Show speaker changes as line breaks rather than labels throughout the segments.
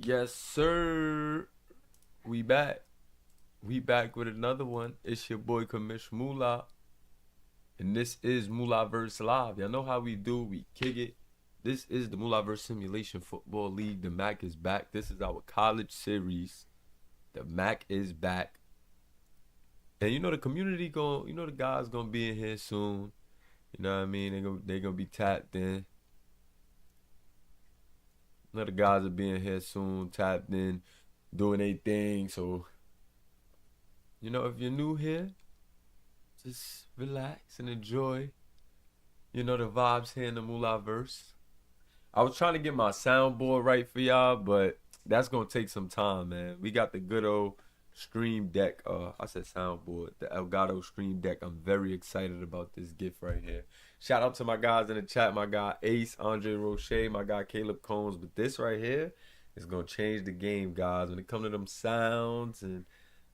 Yes, sir. We back. We back with another one. It's your boy Commish Mula. And this is Mulaverse Live. Y'all know how we do. We kick it. This is the Mulaverse Simulation Football League. The Mac is back. This is our college series. The Mac is back. And you know the community the guys gonna be in here soon. You know what I mean? They gonna be tapped in. You know the guys will be in here soon, tapped in, doing their thing. So if you're new here, just relax and enjoy, the vibes here in the Mulaverse. I was trying to get my soundboard right for y'all, but that's going to take some time, man. We got the good old Stream Deck. I said soundboard. The Elgato Stream Deck. I'm very excited about this gift right here. Shout out to my guys in the chat. My guy Ace, Andre Roche, my guy Caleb Combs. But this right here is going to change the game, guys. When it comes to them sounds and,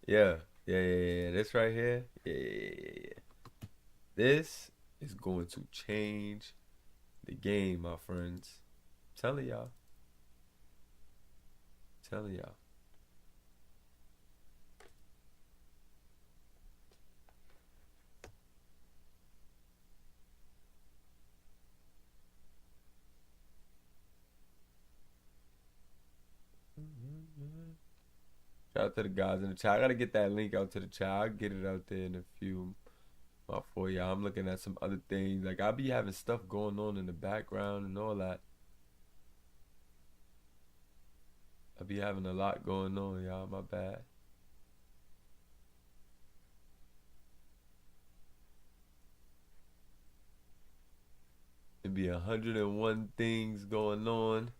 yeah. This right here, yeah. This is going to change the game, my friends. I'm telling y'all. Shout out to the guys in the chat. I gotta get that link out to the chat. I'll get it out there in a few for y'all. I'm looking at some other things. Like I'll be having stuff going on in the background and all that. I'll be having a lot going on, y'all. My bad. It'd be 101 things going on.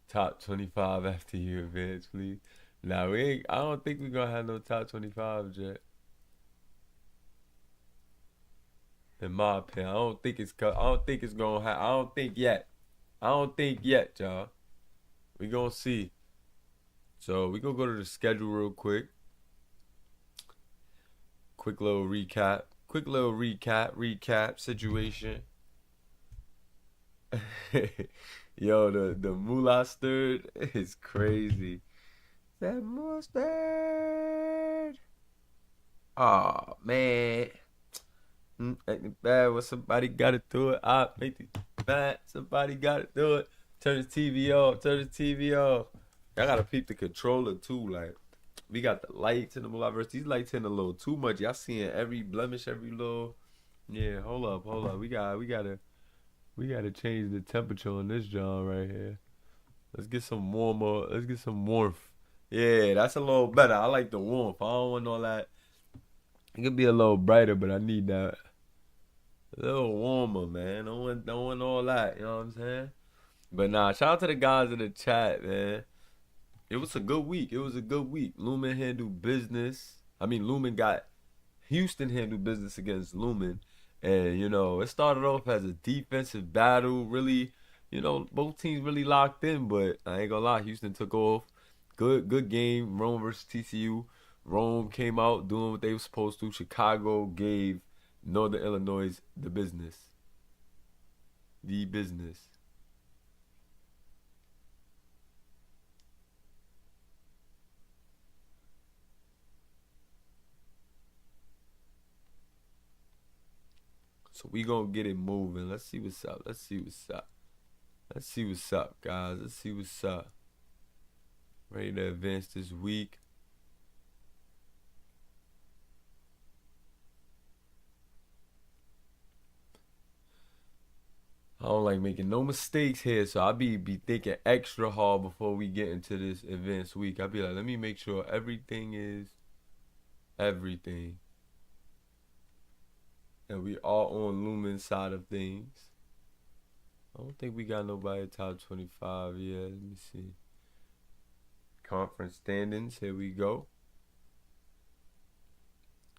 Top 25 after you advance, please. Now I don't think we're gonna have no top 25 yet. In my opinion, I don't think it's gonna happen. I don't think yet, y'all. We gonna see. So we gonna go to the schedule real quick. Quick little recap situation. Yo, the mustard is crazy. That mustard. Oh man. Make me bad. Well, somebody gotta do it. Make me bad. Somebody gotta do it. Turn the TV off. I gotta peep the controller too. Like we got the lights in the Mulaverse. These lights hitting a little too much. Y'all seeing every blemish, every little. Yeah, hold up. We gotta change the temperature on this John right here. Let's get some warmer. Let's get some warmth. Yeah, that's a little better. I like the warmth. I don't want all that. It could be a little brighter, but I need that a little warmer, man. Don't want all that. You know what I'm saying? But nah, shout out to the guys in the chat, man. It was a good week. Lumen handled business. Houston handled business against Lumen. And, it started off as a defensive battle. Really, both teams really locked in. But I ain't gonna lie, Houston took off. Good game. Rome versus TCU. Rome came out doing what they were supposed to. Chicago gave Northern Illinois the business. So we gonna get it moving. Let's see what's up, guys. Let's see what's up. Ready to advance this week. I don't like making no mistakes here, so I'll be thinking extra hard before we get into this advanced week. I'll be like, let me make sure everything is everything. And we are on Lumen's side of things. I don't think we got nobody top 25 yet. Let me see. Conference standings. Here we go.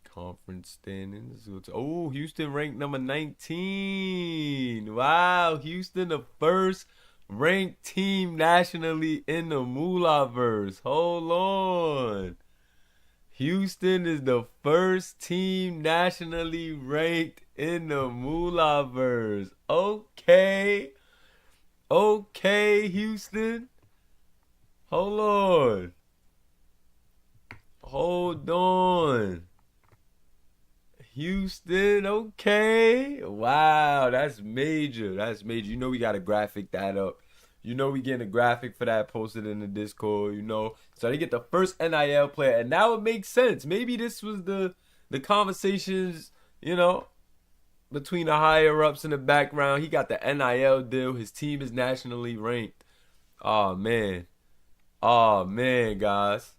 Conference standings. Oh, Houston ranked number 19. Wow, Houston the first ranked team nationally in the Mulaverse. Hold on. Houston is the first team nationally ranked in the Mulaverse. Okay. Okay. Okay, Houston. Hold on. Hold on. Houston, okay. Wow, that's major. That's major. You know we gotta graphic that up. You know we getting a graphic for that posted in the Discord, you know. So they get the first NIL player. And now it makes sense. Maybe this was the conversations, you know, between the higher ups in the background. He got the NIL deal. His team is nationally ranked. Oh man. Oh man, guys.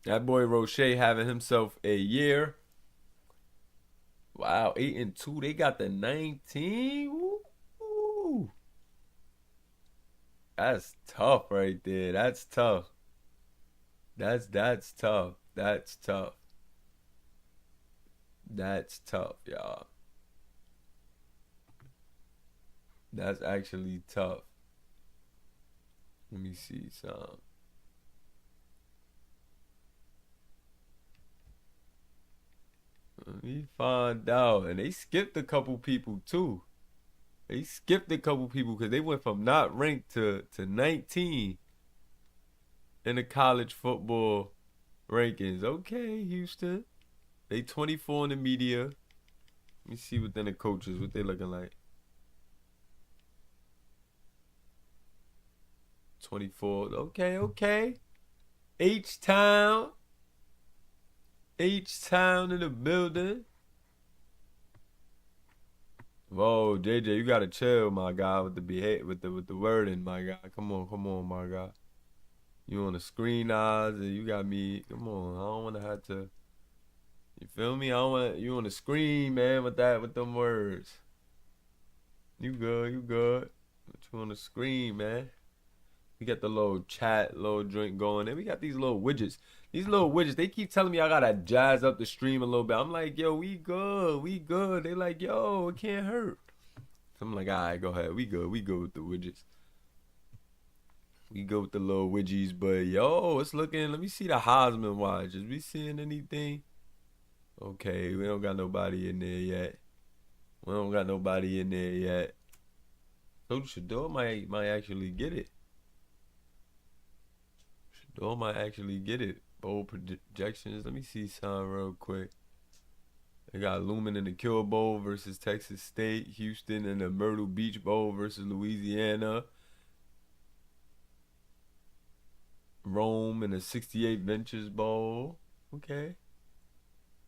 That boy Roche having himself a year. Wow, 8-2. They got the 19. Woo. That's tough right there. That's tough. That's tough. That's tough. That's tough, y'all. That's actually tough. Let me see some. Let me find out. And they skipped a couple people too. They skipped a couple people because they went from not ranked to 19 in the college football rankings. Okay, Houston. They 24 in the media. Let me see within the coaches what they looking like. 24. Okay. H-Town. H-Town in the building. Whoa, JJ, you gotta chill, my guy, with the wording, my guy. Come on, my guy. You on the screen eyes and you got me. Come on, I don't wanna have to. You feel me? I don't want you on the screen, man, with them words. You good. But you on the screen, man. We got the little chat, little drink going, and we got these little widgets. These little widgets, they keep telling me I gotta jazz up the stream a little bit. I'm like, yo, we good. They like, yo, it can't hurt. So I'm like, all right, go ahead. We good with the widgets. We go with the little widgies, but yo, it's looking. Let me see the Heisman watch. Is we seeing anything? Okay, we don't got nobody in there yet. Coach Shador might actually get it. Bold projections. Let me see some real quick. They got Lumen in the Kill Bowl versus Texas State. Houston in the Myrtle Beach Bowl versus Louisiana. Rome in the 68 Ventures Bowl. Okay.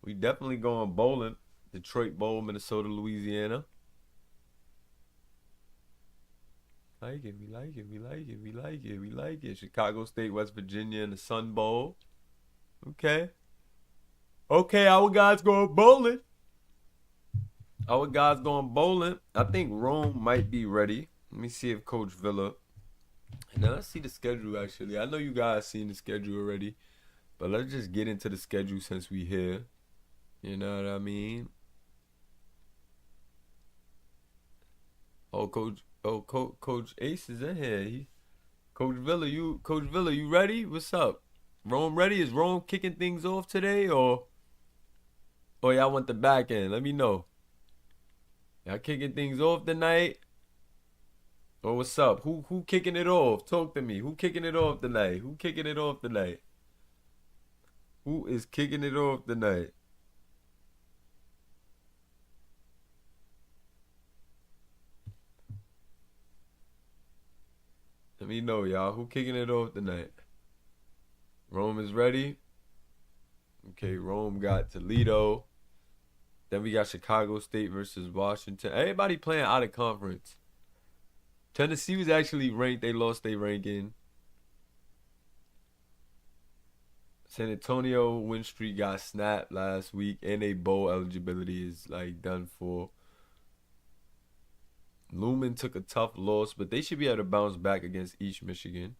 We definitely going bowling. Detroit Bowl, Minnesota, Louisiana. We like it. Chicago State, West Virginia in the Sun Bowl. Okay, our guys going bowling. I think Rome might be ready. Let me see if Coach Villa. And now let's see the schedule, actually. I know you guys seen the schedule already. But let's just get into the schedule since we here. You know what I mean? Coach Ace is in here. Coach Villa, you ready? What's up? Rome ready? Is Rome kicking things off today, or y'all want the back end? Let me know. Y'all kicking things off tonight? Or what's up? Who kicking it off? Talk to me. Who kicking it off tonight? Who is kicking it off tonight? Let me know, y'all. Who kicking it off tonight? Rome is ready. Okay, Rome got Toledo. Then we got Chicago State versus Washington. Everybody playing out of conference. Tennessee was actually ranked. They lost their ranking. San Antonio win streak got snapped last week, and their bowl eligibility is like done for. Lumen took a tough loss, but they should be able to bounce back against Eastern Michigan.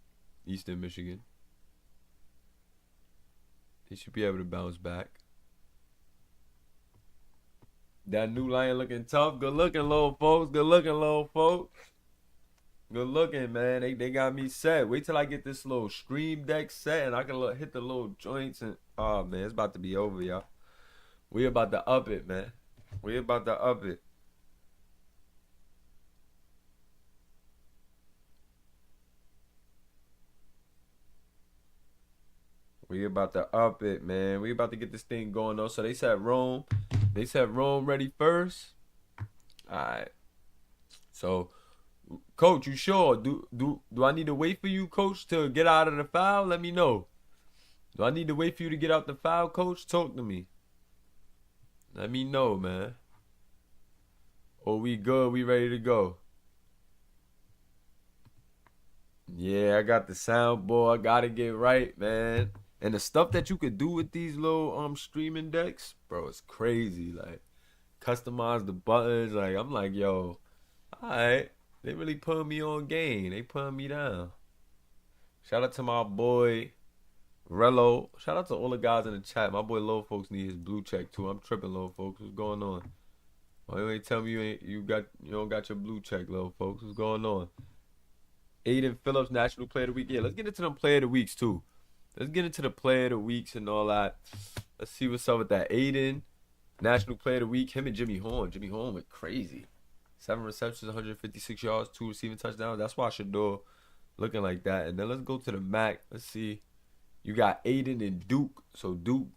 They should be able to bounce back. That new Lion looking tough. Good looking, little folks. Good looking, man. They got me set. Wait till I get this little stream deck set and I can hit the little joints and oh man, it's about to be over, y'all. We about to up it, man. We about to up it, man. We about to get this thing going on. So they said Rome. They said Rome ready first. All right. So, coach, you sure? Do I need to wait for you, coach, to get out of the foul? Let me know. Do I need to wait for you to get out the foul, coach? Talk to me. Let me know, man. Oh, we good. We ready to go. Yeah, I got the soundboard. I gotta get right, man. And the stuff that you could do with these little streaming decks, bro, it's crazy. Like customize the buttons. Like I'm like, yo, alright. They really putting me on game. They putting me down. Shout out to my boy Rello. Shout out to all the guys in the chat. My boy Low Folks need his blue check too. I'm tripping, Low Folks. What's going on? Why you ain't tell me you don't got your blue check, Low Folks? What's going on? Aiden Phillips, National Player of the Week. Yeah, let's get into them Player of the Weeks too. Let's get into the Player of the Weeks and all that. Let's see what's up with that. Aiden, National Player of the Week. Him and Jimmy Horn. Jimmy Horn went crazy. 7 receptions, 156 yards, 2 receiving touchdowns. That's why Shador looking like that. And then let's go to the MAC. Let's see. You got Aiden and Duke. So Duke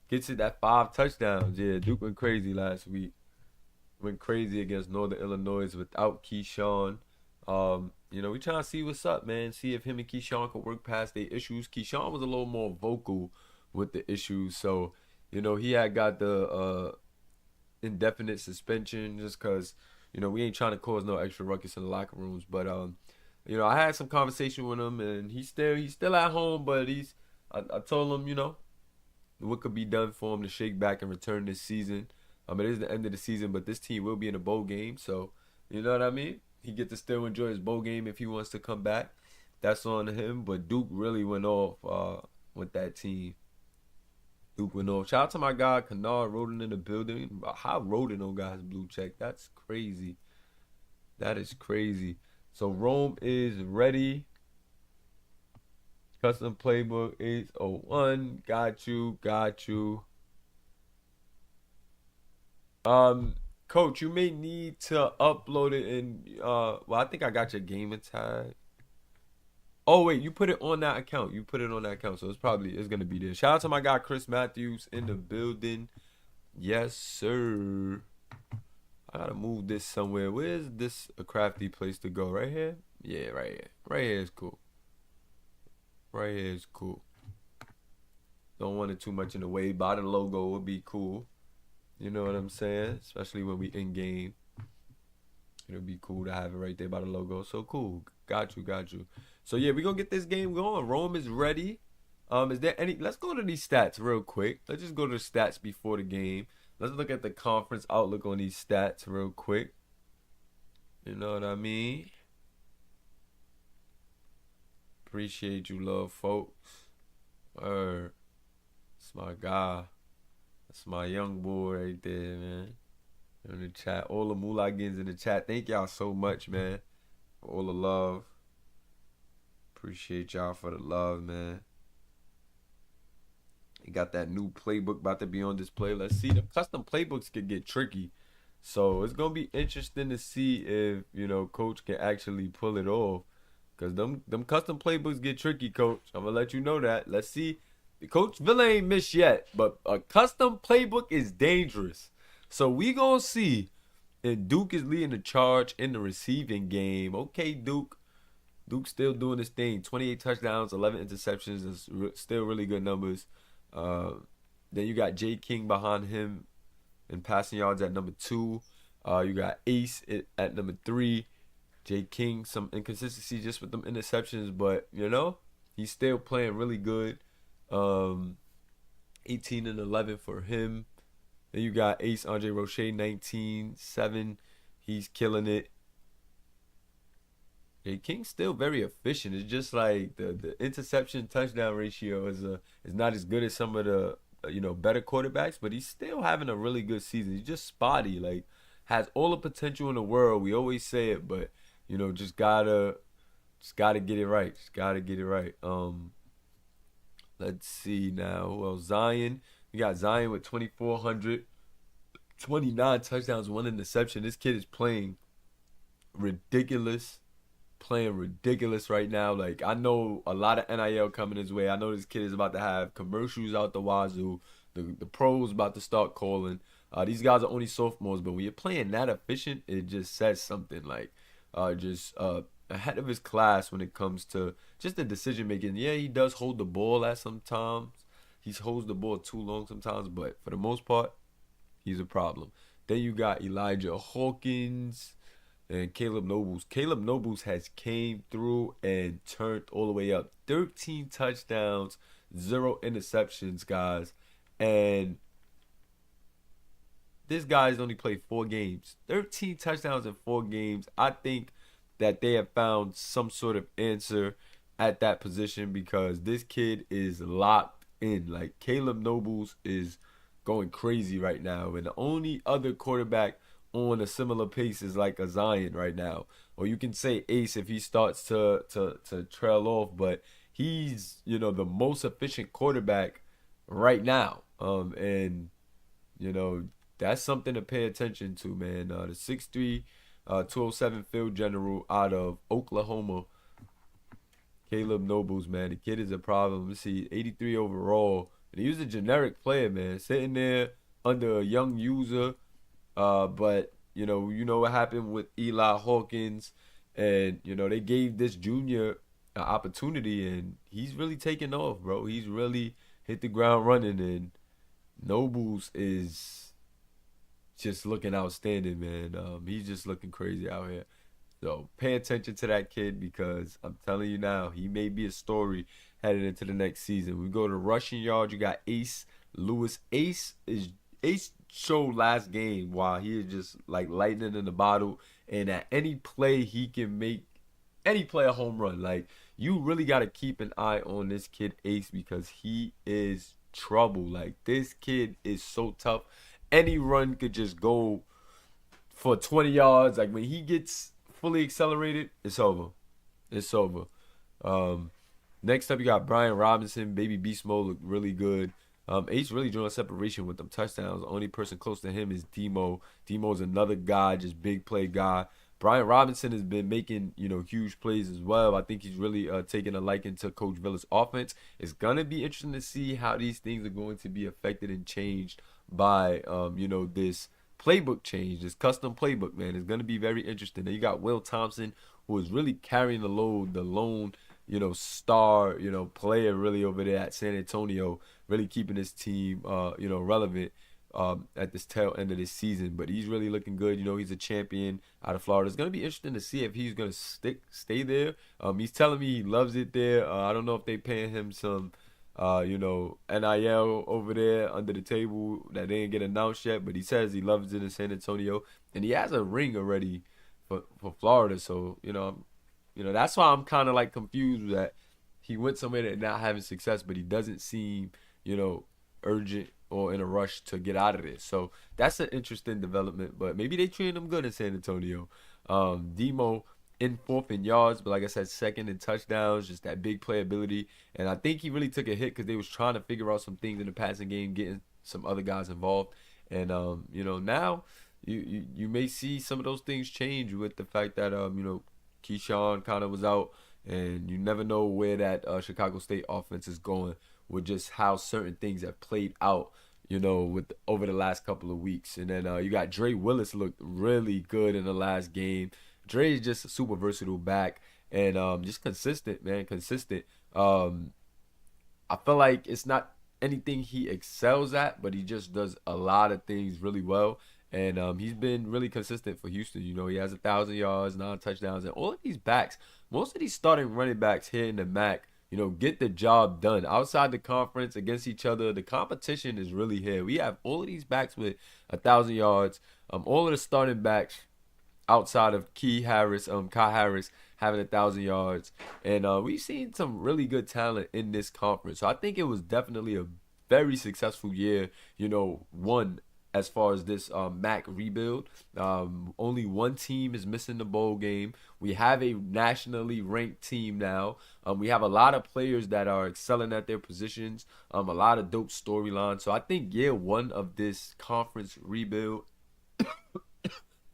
gets it at 5 touchdowns. Yeah, Duke went crazy last week. Went crazy against Northern Illinois without Keyshawn. We trying to see what's up, man. See if him and Keyshawn could work past their issues. Keyshawn was a little more vocal with the issues. So, he had got the indefinite suspension just because, we ain't trying to cause no extra ruckus in the locker rooms. But, I had some conversation with him, and he's still at home, but I told him, what could be done for him to shake back and return this season. It is the end of the season, but this team will be in a bowl game, so you know what I mean? He get to still enjoy his bowl game if he wants to come back. That's on him, but Duke really went off with that team. Duke went off. Shout out to my guy, Kennard Roden in the building. How Roden don't got his blue check? That's crazy. That is crazy. So Rome is ready. Custom playbook 801. Got you. Coach, you may need to upload it in I think I got your gamer tag. Oh wait, you put it on that account. So it's gonna be there. Shout out to my guy Chris Matthews in the building. Yes, sir. I gotta move this somewhere. Where's this a crafty place to go? Right here? Yeah, right here. Right here is cool. Don't want it too much in the way. By the logo would be cool. You know what I'm saying? Especially when we in game. It'll be cool to have it right there by the logo. So cool. Got you. So yeah, we're gonna get this game going. Rome is ready. Is there any let's go to these stats real quick. Let's just go to the stats before the game. Let's look at the conference outlook on these stats real quick. You know what I mean? Appreciate you, love folks. It's my guy. That's my young boy right there, man. In the chat. All the Mulagins in the chat. Thank y'all so much, man. For all the love. Appreciate y'all for the love, man. You got that new playbook about to be on display. Let's see. The custom playbooks could get tricky. So it's going to be interesting to see if, Coach can actually pull it off. Because them custom playbooks get tricky, Coach. I'm going to let you know that. Let's see. Coach Villa ain't missed yet, but a custom playbook is dangerous. So we gonna see. And Duke is leading the charge in the receiving game. Okay, Duke. Duke's still doing his thing. 28 touchdowns, 11 interceptions. Is still really good numbers. Then you got Jay King behind him in passing yards at number 2. You got Ace at number 3. Jay King, some inconsistency just with them interceptions, but he's still playing really good. 18 and 11 for him. Then you got Ace Andre Roche, 19-7. He's killing it. Jay King's still very efficient. It's just like the interception touchdown ratio is not as good as some of the better quarterbacks, but he's still having a really good season. He's just spotty, like has all the potential in the world. We always say it, but just gotta get it right. Let's see now. Well, Zion. We got Zion with 2,400, 29 touchdowns, 1 interception. This kid is playing ridiculous. playing ridiculous right now. Like, I know a lot of NIL coming his way. I know this kid is about to have commercials out the wazoo. The pros about to start calling. These guys are only sophomores, but when you're playing that efficient, it just says something. Like, just ahead of his class when it comes to just the decision making. Yeah, he does hold the ball at sometimes. He holds the ball too long sometimes, but for the most part, he's a problem. Then you got Elijah Hawkins and Caleb Nobles. Caleb Nobles has came through and turned all the way up. 13 touchdowns, 0 interceptions, guys. And this guy's only played 4 games. 13 touchdowns in 4 games. I think that they have found some sort of answer at that position because this kid is locked in. Like, Caleb Nobles is going crazy right now. And the only other quarterback on a similar pace is like a Zion right now. Or you can say Ace if he starts to trail off. But he's, the most efficient quarterback right now. And, that's something to pay attention to, man. The 6'3", 207 field general out of Oklahoma, Caleb Nobles, man. The kid is a problem. Let's see, 83 overall. And he was a generic player, man, sitting there under a young user. But, you know what happened with Eli Hawkins. And, they gave this junior an opportunity, and he's really taking off, bro. He's really hit the ground running, and Nobles is just looking outstanding, man. He's just looking crazy out here. So pay attention to that kid because I'm telling you now, he may be a story headed into the next season. We go to rushing yards. You got Ace Lewis. Ace showed last game while he is just like lightning in the bottle, and at any play he can make any play a home run. Like, you really got to keep an eye on this kid Ace because he is trouble. Like, this kid is so tough. Any run could just go for 20 yards. Like, when he gets fully accelerated, it's over. It's over. Next up, you got Brian Robinson. Baby Beast Mode looked really good. Ace really drawing separation with them touchdowns. The only person close to him is Demo. Demo's another guy, just big play guy. Brian Robinson has been making, huge plays as well. I think he's really taking a liking to Coach Villa's offense. It's going to be interesting to see how these things are going to be affected and changed by, this playbook change, this custom playbook, man. It's going to be very interesting. Then you got Will Thompson, who is really carrying the load, the lone, star, player really over there at San Antonio, really keeping his team, relevant at this tail end of this season. But he's really looking good. He's a champion out of Florida. It's going to be interesting to see if he's going to stay there. He's telling me he loves it there. I don't know if they paying him some, NIL over there under the table that they didn't get announced yet. But he says he loves it in San Antonio. And he has a ring already for Florida. So, that's why I'm kind of like confused that he went somewhere that not having success, but he doesn't seem, urgent or in a rush to get out of this. So that's an interesting development, but maybe they treated him good in San Antonio. Demo in 4th in yards, but like I said, 2nd in touchdowns, just that big playability. And I think he really took a hit because they was trying to figure out some things in the passing game, getting some other guys involved. And, now you may see some of those things change with the fact that, Keyshawn kind of was out, and you never know where that Chicago State offense is going with just how certain things have played out, with over the last couple of weeks. And then you got Dre Willis looked really good in the last game. Dre is just a super versatile back and just consistent, man, consistent. I feel like it's not anything he excels at, but he just does a lot of things really well. And he's been really consistent for Houston. He has 1,000 yards, 9 touchdowns. And all of these backs, most of these starting running backs here in the MAC, get the job done. Outside the conference, against each other, the competition is really here. We have all of these backs with 1,000 yards. All of the starting backs outside of Kai Harris having 1,000 yards. And we've seen some really good talent in this conference. So I think it was definitely a very successful year, one as far as this MAC rebuild. Only one team is missing the bowl game. We have a nationally ranked team now. We have a lot of players that are excelling at their positions. A lot of dope storylines. So I think year one of this conference rebuild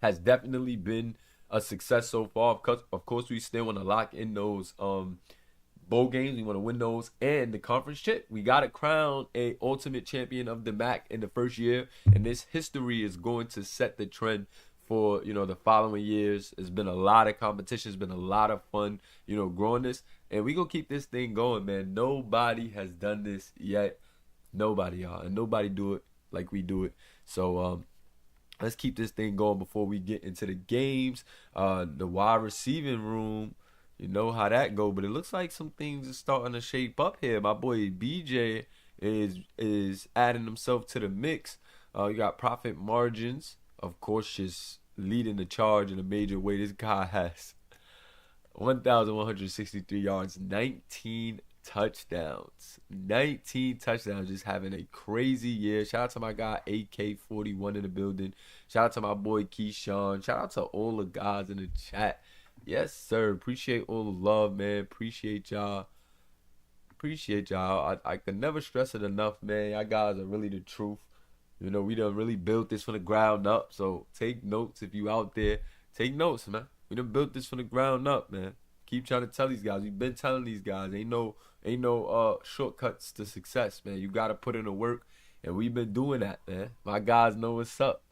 has definitely been a success so far. Of course, we still want to lock in those bowl games. We want to win those, and the conference chip. We got to crown a ultimate champion of the MAC in the first year, and this history is going to set the trend for the following years. It's been a lot of competition. It's been a lot of fun, growing this, and we gonna keep this thing going, man. Nobody has done this yet. Nobody, y'all, and nobody do it like we do it. So let's keep this thing going before we get into the games. The wide receiving room, you know how that go, but it looks like some things are starting to shape up here. My boy BJ is adding himself to the mix. You got profit margins, of course, just leading the charge in a major way. This guy has 1,163 yards, 19 touchdowns. 19 touchdowns, just having a crazy year. Shout out to my guy AK41 in the building. Shout out to my boy Keyshawn. Shout out to all the guys in the chat. Yes, sir. Appreciate all the love, man. Appreciate y'all. Appreciate y'all. I can never stress it enough, man. Y'all guys are really the truth. We done really built this from the ground up. So take notes if you out there. Take notes, man. We done built this from the ground up, man. Keep trying to tell these guys. We've been telling these guys. Ain't no shortcuts to success, man. You gotta put in the work, and we've been doing that, man. My guys know what's up.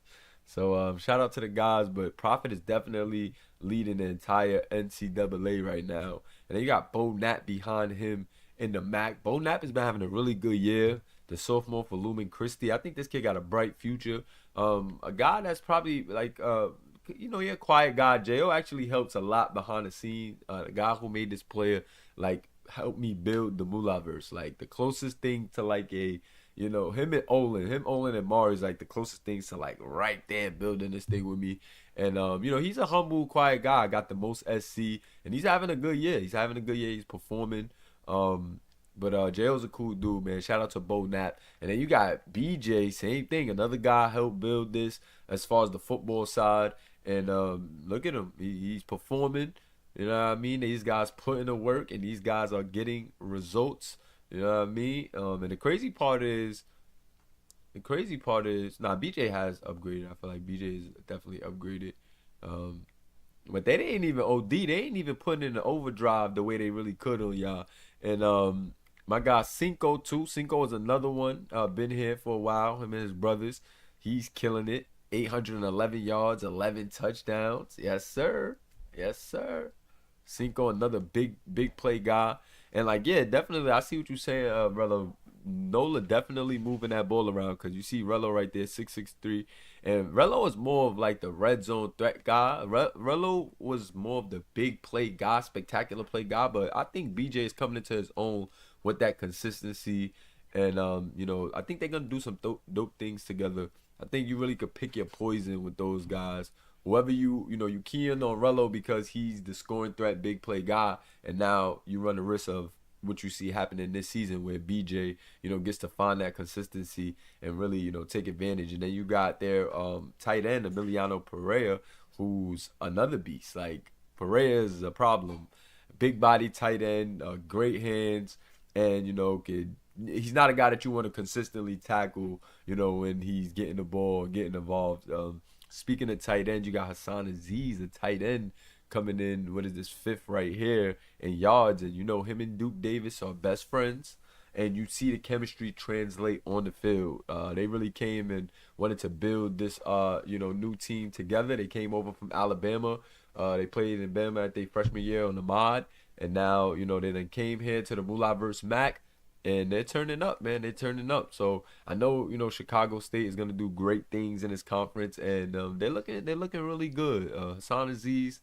So shout out to the guys, but Prophet is definitely leading the entire NCAA right now. And then you got Bo Knapp behind him in the MAC. Bo Knapp has been having a really good year. The sophomore for Lumen Christie. I think this kid got a bright future. A guy that's probably like he a quiet guy. Jo actually helps a lot behind the scenes. The guy who made this player like helped me build the Mulaverse. Like the closest thing to like a him and Olin and Mari is like the closest things to like right there building this thing with me. And he's a humble, quiet guy. Got the most SC, and he's having a good year. He's performing. But J.O.'s a cool dude, man. Shout out to Bo Knapp. And then you got BJ, same thing. Another guy helped build this as far as the football side. And look at him. He's performing. You know what I mean? These guys put in the work, and these guys are getting results. You know what I mean? And the crazy part is, BJ has upgraded. I feel like BJ is definitely upgraded. But they didn't even OD. They ain't even putting in the overdrive the way they really could on y'all. And my guy Cinco too. Cinco is another one. Been here for a while. Him and his brothers. He's killing it. 811 yards, 11 touchdowns. Yes, sir. Yes, sir. Cinco, another big play guy. And like, yeah, definitely. I see what you're saying, brother. Nola definitely moving that ball around because you see Rello right there, 6'3", and Rello is more of like the red zone threat guy. Rello was more of the big play guy, spectacular play guy, but I think BJ is coming into his own with that consistency, and I think they're gonna do some dope things together. I think you really could pick your poison with those guys. Whoever you key in on Rello because he's the scoring threat, big play guy, and now you run the risk of what you see happening this season where BJ, gets to find that consistency and really, take advantage. And then you got their tight end, Emiliano Pereira, who's another beast. Like, Pereira is a problem. Big body tight end, great hands, and, he's not a guy that you want to consistently tackle, when he's getting the ball, getting involved. Speaking of tight end, you got Hassan Aziz, a tight end, coming in, what is this, fifth right here in yards, and him and Duke Davis are best friends, and you see the chemistry translate on the field. They really came and wanted to build this new team together. They came over from Alabama. They played in Bama at their freshman year on the mod, and now they then came here to the Mulaverse MAC, and they're turning up, man. They're turning up. So I know Chicago State is gonna do great things in this conference, and they're looking really good. Hassan Aziz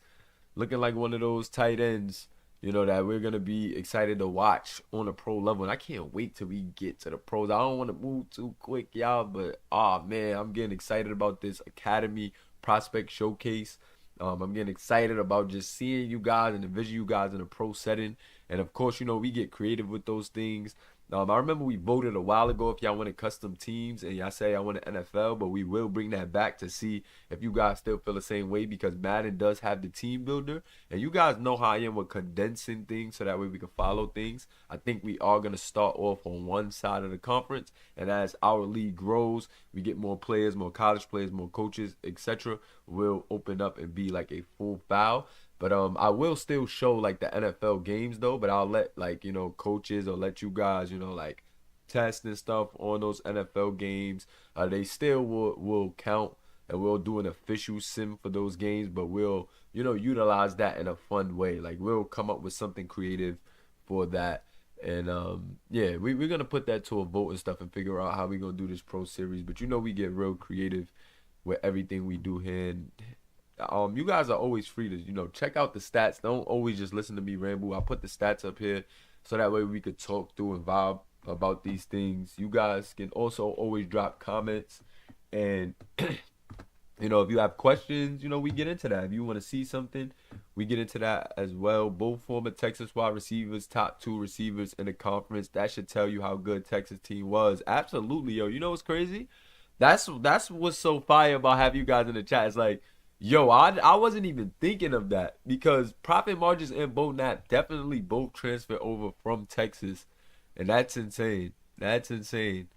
looking like one of those tight ends, that we're going to be excited to watch on a pro level. And I can't wait till we get to the pros. I don't want to move too quick, y'all, but, man, I'm getting excited about this Academy Prospect Showcase. I'm getting excited about just seeing you guys and envision you guys in a pro setting. And, of course, we get creative with those things. I remember we voted a while ago if y'all wanted custom teams, and y'all say I want an NFL, but we will bring that back to see if you guys still feel the same way, because Madden does have the team builder, and you guys know how I am with condensing things so that way we can follow things. I think we are gonna start off on one side of the conference, and as our league grows, we get more players, more college players, more coaches, etc. We'll open up and be like a full foul. But I will still show like the NFL games though, but I'll let like, coaches, or let you guys, like test and stuff on those NFL games. They still will count, and we'll do an official sim for those games, but we'll, utilize that in a fun way. Like we'll come up with something creative for that. And yeah, we're gonna put that to a vote and stuff and figure out how we're gonna do this pro series. But we get real creative with everything we do here. And you guys are always free to, check out the stats. Don't always just listen to me ramble. I put the stats up here so that way we could talk through and vibe about these things. You guys can also always drop comments, and if you have questions, we get into that. If you want to see something, we get into that as well. Both former Texas wide receivers, top 2 receivers in the conference. That should tell you how good Texas team was. Absolutely, yo. You know what's crazy? That's what's so fire about having you guys in the chat. It's like, yo, I wasn't even thinking of that, because Profit Margins and Bo Nap definitely both transferred over from Texas, and that's insane. That's insane.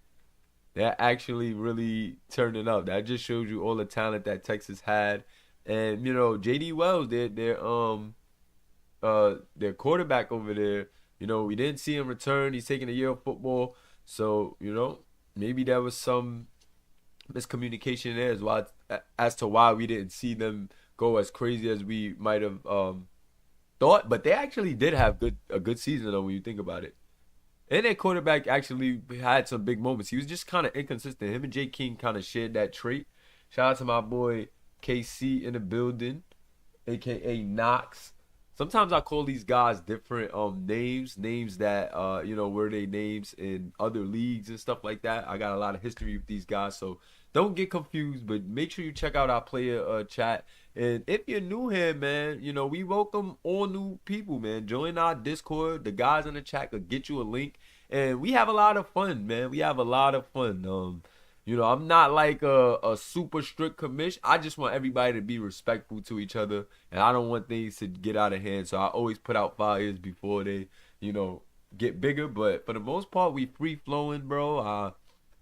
They're actually really turning up. That just shows you all the talent that Texas had. And JD Wells, their quarterback over there, we didn't see him return. He's taking a year of football. So, maybe there was some miscommunication there as to why we didn't see them go as crazy as we might have thought. But they actually did have a good season though, when you think about it. And their quarterback actually had some big moments. He was just kind of inconsistent. Him and Jay King kind of shared that trait. Shout out to my boy KC in the building, aka Knox. Sometimes I call these guys different names that were they names in other leagues and stuff like that. I got a lot of history with these guys, so don't get confused. But make sure you check out our player chat. And if you're new here, man, we welcome all new people, man. Join our Discord. The guys in the chat could get you a link, and we have a lot of fun, man. We have a lot of fun. I'm not like a super strict commish. I just want everybody to be respectful to each other, and I don't want things to get out of hand. So I always put out fires before they, get bigger. But for the most part, we free flowing, bro.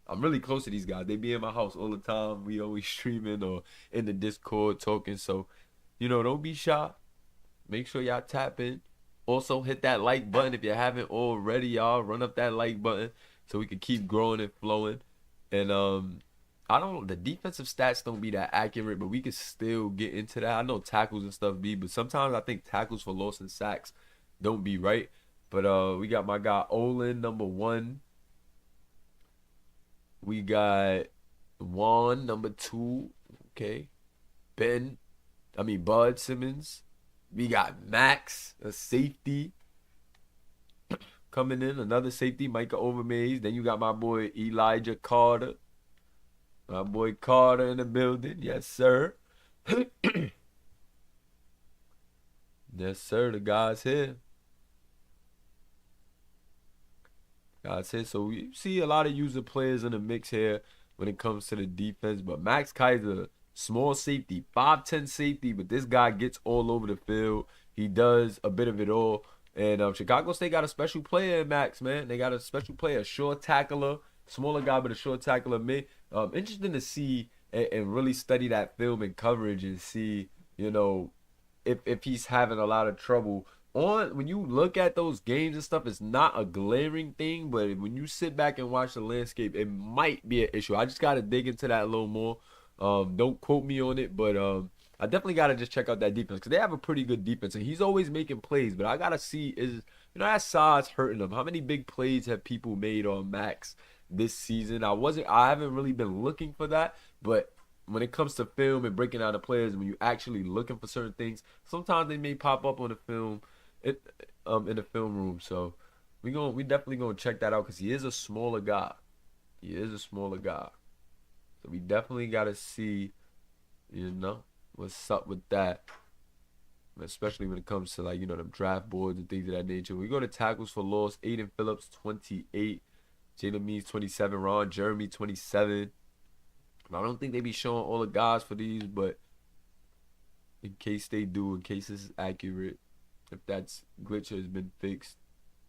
I'm really close to these guys. They be in my house all the time. We always streaming or in the Discord talking. So, don't be shy. Make sure y'all tap in. Also, hit that like button if you haven't already, y'all. Run up that like button so we can keep growing and flowing. And the defensive stats don't be that accurate, but we can still get into that. I know tackles and stuff be, but sometimes I think tackles for loss and sacks don't be right. But we got my guy Olin, number 1. We got Juan, number 2. Okay. Bud Simmons. We got Max, a safety. Coming in, another safety, Micah Overmaze. Then you got my boy Elijah Carter. My boy Carter in the building. Yes, sir. Yes, sir. The guy's here. So you see a lot of user players in the mix here when it comes to the defense. But Max Kaiser, small safety, 5'10 safety, but this guy gets all over the field. He does a bit of it all. And Chicago State got a special player in Max, man. They got a special player, a short tackler, smaller guy, but a short tackler. Interesting to see and really study that film and coverage and see, if he's having a lot of trouble. When you look at those games and stuff, it's not a glaring thing, but when you sit back and watch the landscape, it might be an issue. I just got to dig into that a little more. Don't quote me on it, but I definitely got to just check out that defense because they have a pretty good defense, and he's always making plays. But I got to see, that size hurting him. How many big plays have people made on Max this season? I haven't really been looking for that, but when it comes to film and breaking down the players, when you're actually looking for certain things, sometimes they may pop up on the film, in the film room. So we definitely gonna check that out because he is a smaller guy. So we definitely gotta see, what's up with that. especially when it comes to, like, them draft boards and things of that nature. We go to tackles for loss. Aiden Phillips, 28. Jalen Means, 27. Ron Jeremy, 27. I don't think they be showing all the guys for these, but in case they do, in case this is accurate, if that's glitch has been fixed,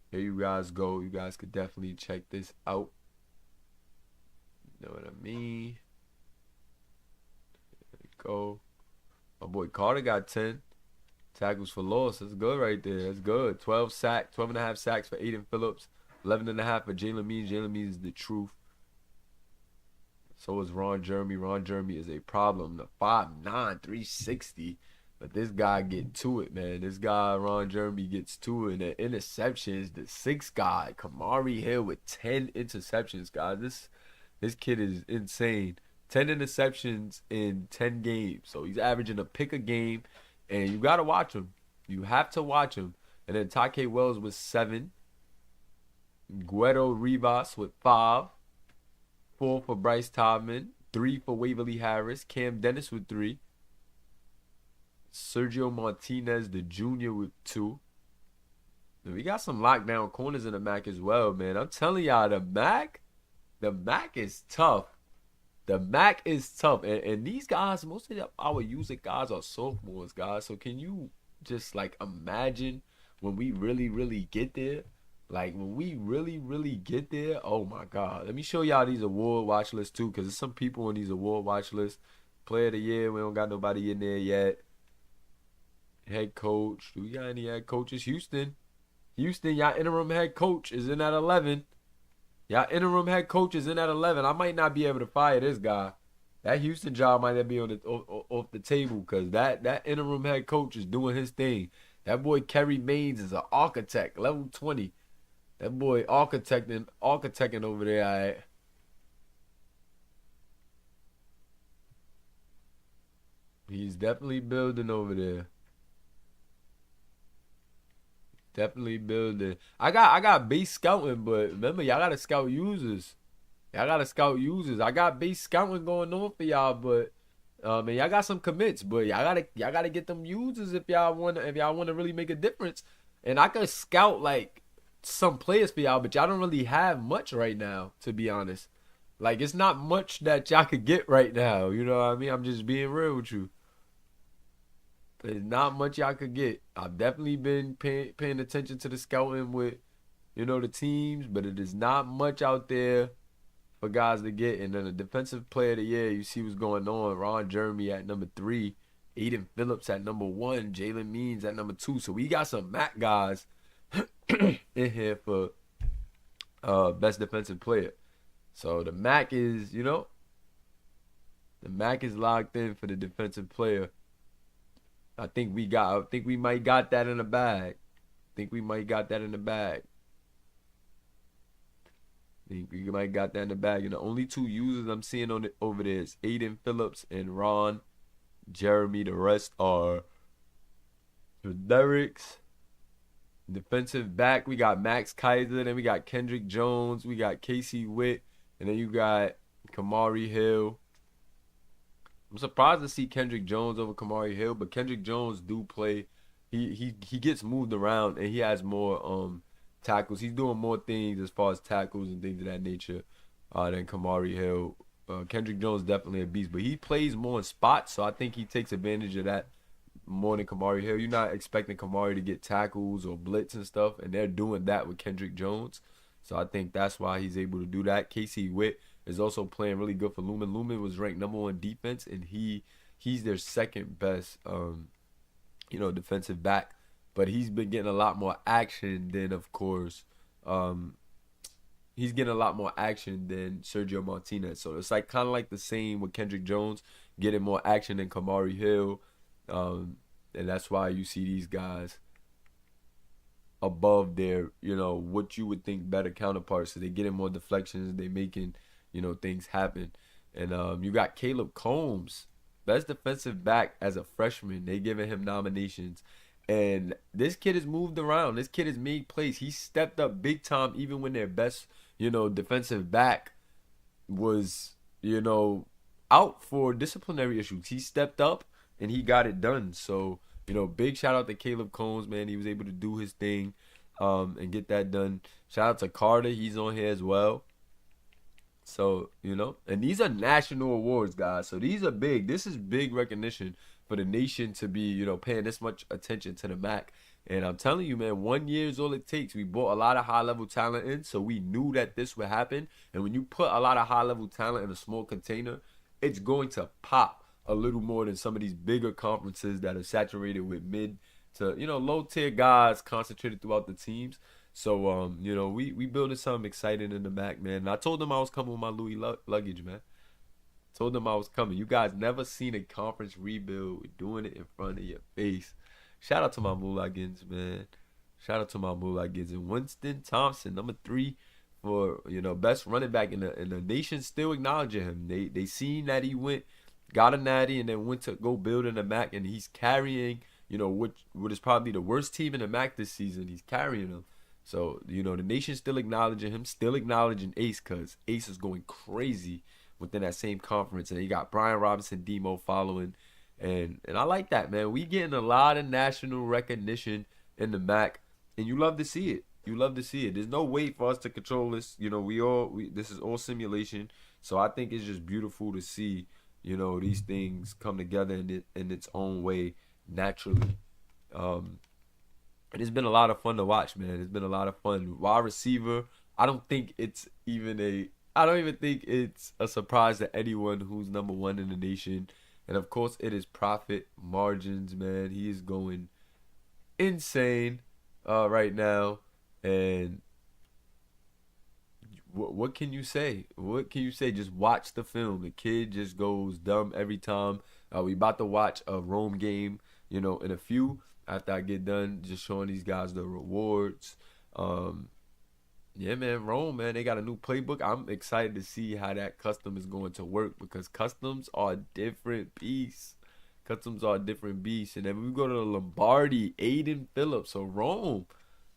here you guys go. You guys could definitely check this out. You know what I mean? There we go. My boy Carter got 10 tackles for loss. That's good right there. That's good. 12 and a half sacks for Aiden Phillips. 11 and a half for Jalen Means. Jalen Means is the truth. So is Ron Jeremy. Ron Jeremy is a problem. The 5'9", 360. But this guy get to it, man. This guy, Ron Jeremy, gets to it. And the interceptions, the 6th guy, Kamari Hill with 10 interceptions, guys. This kid is insane. 10 interceptions in 10 games. So he's averaging a pick a game. And you got to watch him. You have to watch him. And then Take Wells with 7. Guido Rivas with 5. 4 for Bryce Todman. 3 for Waverly Harris. Cam Dennis with 3. Sergio Martinez, the junior, with 2. And we got some lockdown corners in the MAC as well, man. I'm telling y'all, the MAC is tough. The MAC is tough. And these guys, most of our user guys are sophomores, guys. So can you just, like, imagine when we really, really get there? Like, when we really, really get there, oh, my God. Let me show y'all these award watch lists, too, because there's some people on these award watch lists. Player of the year, we don't got nobody in there yet. Head coach. Do we got any head coaches? Houston, y'all interim head coach is in at 11. Y'all interim head coach is in at 11. I might not be able to fire this guy. That Houston job might not be off the table because that interim head coach is doing his thing. That boy Kerry Maines is an architect, level 20. That boy architecting over there. All right. He's definitely building over there. Definitely building. I got base scouting, but remember, y'all gotta scout users. I got base scouting going on for y'all, but and y'all got some commits, but y'all gotta get them users if y'all wanna really make a difference. And I could scout like some players for y'all, but y'all don't really have much right now, to be honest. Like, it's not much that y'all could get right now. You know what I mean? I'm just being real with you. There's not much y'all could get. I've definitely been paying attention to the scouting with, the teams, but it is not much out there for guys to get. And then the defensive player of the year, you see what's going on. Ron Jeremy at number 3. Aiden Phillips at number 1. Jalen Means at number 2. So we got some MAC guys in here for best defensive player. So the MAC is, the MAC is locked in for the defensive player. I think we might got that in the bag. And the only 2 users I'm seeing on it over there is Aiden Phillips and Ron Jeremy. The rest are Derrick's. Defensive back, we got Max Kaiser. Then we got Kendrick Jones. We got Casey Witt. And then you got Kamari Hill. I'm surprised to see Kendrick Jones over Kamari Hill, but Kendrick Jones do play. He gets moved around and he has more tackles. He's doing more things as far as tackles and things of that nature than Kamari Hill. Kendrick Jones definitely a beast, but he plays more in spots, so I think he takes advantage of that more than Kamari Hill. You're not expecting Kamari to get tackles or blitz and stuff, and they're doing that with Kendrick Jones. So I think that's why he's able to do that. Casey Witt is also playing really good for Lumen. Lumen was ranked number 1 defense, and he's their second best, defensive back. But he's been getting a lot more action than, of course, he's getting a lot more action than Sergio Martinez. So it's like kind of like the same with Kendrick Jones, getting more action than Kamari Hill. And that's why you see these guys above their, what you would think better counterparts. So they getting more deflections, they making, things happen. And you got Caleb Combs, best defensive back as a freshman. They giving him nominations. And this kid has moved around. This kid has made plays. He stepped up big time even when their best, defensive back was, out for disciplinary issues. He stepped up and he got it done. So, big shout out to Caleb Combs, man. He was able to do his thing and get that done. Shout out to Carter. He's on here as well. So, and these are national awards, guys. So these are big. This is big recognition for the nation to be, paying this much attention to the MAC. And I'm telling you, man, 1 year is all it takes. We brought a lot of high-level talent in, so we knew that this would happen. And when you put a lot of high-level talent in a small container, it's going to pop a little more than some of these bigger conferences that are saturated with mid to, low-tier guys concentrated throughout the teams. So, we building something exciting in the MAC, man. And I told them I was coming with my Louis luggage, man. Told them I was coming. You guys never seen a conference rebuild. We're doing it in front of your face. Shout out to my Mulagins, man. Shout out to my Mulagins. And Winston Thompson, number 3 for, best running back in the nation still acknowledging him. They seen that he got a natty, and then went to go build in the MAC, and he's carrying, what is probably the worst team in the MAC this season. He's carrying them. So, the nation's still acknowledging him, still acknowledging Ace, because Ace is going crazy within that same conference. And you got Brian Robinson, Demo following. And I like that, man. We getting a lot of national recognition in the MAC, and you love to see it. You love to see it. There's no way for us to control this. This is all simulation. So I think it's just beautiful to see, these things come together in its own way naturally. And it's been a lot of fun to watch, man. It's been a lot of fun. Wide receiver, I don't even think it's a surprise to anyone who's number 1 in the nation. And of course, it is profit margins, man. He is going insane right now. And what can you say? What can you say? Just watch the film. The kid just goes dumb every time. We about to watch a Rome game, in a few. After I get done just showing these guys the rewards. Yeah, man, Rome, man, they got a new playbook. I'm excited to see how that custom is going to work, because customs are a different beast. Customs are a different beast. And then when we go to the Lombardi, Aiden Phillips. So Rome,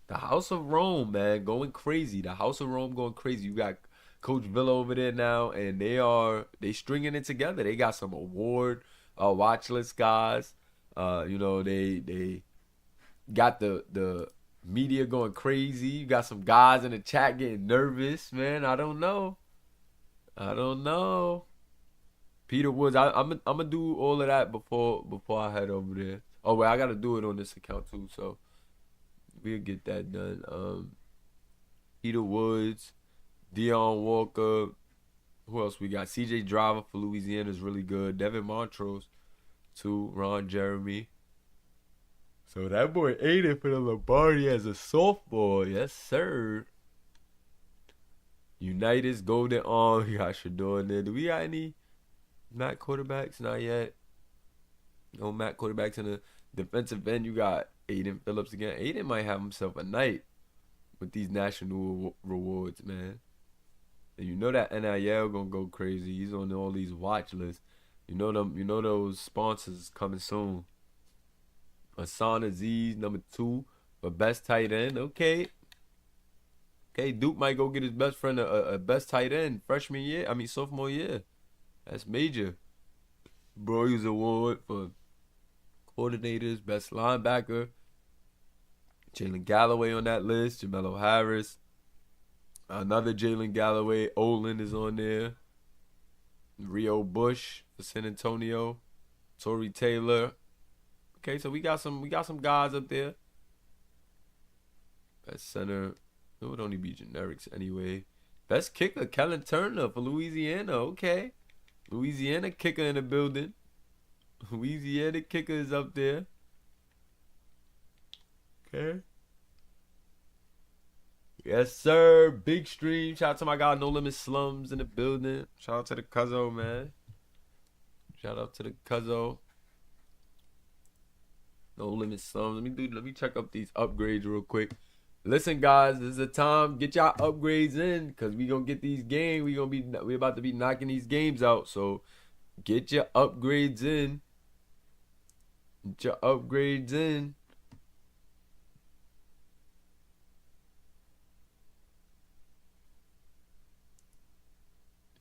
the House of Rome, man, going crazy. The House of Rome going crazy. You got Coach Villa over there now, and they stringing it together. They got some award watch list guys. They got the media going crazy. You got some guys in the chat getting nervous, man. I don't know. Peter Woods, I'm gonna do all of that before I head over there. Oh wait, I gotta do it on this account too, so we'll get that done. Peter Woods, Deion Walker. Who else we got? CJ Driver for Louisiana is really good. Devin Montrose, too. Ron Jeremy. So that boy Aiden for the Lombardi as a sophomore. Yes, sir. United's Golden Arm. We got Shador in there. Do we got any MAC quarterbacks? Not yet. No MAC quarterbacks in the defensive end. You got Aiden Phillips again. Aiden might have himself a night with these national rewards, man. And you know that NIL gonna go crazy. He's on all these watch lists. You know them. You know those sponsors coming soon. Hassan Aziz, number 2 for best tight end. Okay, Duke might go get his best friend a best tight end sophomore year. That's major. Broyles Award for coordinators, best linebacker. Jalen Galloway on that list. Jamelo Harris. Another Jalen Galloway. Olin is on there. Rio Bush for San Antonio. Torrey Taylor. Okay, so we got some guys up there. Best center. It would only be generics anyway. Best kicker, Kellen Turner for Louisiana. Okay. Louisiana kicker in the building. Louisiana kicker is up there. Okay. Yes, sir. Big stream. Shout out to my guy No Limit Slums in the building. Shout out to the Cuzzo, man. Shout out to the Cuzzo. No Limit Slums. Let me check up these upgrades real quick. Listen, guys, this is the time. Get y'all upgrades in, because we gonna get these games. We about to be knocking these games out. So get your upgrades in. Get your upgrades in.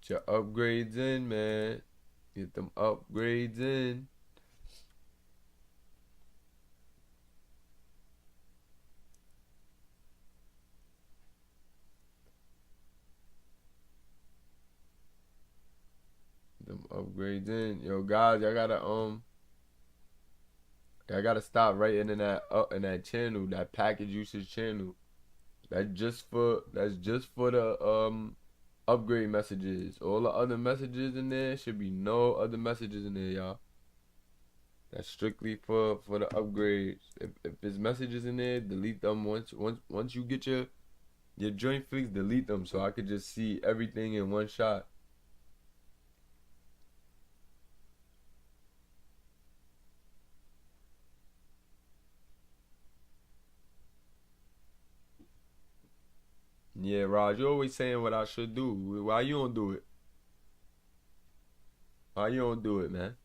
Get your upgrades in, man. Get them upgrades in. upgrades in. Yo, guys, y'all gotta stop writing in that channel, that package usage channel. That's just for the upgrade messages. All the other messages in there should be no other messages in there, y'all. That's strictly for the upgrades. If there's messages in there, delete them once you get your joint fixed, delete them so I could just see everything in one shot. Yeah, Raj, you always saying what I should do. Why you don't do it? Why you don't do it, man?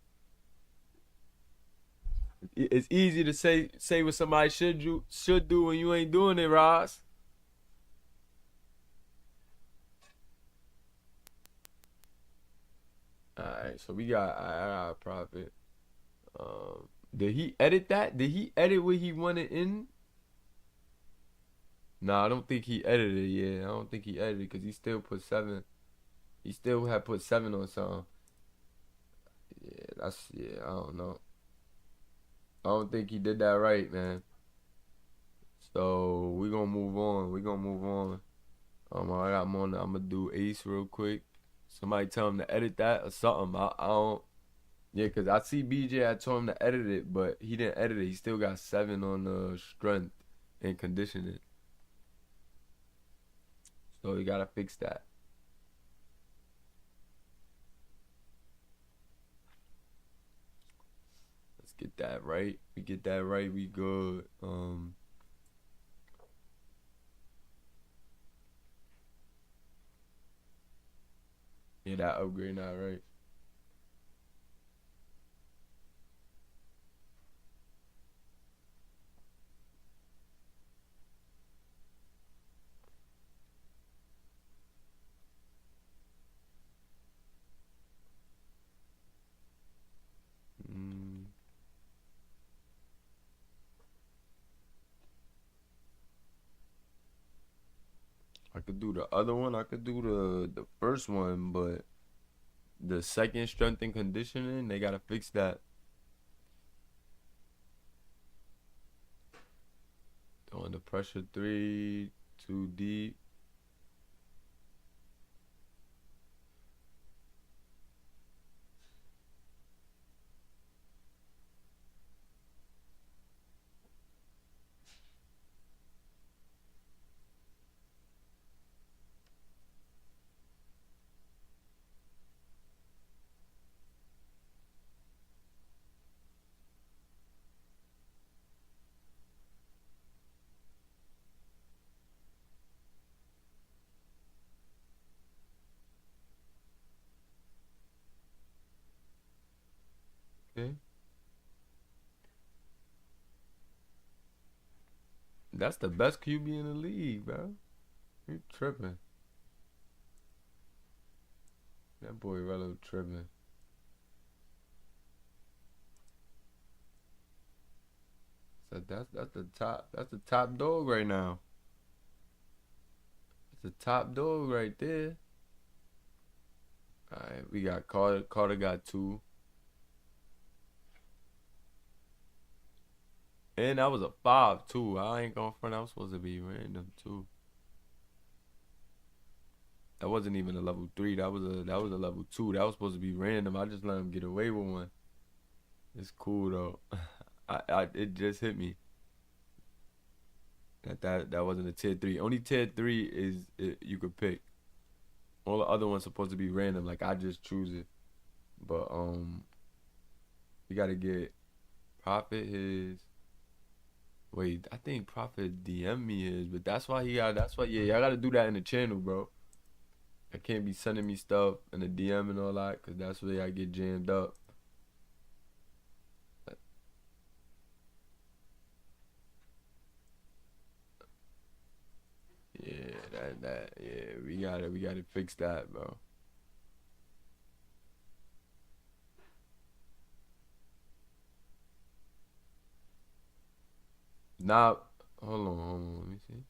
It's easy to say what somebody should do when you ain't doing it, Ross. All right, so we got I got a profit. Did he edit that? Did he edit what he wanted in? Nah, I don't think he edited it. Yeah, I don't think he edited because he still put 7. He still had put 7 on something. Yeah. I don't know. I don't think he did that right, man. So we gonna move on. We gonna move on. I got more. I'm gonna do Ace real quick. Somebody tell him to edit that or something. I don't. Yeah, cause I see BJ. I told him to edit it, but he didn't edit it. He still got 7 on the strength and conditioning. So you gotta fix that. Let's get that right. We get that right, we good. Yeah, that upgrade not right. Mm, I could do the other one. I could do the first one, but the second strength and conditioning, they gotta fix that. On the pressure 3, too deep. Okay, that's the best QB in the league, bro. You tripping? That boy Relo tripping. So that's the top. That's the top dog right now. That's the top dog right there. All right, we got Carter. Carter got 2, and that was a 5 too. I ain't going front. I was supposed to be random too. That wasn't even a level 3. That was a level 2. That was supposed to be random. I just let him get away with one. It's cool though. It just hit me that wasn't a tier 3. Only tier 3 is you could pick. All the other ones supposed to be random. Like I just choose it. But you gotta get Prophet his. Wait, I think Prophet DM me his, but that's why he got. That's why y'all gotta do that in the channel, bro. I can't be sending me stuff in the DM and all that, cause that's where I get jammed up. Yeah, yeah, we gotta fix that, bro. Now, hold on, let me see.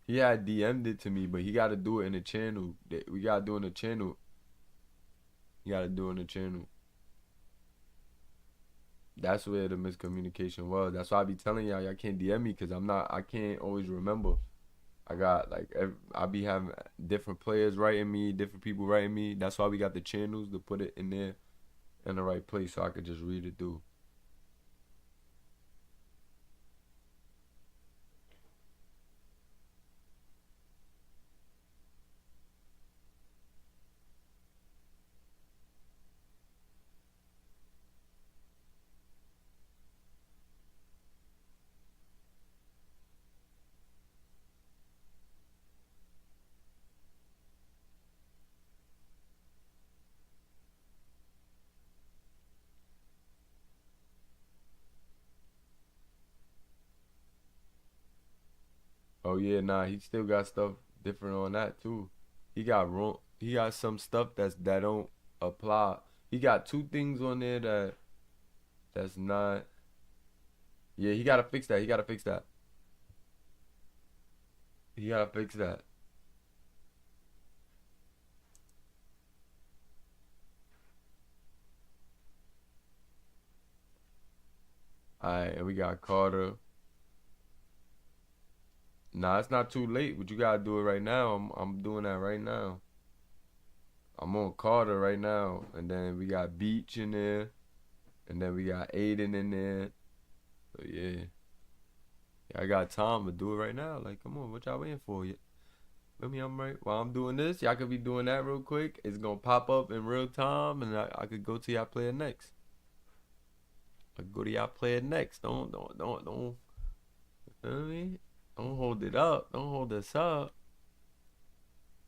He had DM'd it to me, but he got to do it in the channel. We got to do it in the channel. You got to do it in the channel. That's where the miscommunication was. That's why I be telling y'all can't DM me because I can't always remember. I got like I be having different players writing me, different people writing me. That's why we got the channels to put it in there in the right place so I could just read it through. Oh yeah, nah, he still got stuff different on that too. He got wrong. He got some stuff that don't apply. He got two things on there that's not. Yeah, he gotta fix that. He gotta fix that. He gotta fix that. All right, and we got Carter. Nah, it's not too late, but you gotta do it right now. I'm doing that right now. I'm on Carter right now, and then we got Beach in there, and then we got Aiden in there. So yeah, I got time to do it right now. Like, come on, what y'all waiting for? Let me, I'm right. While I'm doing this, y'all could be doing that real quick. It's gonna pop up in real time, and I could go to y'all player next. I could go to y'all player next. Don't. You feel me? Don't hold it up. Don't hold this up.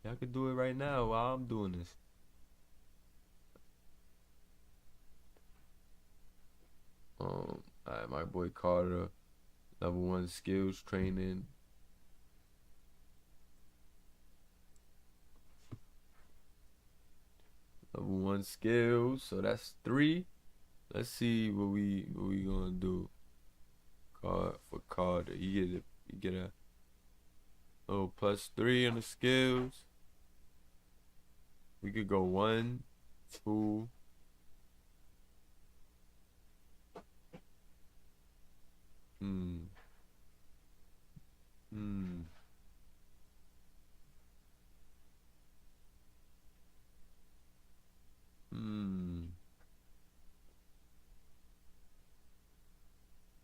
Y'all could do it right now while I'm doing this. Alright, my boy Carter, level 1 skills training. Level 1 skills, so that's 3. Let's see what we gonna do. For Carter, you get a little +3 on the skills. We could go 1, 2. Hmm. Hmm. Hmm.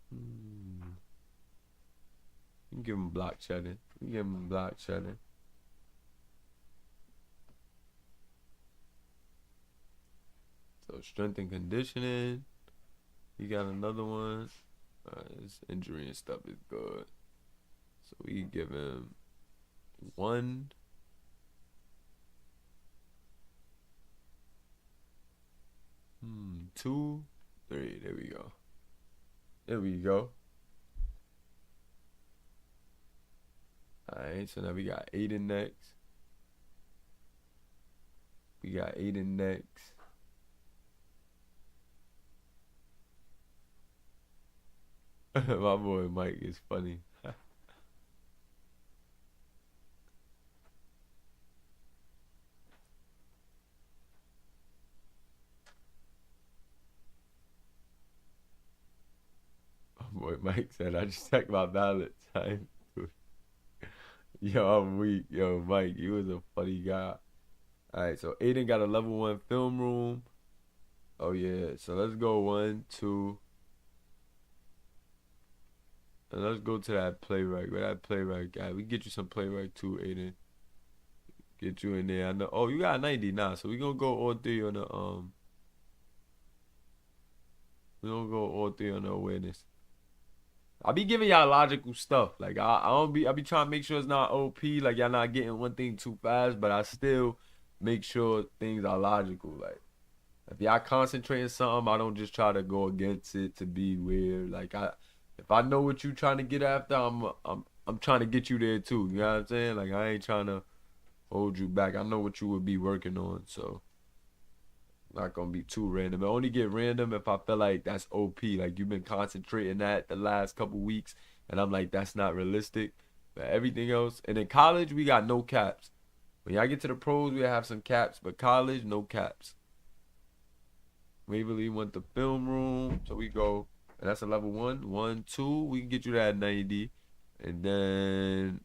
Hmm. You can give him block shedding. You can give him block shedding. So strength and conditioning. You got another one. His injury and stuff is good. So we give him 1. 2, 3. There we go. There we go. Alright, so now we got Aiden next. We got Aiden next. My boy Mike is funny. My boy Mike said, I just checked my balance. Yo, I'm weak. Yo, Mike, you was a funny guy. Alright, so Aiden got a level 1 film room. Oh yeah, so let's go 1, 2. And let's go to that playwright. Where that playwright guy? We get you some playwright too, Aiden. Get you in there. I know. Oh, you got 90 now, so we gonna go all 3 on the We gonna go all 3 on the awareness. I be giving y'all logical stuff. Like I be trying to make sure it's not OP. Like y'all not getting one thing too fast, but I still make sure things are logical. Like if y'all concentrating something, I don't just try to go against it to be weird. Like if I know what you trying to get after, I'm trying to get you there too. You know what I'm saying? Like I ain't trying to hold you back. I know what you would be working on, so not gonna be too random. It only get random if I feel like that's OP. Like you've been concentrating that the last couple weeks, and I'm like that's not realistic. But everything else, and in college we got no caps. When y'all get to the pros, we have some caps, but college, no caps. Waverly went to film room, so we go, and that's a level 1. 1, 2, we can get you that 90, and then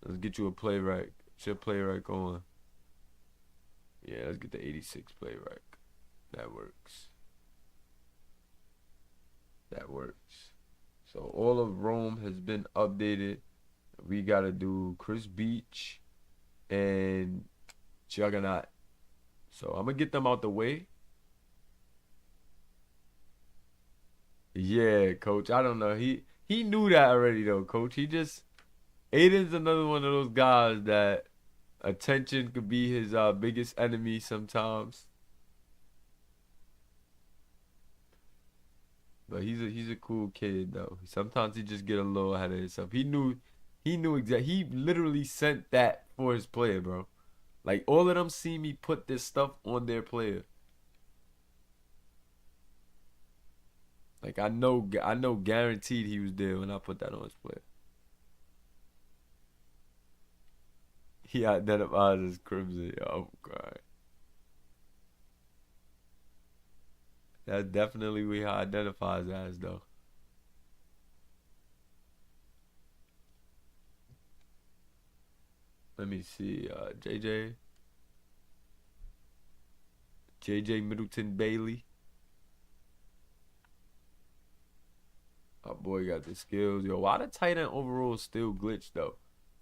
let's get you a playwright. Should playwright going? Yeah, let's get the 86 playwright. That works. That works. So all of Rome has been updated. We gotta do Chris Beach and Juggernaut. So I'm gonna get them out the way. Yeah, coach. I don't know. He knew that already though, coach. Aiden's another one of those guys that attention could be his biggest enemy sometimes. But he's a cool kid though. Sometimes he just get a little ahead of himself. He knew exactly. He literally sent that for his player, bro. Like all of them see me put this stuff on their player. Like I know guaranteed he was there when I put that on his player. He identifies as Crimson. Oh god. That's definitely what he identifies as though. Let me see. JJ Middleton Bailey. Our boy got the skills. Yo, why the tight end overall still glitched though?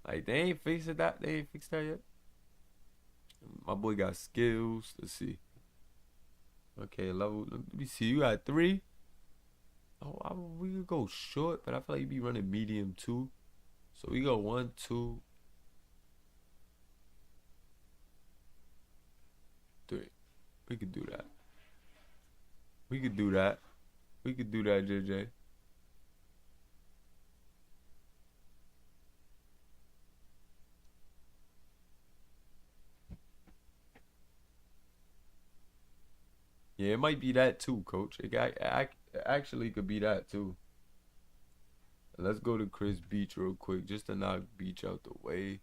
Like they ain't fixed that. They ain't fixed that yet. My boy got skills. Let's see. Okay, level. Let me see. You got 3. Oh, we could go short, but I feel like you be running medium too. So we go 1, 2, 3. We could do that. We could do that. We could do that, JJ. Yeah, it might be that too, coach. It actually could be that too. Let's go to Chris Beach real quick just to knock Beach out the way.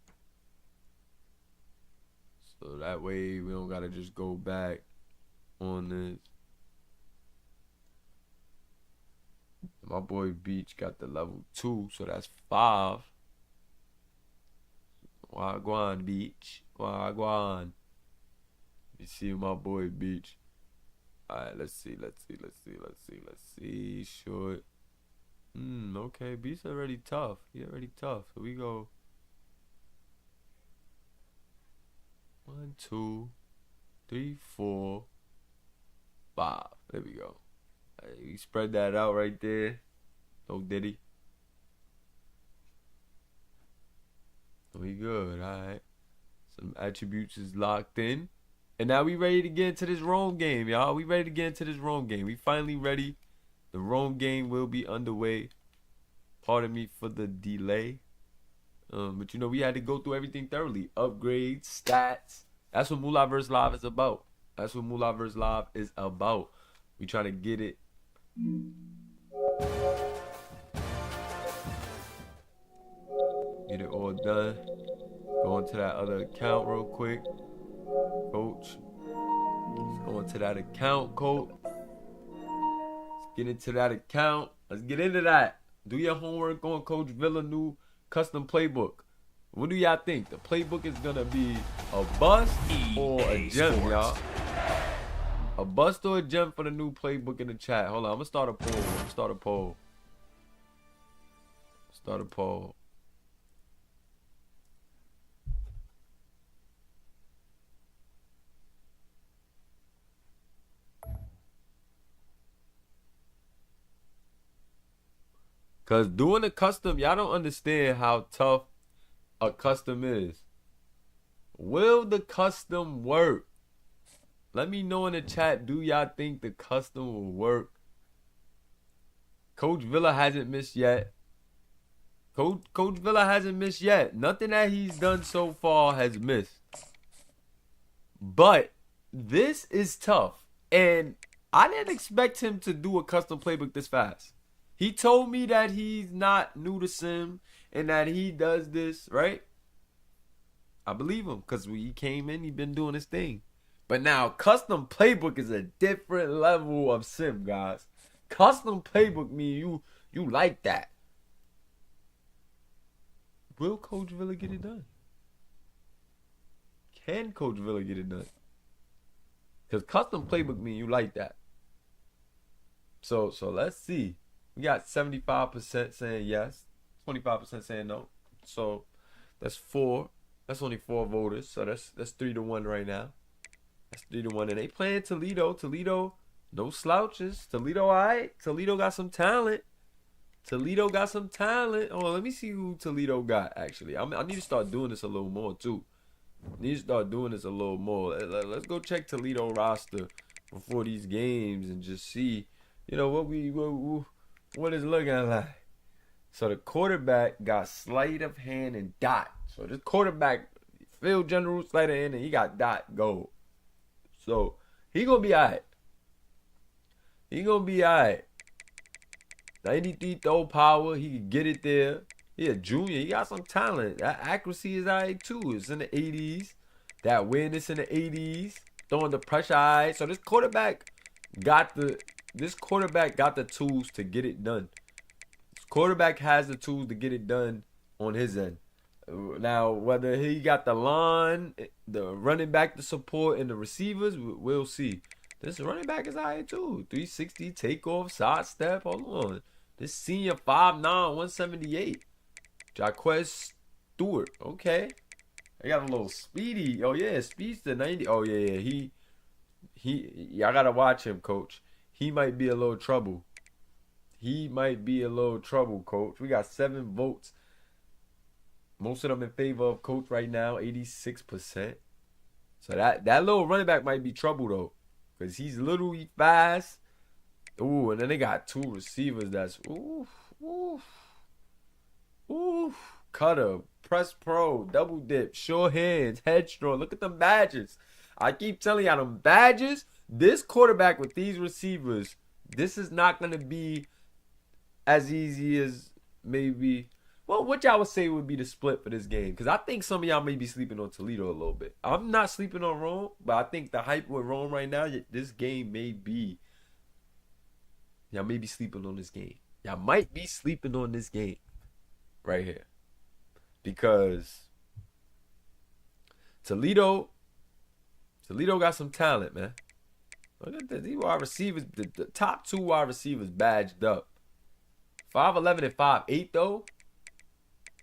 So that way we don't gotta just go back on this. My boy Beach got the level 2, so that's 5. Wagwan Beach. Wagwan. You see my boy Beach. Alright, let's see. Short. Okay, Beast already tough. He already tough. So we go 1, 2, 3, 4, 5. There we go. We spread that out right there. No diddy. We good, alright. Some attributes is locked in. And now we ready to get into this Rome game, y'all. We ready to get into this Rome game. We finally ready. The Rome game will be underway. Pardon me for the delay. But you know, we had to go through everything thoroughly. Upgrades, stats. That's what Mulaverse Live is about. That's what Mulaverse Live is about. We trying to get it. Get it all done. Go into that other account real quick. Coach, let's go into that account, coach. Let's get into that account. Let's get into that. Do your homework on Coach Villa new custom playbook. What do y'all think? The playbook is gonna be a bust or a gem, y'all? A bust or a gem for the new playbook in the chat. Hold on, I'm gonna start a poll. Start a poll. Because doing a custom, y'all don't understand how tough a custom is. Will the custom work? Let me know in the chat, do y'all think the custom will work? Coach Villa hasn't missed yet. Coach Villa hasn't missed yet. Nothing that he's done so far has missed. But this is tough. And I didn't expect him to do a custom playbook this fast. He told me that he's not new to Sim and that he does this, right? I believe him because he came in, he been doing his thing. But now, custom playbook is a different level of sim, guys. Custom playbook mean you like that. Will Coach Villa get it done? Can Coach Villa get it done? Because custom playbook mean you like that. So let's see. We got 75% saying yes, 25% saying no. So that's four. That's only 4 voters. So that's 3-1 right now. That's 3-1. And they playing Toledo. Toledo, no slouches. Toledo, all right. Toledo got some talent. Toledo got some talent. Oh, let me see who Toledo got, actually. I need to start doing this a little more, too. Let's go check Toledo roster before these games and just see, what it's looking like. So the quarterback got sleight of hand and dot. So this quarterback, field general, sleight of hand, and he got dot goal. So he gonna be alright. 93 throw power, he can get it there. He a junior, he got some talent. That accuracy is alright too. It's in the 80s. That awareness in the 80s. Throwing the pressure alright. So this quarterback got the tools to get it done. This quarterback has the tools to get it done on his end. Now, whether he got the line, the running back to support, and the receivers, we'll see. This running back is alright too. 360 takeoff, side step. Hold on. This senior 5'9", 178. Jaquez Stewart. Okay. I got a little speedy. Oh yeah, speedster 90. Oh yeah. I gotta watch him, coach. He might be a little trouble. Coach. We got 7 votes. Most of them in favor of coach right now, 86%. So that little running back might be trouble though. Because he's little, he fast. Ooh, and then they got 2 receivers that's cutter, press pro, double dip, sure hands, headstrong. Look at them badges. I keep telling y'all them badges. This quarterback with these receivers, this is not going to be as easy as maybe. Well, what y'all would say would be the split for this game? Because I think some of y'all may be sleeping on Toledo a little bit. I'm not sleeping on Rome, but I think the hype with Rome right now, this game may be. Y'all may be sleeping on this game. Y'all might be sleeping on this game right here. Because Toledo got some talent, man. Look at this. These wide receivers, the top 2 wide receivers badged up. 5'11" and 5'8", though.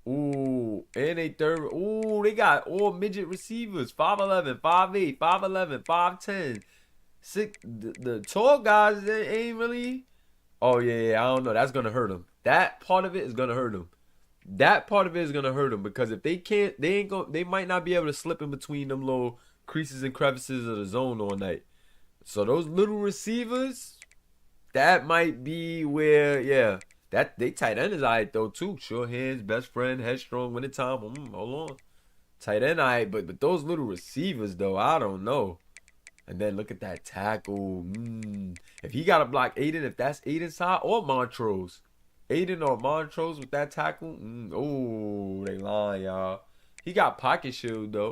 Ooh, and they third. Ooh, they got all midget receivers. 5'11", 5'8", 5'11", 5'10". 6. The tall guys they ain't really. Oh yeah, I don't know. That's gonna hurt them. That part of it is gonna hurt them. Because if they can't, they might not be able to slip in between them little creases and crevices of the zone all night. So those little receivers, that might be where, yeah. That they tight end is alright though too. Sure hands, best friend, headstrong, winning time. Hold on. Tight end alright, but those little receivers though, I don't know. And then look at that tackle. If he got to block Aiden, if that's Aiden's side or Montrose. Aiden or Montrose with that tackle. Oh, they lying, y'all. He got pocket shield though.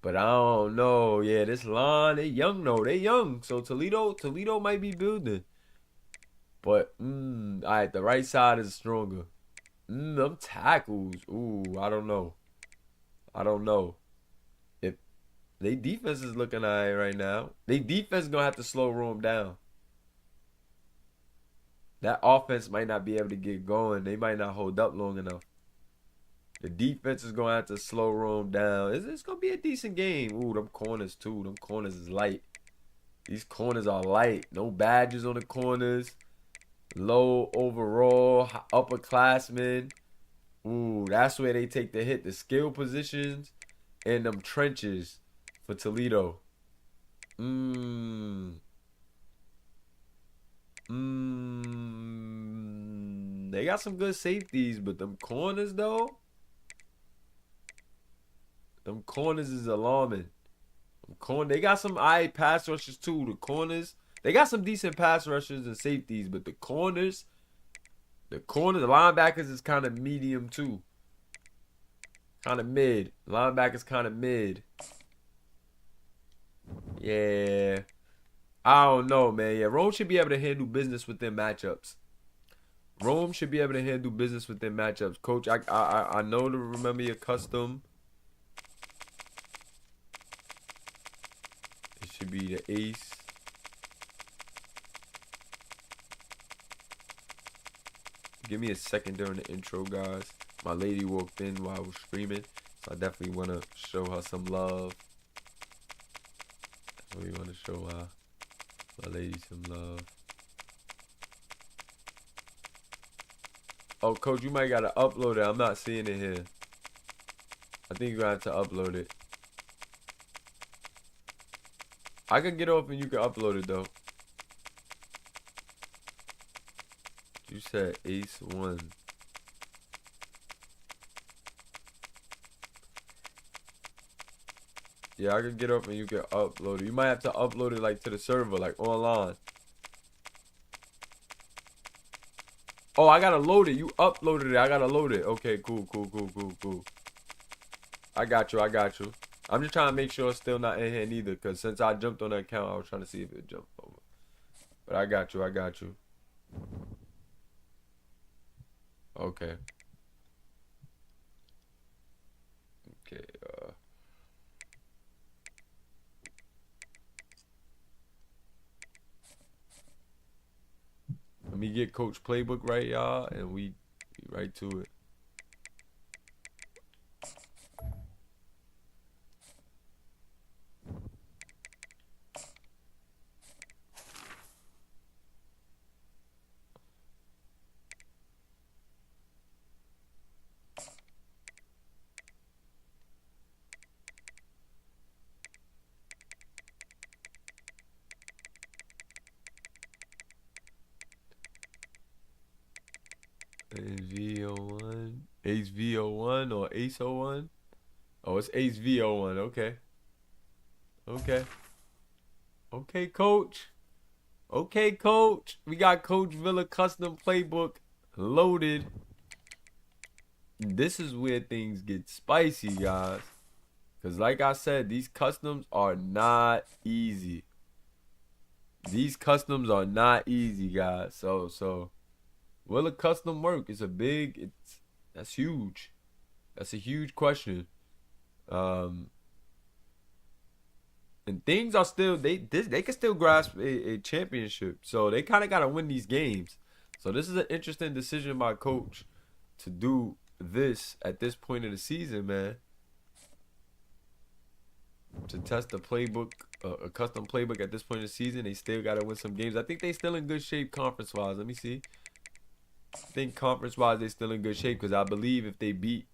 But I don't know. Yeah, this line, they young though. They young. So Toledo might be building. But, alright, the right side is stronger. Them tackles. Ooh, I don't know. If they defense is looking alright right now. They defense is going to have to slow Rome down. That offense might not be able to get going. They might not hold up long enough. The defense is going to have to slow Rome down. It's going to be a decent game. Ooh, them corners too. Them corners is light. These corners are light. No badges on the corners. Low overall, upperclassmen. Ooh, that's where they take the hit. The skill positions and them trenches for Toledo. They got some good safeties, but them corners though. Them corners is alarming. They got some pass rushers too. The corners. They got some decent pass rushers and safeties, but the corners, The corner, the linebackers is kind of medium too. Kind of mid. Linebackers kind of mid. Yeah. I don't know, man. Yeah, Rome should be able to handle business with their matchups. Rome should be able to handle business with their matchups. Coach, I know to remember your custom. It should be the ace. Give me a second during the intro, guys. My lady walked in while I was streaming, so I definitely want to show her some love. We want to show my lady some love. Oh, Coach, you might gotta upload it. I'm not seeing it here. I think you're gonna have to upload it. I can get off and you can upload it though. You said ace 1. Yeah, I can get up and you can upload it. You might have to upload it like to the server, like online. Oh, I gotta load it. You uploaded it. I gotta load it. Okay, cool. I got you. I'm just trying to make sure it's still not in here neither, because since I jumped on the account, I was trying to see if it jumped over. But I got you. Okay. Okay, let me get Coach Playbook right, y'all, and we right to it. V01, Ace V01 or Ace 01? Oh, it's Ace V01. Okay, Coach. Okay, Coach. We got Coach Villa custom playbook loaded. This is where things get spicy, guys. Because like I said, these customs are not easy. These customs are not easy, guys. So will a custom work? That's huge. That's a huge question. And things are still, they can still grasp a championship. So they kind of got to win these games. So this is an interesting decision by Coach to do this at this point of the season, man. To test the playbook, a custom playbook at this point of the season. They still got to win some games. I think they still in good shape conference-wise. Let me see. I think conference-wise they're still in good shape, because I believe if they beat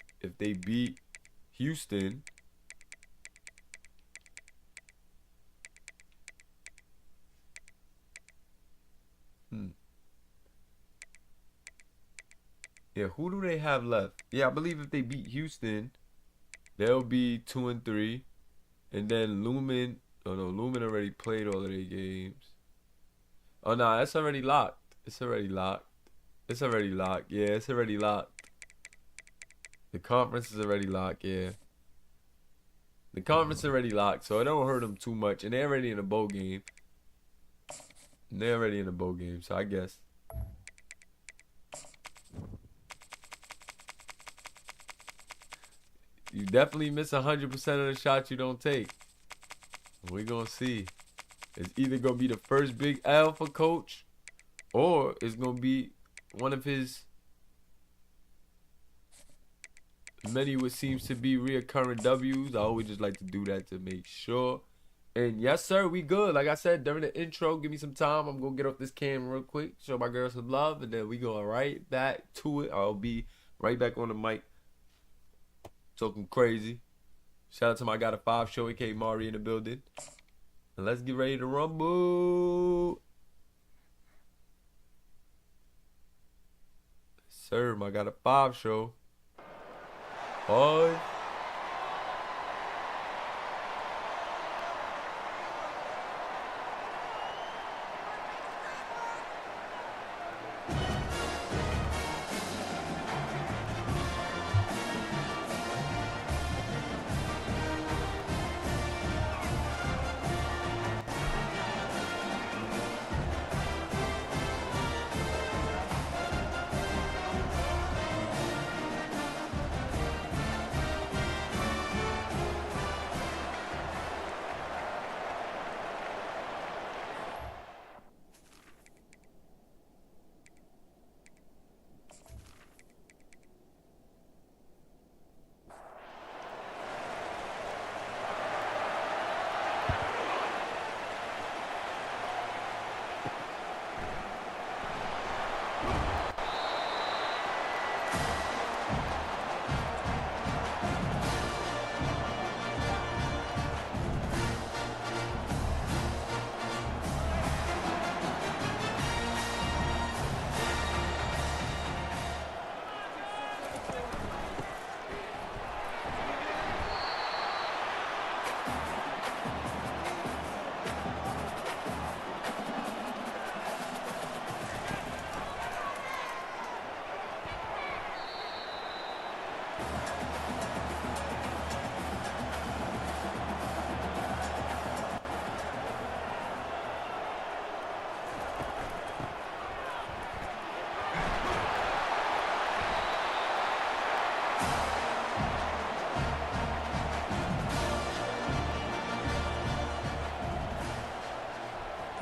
Houston, yeah, who do they have left? Yeah, I believe if they beat Houston, they'll be 2-3, and then Lumen. Oh no, Lumen already played all of their games. Oh no, that's already locked. It's already locked. Yeah, it's already locked. The conference is already locked. Yeah, the conference is already locked, so it don't hurt them too much, and they're already in a bowl game. So I guess. You definitely miss 100% of the shots you don't take. We're gonna see. It's either gonna be the first big L for Coach, or it's gonna be one of his many what seems to be reoccurring W's. I always just like to do that to make sure. And yes, sir, we good. Like I said during the intro, give me some time. I'm gonna get off this camera real quick, show my girl some love, and then we go right back to it. I'll be right back on the mic talking crazy. Shout out to my God of 5 show, aka Mari in the building. And let's get ready to rumble. Sir, my God of 5 show. Bye.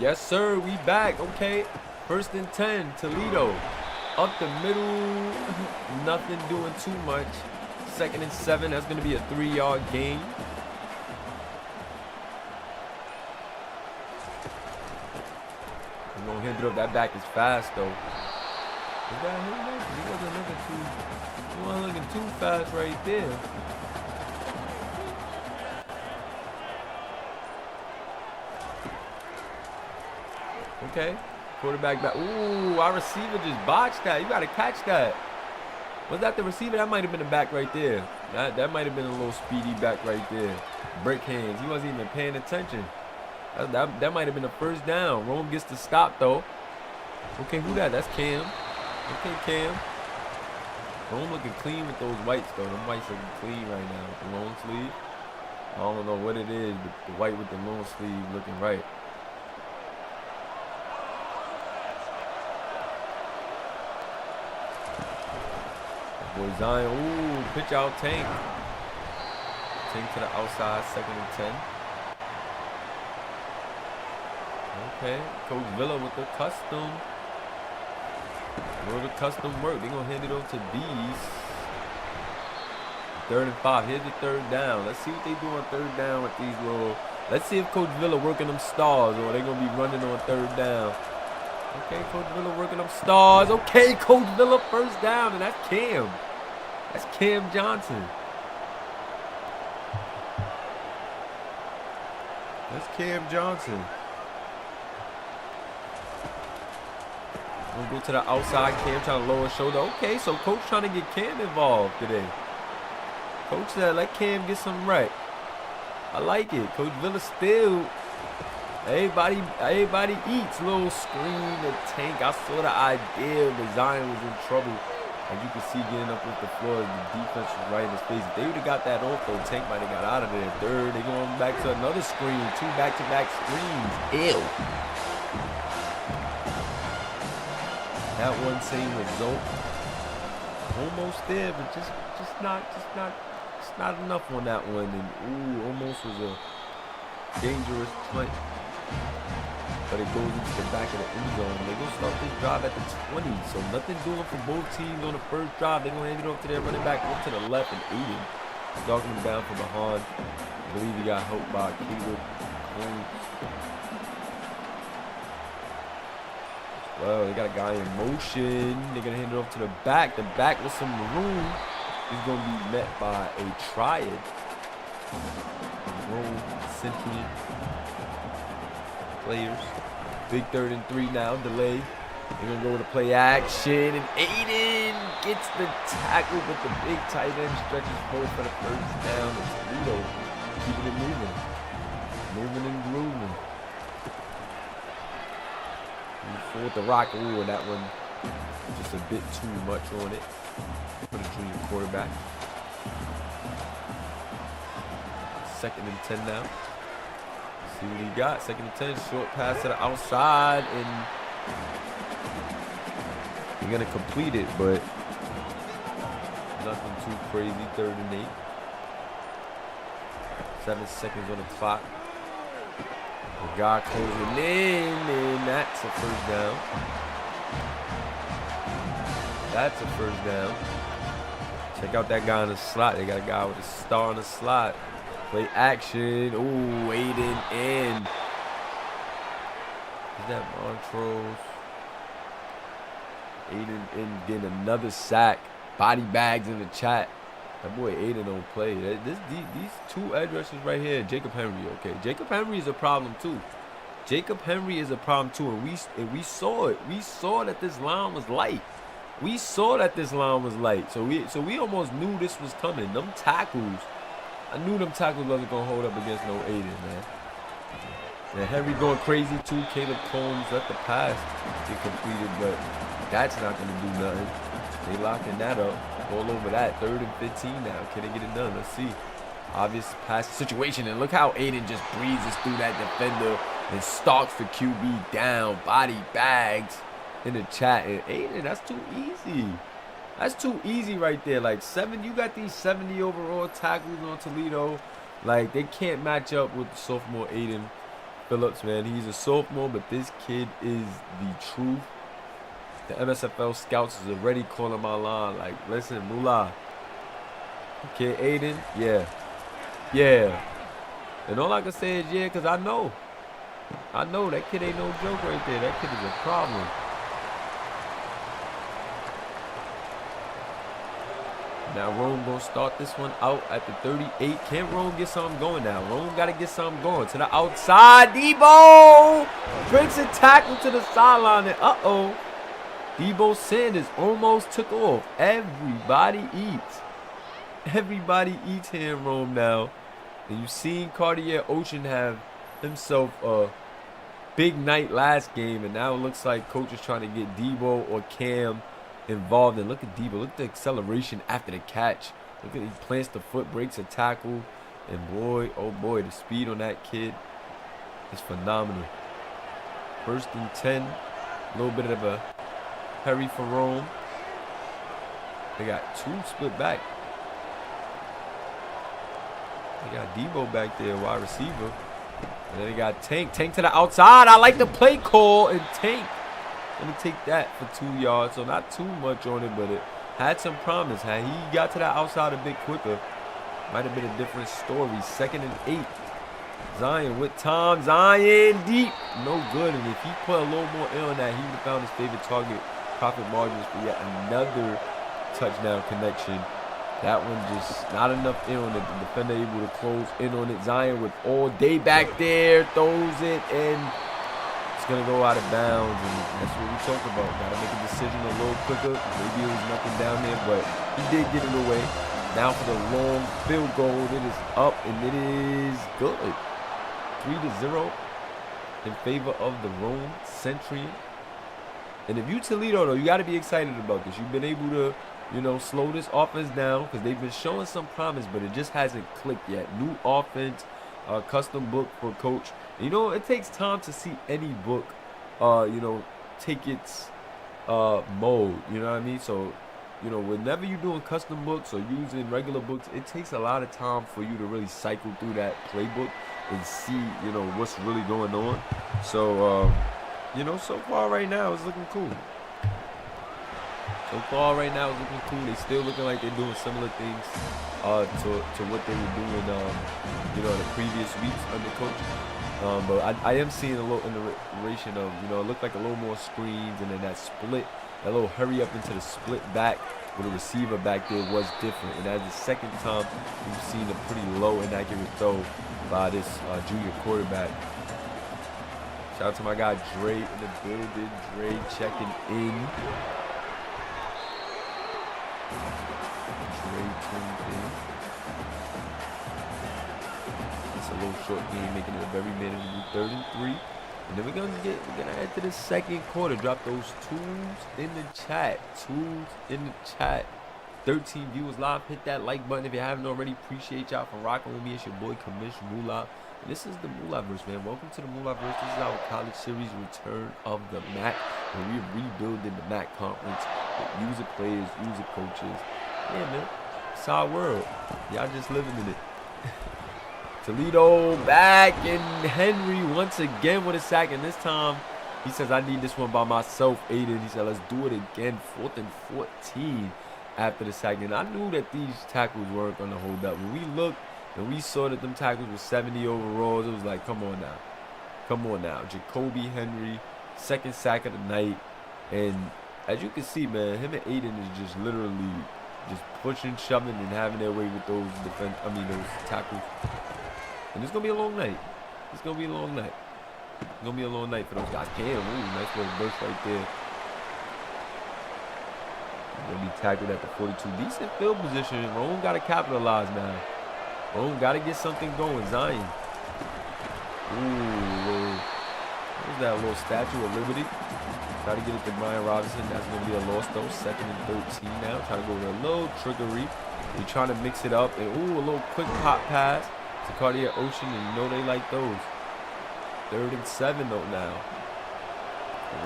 Yes, sir. We back. Okay. 1st and 10. Toledo. Up the middle. Nothing doing too much. 2nd and 7. That's going to be a 3-yard gain. We're going to hit it up. That back is fast, though. Is that him? He wasn't looking too fast right there. Okay. Quarterback back. Ooh, our receiver just botched that. You got to catch that. Was that the receiver? That might have been the back right there. That might have been a little speedy back right there. Brick hands. He wasn't even paying attention. That might have been the 1st down. Rome gets the stop, though. Okay, who that? That's Cam. Okay, Cam. Rome looking clean with those whites, though. Them whites looking clean right now with the long sleeve. I don't know what it is, but the white with the long sleeve looking right. Boy Zion, ooh, pitch out Tank. Tank to the outside, 2nd and 10. Okay, Coach Villa with the custom. Will the custom work? They're going to hand it over to Bees. 3rd and 5. Here's the 3rd down. Let's see what they do on 3rd down with these little. Let's see if Coach Villa working them stars or they're going to be running on 3rd down. Okay, Coach Villa working them stars. Okay, Coach Villa 1st down, and that's Cam. That's Cam Johnson. That's Cam Johnson. We'll go to the outside. Cam trying to lower his shoulder. Okay, so Coach trying to get Cam involved today. Coach said, let Cam get some rec. I like it. Coach Villa still. Everybody eats. Little screen, the Tank. I saw the idea, but Zion was in trouble. As you can see, getting up with the floor, the defense was right in his face. If they would have got that off, though, Tank might have got out of there. 3rd, they going back to another screen. 2 back-to-back screens. Ew. That one same result. Almost there, but just not enough on that one. And ooh, almost was a dangerous punt. But it goes into the back of the end zone. They're going to start this drive at the 20. So nothing doing for both teams on the 1st drive. They're going to hand it off to their running back up to the left, and Aiden stalking him down from behind. I believe he got helped by Caleb Combs. Well, they got a guy in motion. They're going to hand it off to the back. The back with some room is going to be met by a triad. Room Central players. Big 3rd and 3 now. Delay. They're going to go to play action. And Aiden gets the tackle, but the big tight end stretches forward for the 1st down. And Toledo keeping it moving. Moving and grooving. With the rock. Ooh, and that one just a bit too much on it for the junior quarterback. 2nd and 10 now. See what he got. 2nd and 10. Short pass to the outside. And you're going to complete it, but nothing too crazy. 3rd and 8. 7 seconds on the clock. The guy closing in, and that's a 1st down. That's a 1st down. Check out that guy in the slot. They got a guy with a star in the slot. Play action. Ooh, Aiden in. Is that Montrose? Aiden in getting another sack. Body bags in the chat. That boy Aiden don't play. These 2 edge rushers right here. Jacob Henry, okay. Jacob Henry is a problem too. Jacob Henry is a problem too, and we saw it. We saw that this line was light. We saw that this line was light. So we almost knew this was coming. Them tackles, I knew them tackles wasn't gonna hold up against no Aiden, man. And Henry going crazy too. Caleb Combs let the pass get completed, but that's not gonna do nothing. They locking that up. All over that. 3rd and 15 now. Can they get it done? Let's see. Obvious pass situation. And look how Aiden just breezes through that defender and stalks the QB down. Body bags in the chat. And Aiden, that's too easy. That's too easy right there. Like, you got these 70 overall tackles on Toledo. Like, they can't match up with the sophomore Aiden Phillips, man. He's a sophomore, but this kid is the truth. The MSFL scouts is already calling my line. Like, listen, Mula. Kid Aiden, yeah. Yeah. And all I can say is yeah, because I know. I know that kid ain't no joke right there. That kid is a problem. Now Rome gonna start this one out at the 38. Can Rome get something going now? Rome gotta get something going. To the outside. Debo breaks a tackle to the sideline. And uh-oh. Debo Sanders almost took off. Everybody eats. Everybody eats here in Rome now. And you've seen Cartier Ocean have himself a big night last game. And now it looks like coach is trying to get Debo or Cam involved. And look at Debo. Look at the acceleration after the catch. Look at he plants the foot, breaks a tackle. And boy, oh boy, the speed on that kid is phenomenal. 1st and 10. A little bit of a hurry for Rome. They got 2 split back. They got Debo back there, wide receiver. And then they got Tank. Tank to the outside. I like the play call. And Tank, let me take that for 2 yards. So not too much on it, but it had some promise. Had he got to that outside a bit quicker, might have been a different story. 2nd and 8. Zion with Tom. Zion deep. No good. And if he put a little more in on that, he would have found his favorite target. Profit margins for yet another touchdown connection. That one just not enough in on it. The defender able to close in on it. Zion with all day back there. Throws it and it's going to go out of bounds. And that's what we talked about. Got to make a decision a little quicker. Maybe it was nothing down there, but he did get it away. Now for the long field goal. It is up and it is good. 3-0 in favor of the Rome Centurion. And if you Toledo, though, you got to be excited about this. You've been able to, you know, slow this offense down because they've been showing some promise, but it just hasn't clicked yet. New offense, custom book for coach. And, you know, it takes time to see any book, you know, take its mode. You know what I mean? So, you know, whenever you're doing custom books or using regular books, it takes a lot of time for you to really cycle through that playbook and see, you know, what's really going on. So, you know, so far right now it's looking cool. So far right now it's looking cool. They still looking like they're doing similar things to what they were doing, you know, the previous weeks under coach. But I am seeing a little iteration of, you know, it looked like a little more screens, and then that split, that little hurry up into the split back with a receiver back there was different. And that's the second time we've seen a pretty low inaccurate throw by this junior quarterback. Shout out to my guy Dre in the building. Dre checking in. Dre tuned in. It's a little short game, making it a very manageable 3rd and 3. And then we're gonna head to the second quarter. Drop those twos in the chat. Twos in the chat. 13 viewers live. Hit that like button if you haven't already. Appreciate y'all for rocking with me. It's your boy Commish Mula. This is the Mulaverse, man. Welcome to the Mulaverse. This is our college series return of the MAC. And we're rebuilding the MAC conference with user players, user coaches. Yeah, man. It's our world. Y'all just living in it. Toledo back, and Henry once again with a sack. And this time, he says, I need this one by myself, Aiden. He said, let's do it again. 4th and 14 after the sack. And I knew that these tackles weren't going to hold up. When we looked, and we saw that them tackles were 70 overalls, it was like, come on now. Come on now. Jacoby Henry, 2nd sack of the night. And as you can see, man, him and Aiden is just literally just pushing, shoving, and having their way with those those tackles. And it's going to be a long night. It's going to be a long night. It's going to be a long night for those guys. Damn, ooh, nice little burst right there. Going to be tackled at the 42. Decent field position. Rome got to capitalize now. Rome got to get something going. Zion. Ooh, what was that little Statue of Liberty? Try to get it to Brian Robinson. That's going to be a loss, though. 2nd and 13 now. Try to go with a little trickery. You're trying to mix it up. And, ooh, a little quick pop pass to Cartier Ocean. And you know they like those. 3rd and 7, though, now.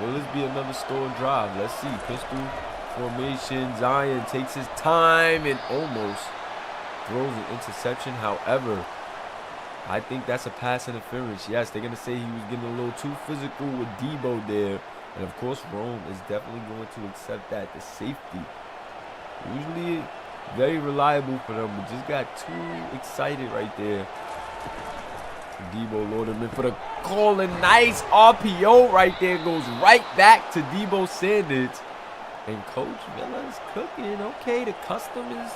Will this be another store drive? Let's see. Pistol formation. Zion takes his time and almost throws an interception. However, I think that's a pass interference. Yes, they're going to say he was getting a little too physical with Debo there. And, of course, Rome is definitely going to accept that. The safety. Usually very reliable for them, but just got too excited right there. Debo loaded him in for the call. And nice RPO right there. Goes right back to Debo Sanders. And Coach Villa's cooking. Okay, the custom is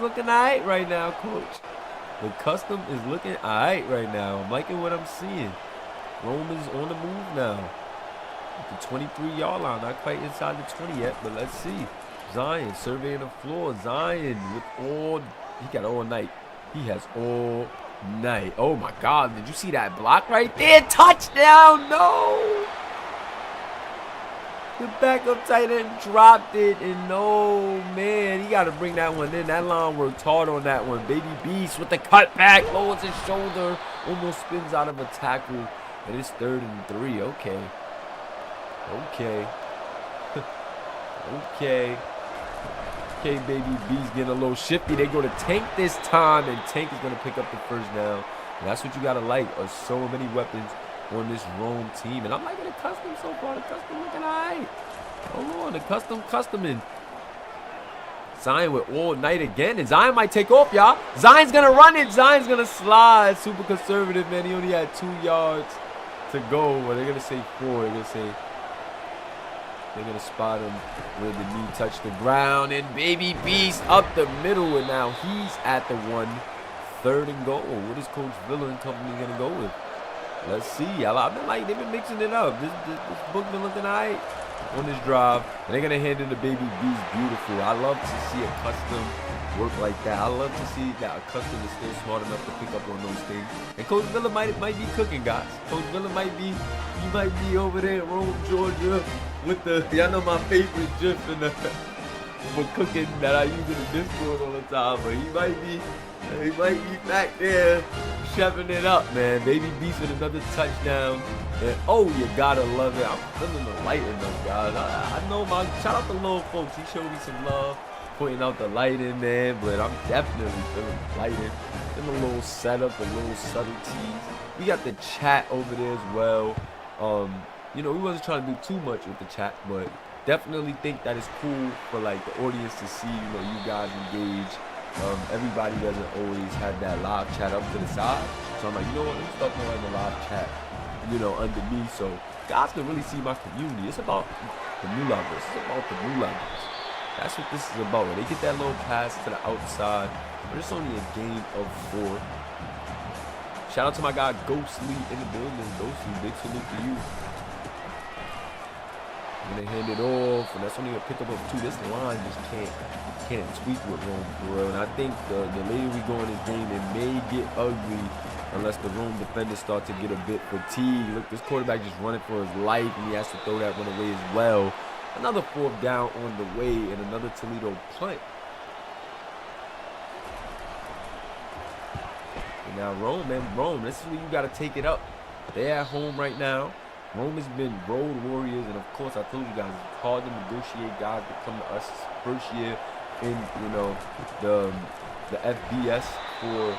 looking all right right now, Coach. The custom is looking all right right now. I'm liking what I'm seeing. Rome is on the move now. At the 23-yard line. Not quite inside the 20 yet, but let's see. Zion surveying the floor. Zion with he got all night. He has all night. Oh, my God. Did you see that block right there? Touchdown. No. The backup tight end dropped it, and no, man, he got to bring that one in. That line worked hard on that one. Baby Beast with the cutback, lowers his shoulder, almost spins out of a tackle. It is 3rd and 3. Okay. Okay, Baby Beast getting a little shifty. They go to Tank this time, and Tank is going to pick up the first down. And that's what you got to like, are so many weapons on this Rome team. And I'm liking the custom so far. The custom looking all right. Hold on, the customing. Zion with all night again. And Zion might take off, y'all. Zion's going to run it. Zion's going to slide. Super conservative, man. He only had 2 yards to go. Well, they're going to say 4. They're going to spot him where the knee touched the ground. And Baby Beast up the middle. And now he's at the 1. 3rd and goal. What is Coach Villa and company going to go with? Let's see. They've been mixing it up. This book been looking all right on this drive. And they're going to hand it to Baby Beast. Beautiful. I love to see a custom work like that. I love to see that a custom is still smart enough to pick up on those things. And Coach Villa might be cooking, guys. Coach Villa might be over there in Rome, Georgia with y'all know my favorite gif for cooking that I use in the Discord all the time. But he might be back there chefing it up, man. Baby Beast with another touchdown. And oh, you gotta love it. I'm feeling the lighting though, guys. I know shout out to Lil Folks. He showed me some love, pointing out the lighting, man. But I'm definitely feeling the lighting. And the little setup, the little subtleties. We got the chat over there as well. We wasn't trying to do too much with the chat, but definitely think that it's cool for like the audience to see, you guys engage. Everybody doesn't always have that live chat up to the side. So I'm like, let me start more in the live chat, underneath. So guys can really see my community. It's about the Mulaverse. It's about the Mulaverse. That's what this is about. When they get that little pass to the outside, but it's only a game of 4. Shout out to my guy Ghostly in the building. Ghostly, big salute to you. I'm gonna hand it off, and that's only a pickup of 2. This line just can't tweak with Rome for real. And I think the later we go in this game, it may get ugly unless the Rome defenders start to get a bit fatigued. Look, this quarterback just running for his life, and he has to throw that one away as well. Another 4th down on the way, and another Toledo punt. And now Rome, this is where you gotta take it up. They're at home right now. Rome has been road warriors, and of course, I told you guys, it's hard to negotiate guys that come to us first year in, the FBS for,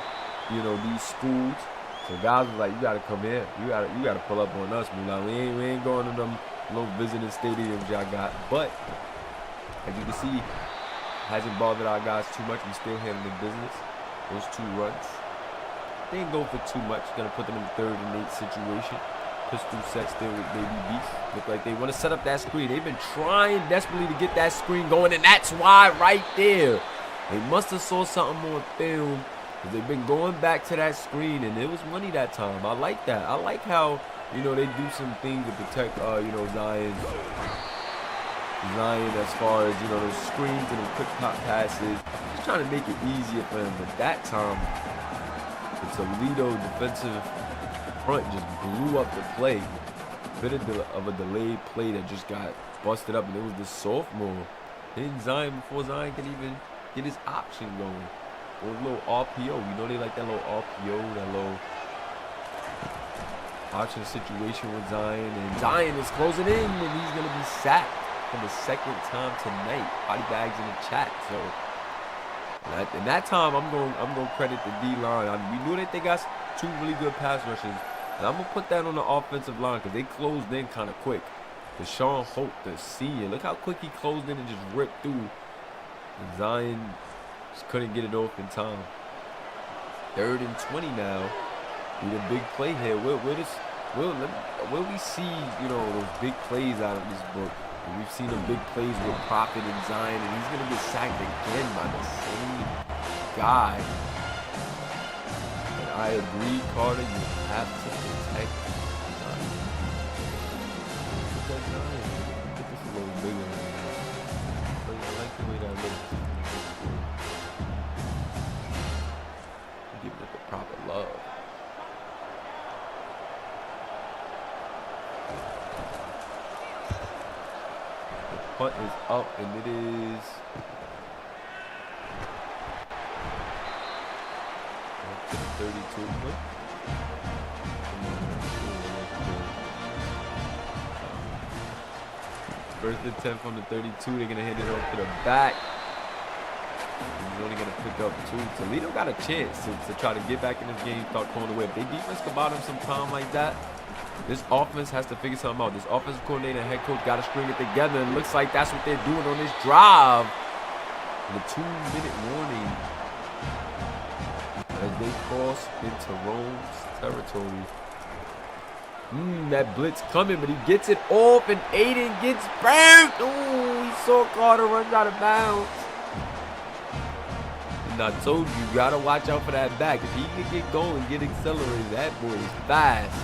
these schools. So guys was like, you gotta come here. You gotta pull up on us, Mulan. We ain't going to them little visiting stadiums y'all got. But as you can see, hasn't bothered our guys too much. We still handling business. Those 2 runs. They ain't go for too much. Gonna put them in the 3rd and 8 situation. Pistol set still with Baby Beast. Look like they want to set up that screen. They've been trying desperately to get that screen going, and that's why right there. They must have saw something on film, because they've been going back to that screen, and it was money that time. I like that. I like how, they do some things to protect, Zion as far as, those screens and the quick pop passes. Just trying to make it easier for him. But that time, the Toledo defensive front just blew up the play. Bit of a delayed play that just got busted up, and it was the sophomore hitting Zion before Zion could even get his option going. Or a little RPO. They like that little RPO, that little option situation with Zion. And Zion is closing in, and he's going to be sacked for the 2nd time tonight. Body bags in the chat. So And that time, I'm going to credit the D-line. We knew that they got 2 really good pass rushes. And I'm going to put that on the offensive line because they closed in kind of quick. Deshaun Holt, the senior. Look how quick he closed in and just ripped through. And Zion just couldn't get it off in time. 3rd and 20 now. Need a big play here. Will we see, you know, those big plays out of this book? And we've seen them big plays with Prophet and Zion, and he's going to get sacked again by the same guy. And I agree, Carter, you have to protect Zion. Protect Zion. Get this a little bigger. I like the way that looks. Giving it the proper love. Punt is up, and it is up to the 32. First and 10 from the 32. They're gonna hand it off to the back. He's only gonna pick up 2. Toledo got a chance to try to get back in this game, start calling away. If they defense can bottom some time like that, this offense has to figure something out. This offensive coordinator and head coach got to string it together. And it looks like that's what they're doing on this drive. The 2-minute warning as they cross into Rome's territory. That blitz coming, but he gets it off, and Aiden gets burned. Ooh, he saw Carter runs out of bounds. And I told you, you got to watch out for that back. If he can get going, get accelerated, that boy is fast.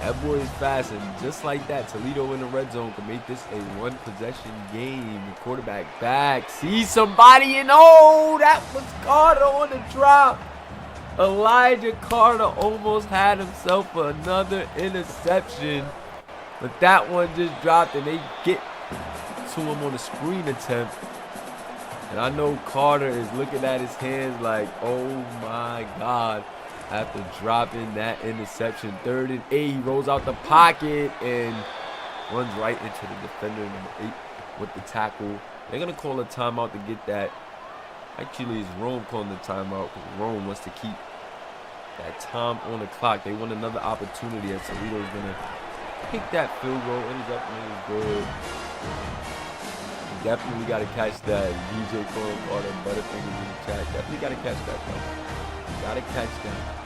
That boy is fast, and just like that, Toledo in the red zone can make this a 1-possession game. The quarterback back, sees somebody, and oh, that was Carter on the drop. Elijah Carter almost had himself another interception, but that one just dropped, and they get to him on a screen attempt. And I know Carter is looking at his hands like, oh my God. After dropping that interception, 3rd and 8, he rolls out the pocket and runs right into the defender, number 8, with the tackle. They're going to call a timeout to get that. Actually, it's Rome calling the timeout because Rome wants to keep that time on the clock. They want another opportunity as Toledo is going to pick that field goal. Ends up and it's good. Definitely got to catch that. DJ calling Carter Butterfingers in the chat. Definitely got to catch that, though. Got to catch that.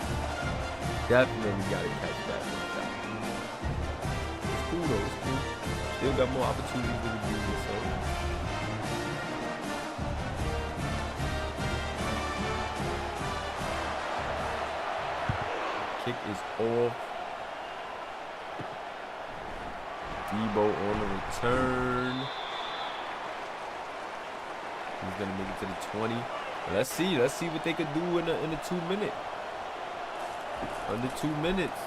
Definitely gotta catch that. It's cool though, it's cool. Still got more opportunities than the junior, so. Kick is off. Debo on the return. He's gonna make it to the 20. Let's see what they could do in the 2-minute. Under 2 minutes.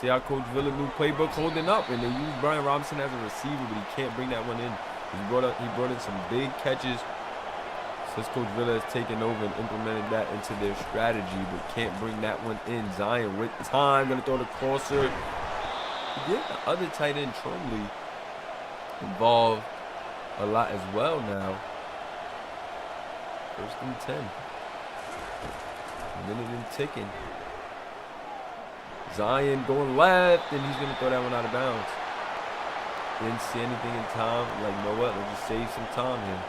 See how Coach Villeneuve playbook holding up, and they use Brian Robinson as a receiver, but he can't bring that one in. He brought in some big catches since Coach Villa has taken over and implemented that into their strategy, but can't bring that one in. Zion with time, gonna throw the crosser. Yeah, the other tight end, Trombley, involved a lot as well now. 1st and 10. A minute and ticking. Zion going left, and he's going to throw that one out of bounds. Didn't see anything in time. Like, you know what? Let's just save some time here.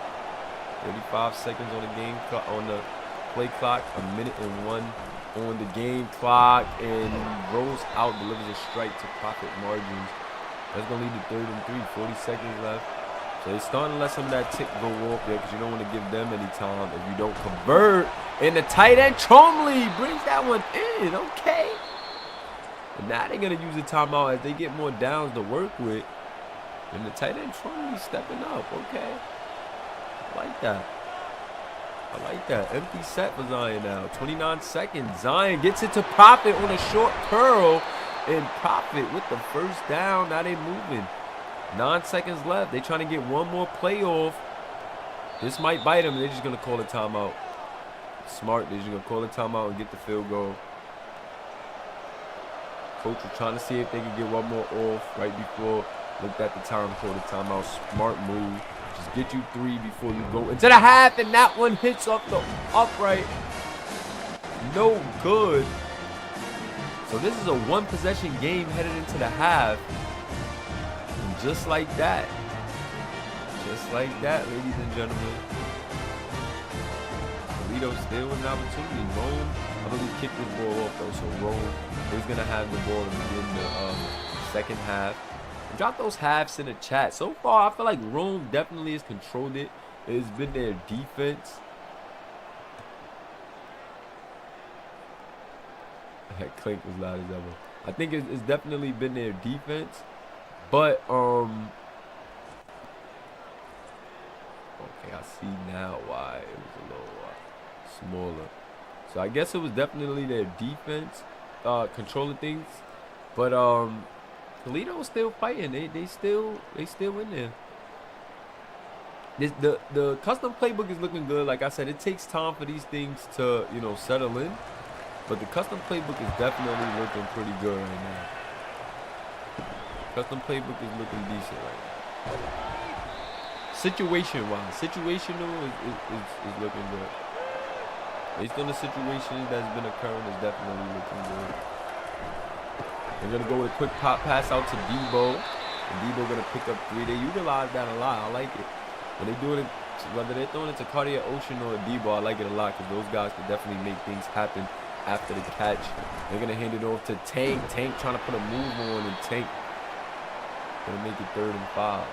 35 seconds on the game on the play clock. 1 minute and 1 on the game clock, and rolls out, delivers a strike to profit margins. That's going to lead to 3rd and 3. 40 seconds left. So they're starting to let some of that tick go off there because you don't want to give them any time if you don't convert. And the tight end, Trombley, brings that one in. Okay. And now they're going to use the timeout as they get more downs to work with. And the tight end, Trombley, stepping up. Okay. I like that. I like that. Empty set for Zion now. 29 seconds. Zion gets it to Prophet on a short curl. And Prophet with the first down. Now they're moving. 9 seconds left. They're trying to get one more play off. This might bite them. They're just going to call a timeout. Smart. They're just going to call a timeout and get the field goal. Coach was trying to see if they could get one more off right before. Looked at the time, called a timeout. Smart move. Just get you 3 before you go into the half, and that one hits off the upright. No good. So this is a 1-possession game headed into the half. And just like that, ladies and gentlemen, Toledo still with an opportunity. Rome, I believe, kicked this ball off though, so Rome is going to have the ball to begin the second half. Drop those halves in the chat. So far, I feel like Rome definitely has controlled it. It's been their defense. That clink was loud as ever. I think it's definitely been their defense. But, okay, I see now why it was a little smaller. So I guess it was definitely their defense controlling things. But, Toledo's still fighting. They still in there. The custom playbook is looking good. Like I said, it takes time for these things to, you know, settle in. But the custom playbook is definitely looking pretty good right now. Custom playbook is looking decent right now. Situation-wise, situational is looking good. Based on the situation that's been occurring, is definitely looking good. They're going to go with a quick pop pass out to Debo. And Debo going to pick up 3. They utilize that a lot. I like it. When they do it, whether they're throwing it to Cartier Ocean or Debo, I like it a lot because those guys can definitely make things happen after the catch. They're going to hand it off to Tank. Tank trying to put a move on, and Tank going to make it 3rd and 5.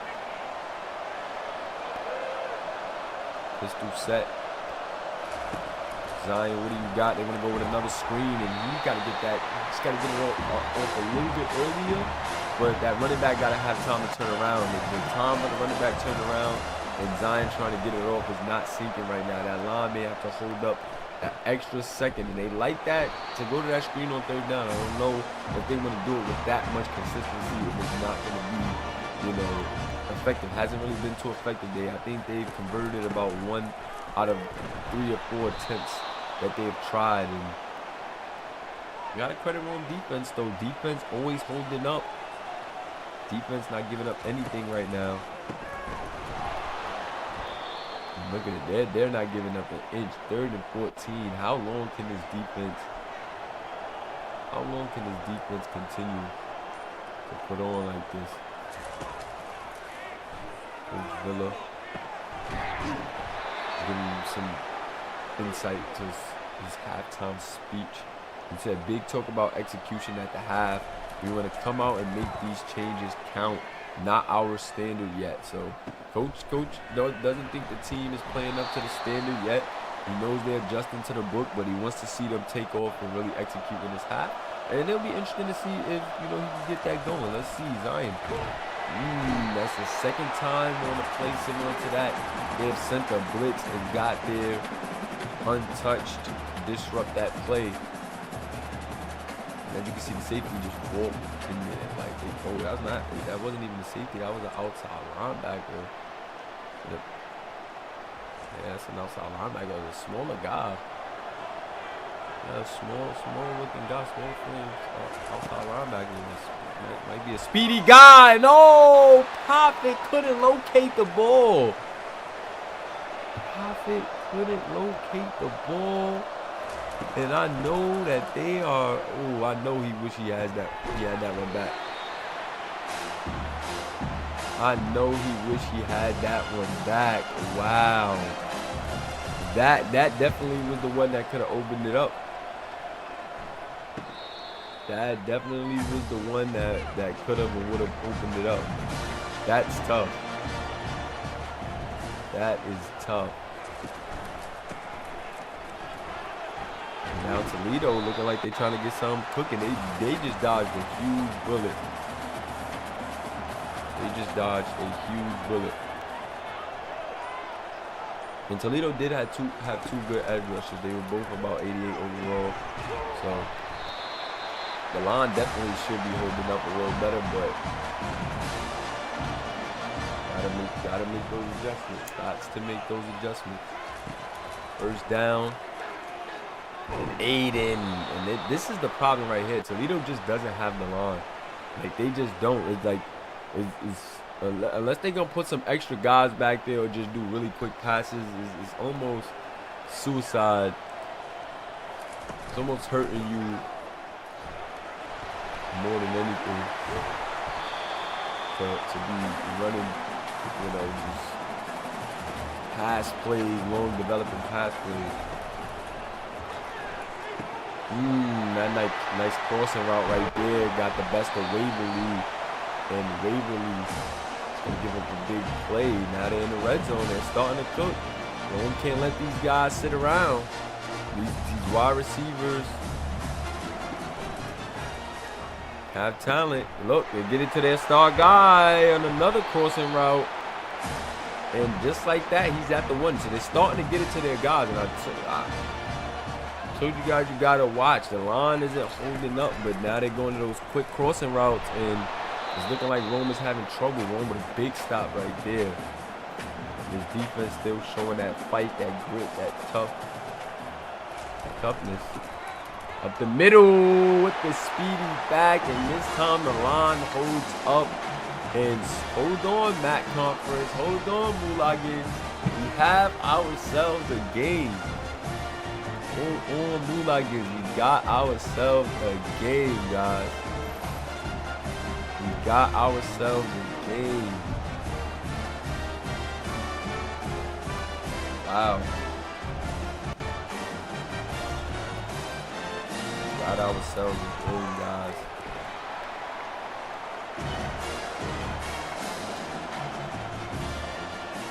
Pistol set. Zion, what do you got? They're going to go with another screen, and he's got to get that. He's got to get it off a little bit earlier, but that running back got to have time to turn around. The time for the running back turn around and Zion trying to get it off is not sinking right now. That line may have to hold up an extra second, and they like that to go to that screen on 3rd down. I don't know if they want to do it with that much consistency. If it's not going to be, you know, effective. Hasn't really been too effective. I think they've converted about 1 out of 3 or 4 attempts that they've tried, and you gotta credit Rome defense though. Defense always holding up. Defense not giving up anything right now. And look at it, they're not giving up an inch. 3rd and 14. How long can this defense? How long can this defense continue to put on like this? Coach Villa giving some insight to his halftime speech. He said, big talk about execution at the half. We want to come out and make these changes count. Not our standard yet. So coach doesn't think the team is playing up to the standard yet. He knows they're adjusting to the book, but he wants to see them take off and really execute in this half. And it'll be interesting to see if, you know, he can get that going. Let's see, Zion. That's the 2nd time on a play similar to that. They've sent a blitz and got there untouched to disrupt that play. And as you can see, the safety just walked in there like they told. That wasn't even the safety. That was an outside linebacker. Yeah, that's an outside linebacker. It was a smaller guy. Yeah, small looking guy, small frame, outside linebacker. Might be a speedy guy. No! Prophet couldn't locate the ball. Prophet couldn't locate the ball. And I know that they are. Oh, I know he wish he had that. He had that one back. I know he wish he had that one back. Wow. That definitely was the one that could have opened it up. That definitely was the one that could have and would have opened it up. That's tough. That is tough. Now Toledo looking like they're trying to get something cooking. They just dodged a huge bullet. They just dodged a huge bullet. And Toledo did have two good edge rushes. They were both about 88 overall. So the line definitely should be holding up a little better, but gotta make those adjustments. Got to make those adjustments. 1st down. And Aiden, and this is the problem right here. Toledo just doesn't have the line. Like, they just don't. It's like, unless they're going to put some extra guys back there or just do really quick passes, it's almost suicide. It's almost hurting you more than anything to be running, just pass plays, long developing pass plays. That nice crossing route right there got the best of Waverly, and Waverly is going to give up a big play. Now they're in the red zone. They're starting to cook. One can't let these guys sit around. These wide receivers have talent. Look, they get it to their star guy on another crossing route. And just like that, he's at the one. So they're starting to get it to their guys. And I told you guys you got to watch. The line isn't holding up, but now they're going to those quick crossing routes. And it's looking like Rome is having trouble. Rome with a big stop right there. His defense still showing that fight, that grit, that toughness. Up the middle with the speedy back, and this time the line holds up. And hold on, Matt Conference. Hold on, Mulaverse. We have ourselves a game. Hold on, Mulaverse. We got ourselves a game, guys. We got ourselves a game. Wow. Got ourselves a game, guys.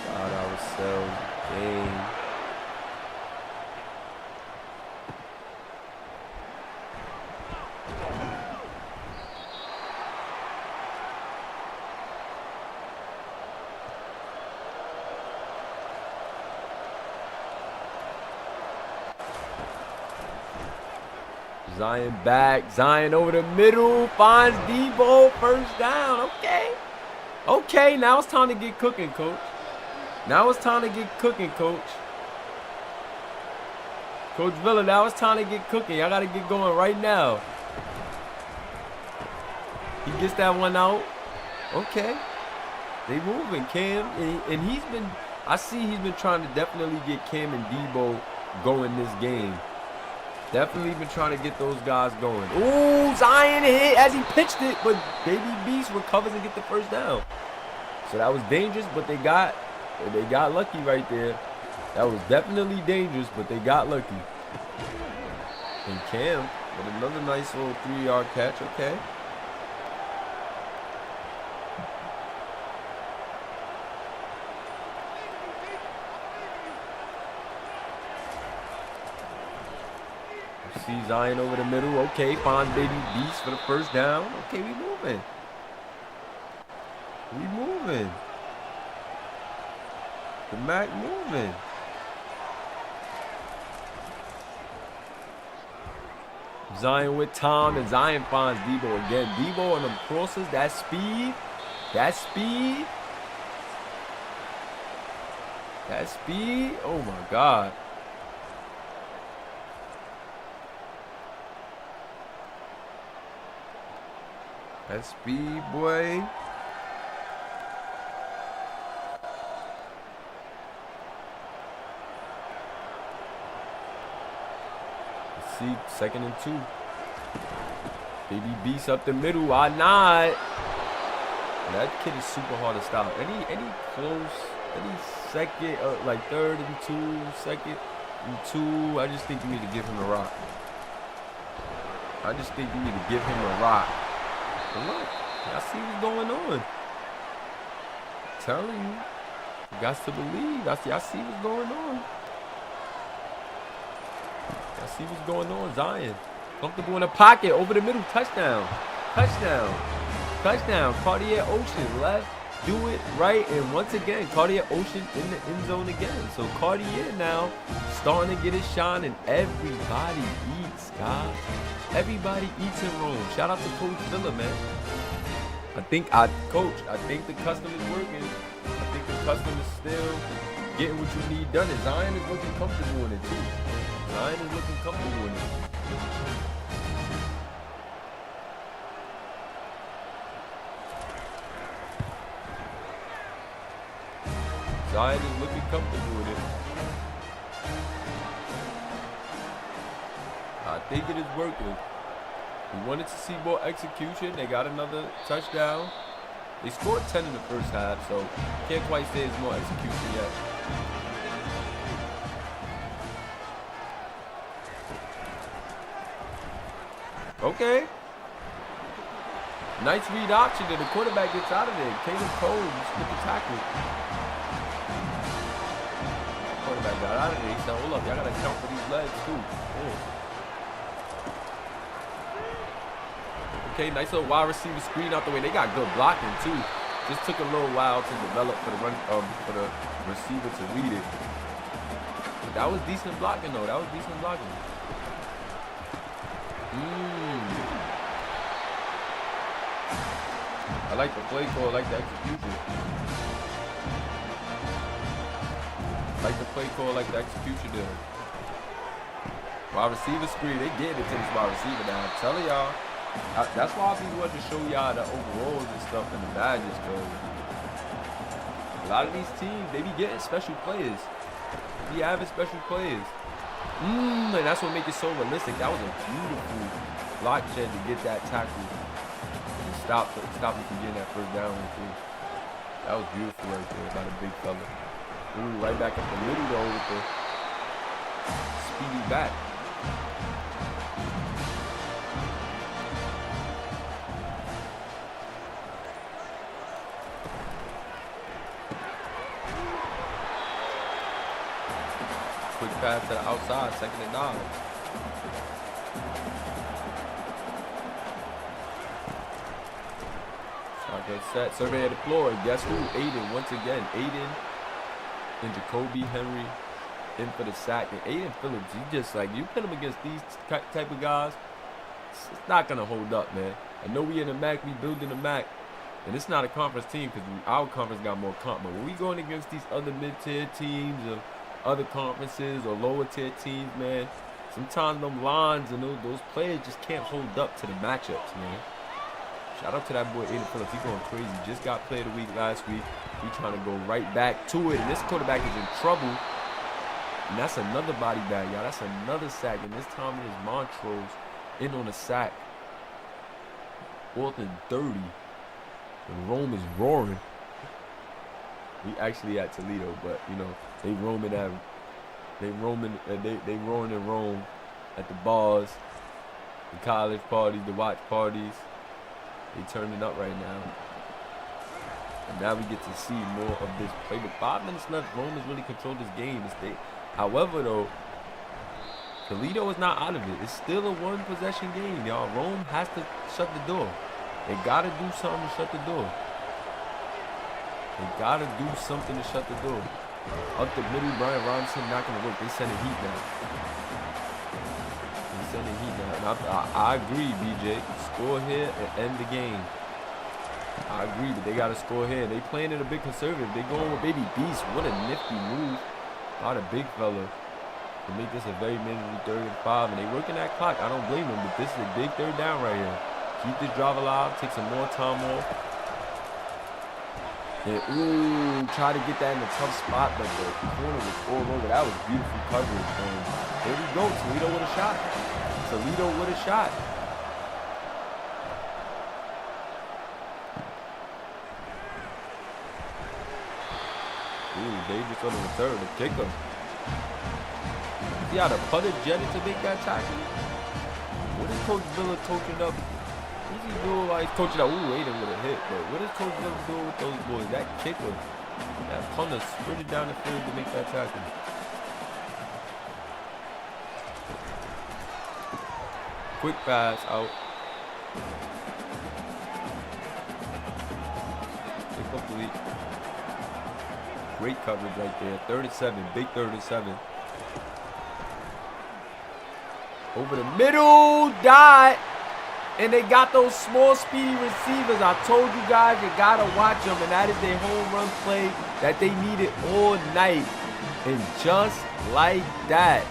Got ourselves a game. Zion back. Zion over the middle. Finds Debo. First down. Okay. Okay, now it's time to get cooking, coach. Now it's time to get cooking, coach. Coach Villa, now it's time to get cooking. Y'all got to get going right now. He gets that one out. Okay. They moving, Cam. And he's been, I see he's been trying to definitely get Cam and Debo going this game. Definitely been trying to get those guys going. Ooh, Zion hit as he pitched it, but Baby Beast recovers and get the first down. So that was dangerous, but they got lucky right there. That was definitely dangerous, but they got lucky. And Cam with another nice little 3-yard catch. Okay. See Zion over the middle. Okay, finds Baby Beast for the first down. Okay, we moving. We moving. The Mac moving. Zion with Tom, and Zion finds Debo again. Debo on them crosses. That speed. That speed. That speed. Oh my God. That speed, boy. Let's see, 2nd and 2. Baby Beast up the middle. Why not? That kid is super hard to stop. Any close, any second, like 3rd and 2, 2nd and 2. I just think you need to give him a rock. I just think you need to give him a rock. But look, y'all see what's going on. I'm telling you. You got to believe. Y'all see what's going on. Y'all see what's going on. Zion. Comfortable in the pocket. Over the middle. Touchdown. Touchdown. Touchdown. Cartier Ocean left. Do it right. And once again, Cartier Ocean in the end zone again. So Cartier now starting to get his shine, and everybody eats, guys. Everybody eats in Rome. Shout out to Coach Villa, man. Coach, I think the custom is working. I think the custom is still getting what you need done. And Zion is looking comfortable in it, too. Zion is looking comfortable in it. Zion is looking comfortable with it. I think it is working. We wanted to see more execution. They got another touchdown. They scored 10 in the first half, so can't quite say it's more execution yet. Okay. Nice read option, and the quarterback gets out of there. Caleb Cole with the tackle. Quarterback got out of there. He said, hold up, y'all got to count for these legs, too. Okay, nice little wide receiver screen out the way. They got good blocking, too. Just took a little while to develop for the run, for the receiver to read it. But that was decent blocking, though. That was decent blocking. I like the play call, I like the execution. I like the play call, I like the execution there. Wide receiver screen, they get it to this wide receiver now. I'm telling y'all. That's why I be wanting to show y'all the overalls and stuff and the badges, because a lot of these teams, they be getting special players. They be having special players. And that's what makes it so realistic. That was a beautiful block shed to get that tackle. Stop him from getting that first down right there. That was beautiful right there by the big fella. Right back up the middle though with the speedy back. Quick pass to the outside, 2nd and 9. Get set, survey of the floor, and guess who? Aiden, once again. Aiden and Jacoby Henry in for the sack. And Aiden Phillips, he just like, you put him against these type of guys, it's not going to hold up, man. I know we in the MAC, we building the MAC, and it's not a conference team because our conference got more comp. But when we going against these other mid-tier teams or other conferences or lower-tier teams, man, sometimes them lines and those players just can't hold up to the matchups, man. Shout out to that boy Aiden Phillips. He's going crazy. Just got player of the week last week. He's trying to go right back to it. And this quarterback is in trouble. And that's another body bag, y'all. That's another sack. And this time it is Montrose in on a sack. 4th and 30. The Rome is roaring. We actually at Toledo, but you know, they roaming in Rome at the bars, the college parties, the watch parties. They turning up right now. And now we get to see more of this play. With 5 minutes left, Rome has really controlled this game. However, though, Toledo is not out of it. It's still a one-possession game, y'all. Rome has to shut the door. They got to do something to shut the door. They got to do something to shut the door. Up the middle, Brian Robinson not going to work. They sending heat now. Sending heat now. And I agree, BJ. Score here and end the game. I agree, but they got to score here. They playing it a bit conservative. They going with Baby Beast. What a nifty move by the big fella to make this a very manageable 3rd and 5. And they working that clock. I don't blame them, but this is a big 3rd down right here. Keep this drive alive. Take some more time off. And try to get that in a tough spot, but the corner was all over. That was beautiful coverage. And there we go. Toledo with a shot. Toledo with a shot. Dangerous on the return, the kicker. See how the putter jetted to make that tackle? What is Coach Villa coaching up? What's he doing while he's coaching up? Aiden with a hit, but what is Coach Villa doing with those boys? That kicker, that punter sprinted down the field to make that tackle. Quick pass out. Incomplete. Great coverage right there. 3rd and 7. Big 3rd and 7. Over the middle. Dot. And they got those small, speedy receivers. I told you guys you got to watch them. And that is their home run play that they needed all night. And just like that.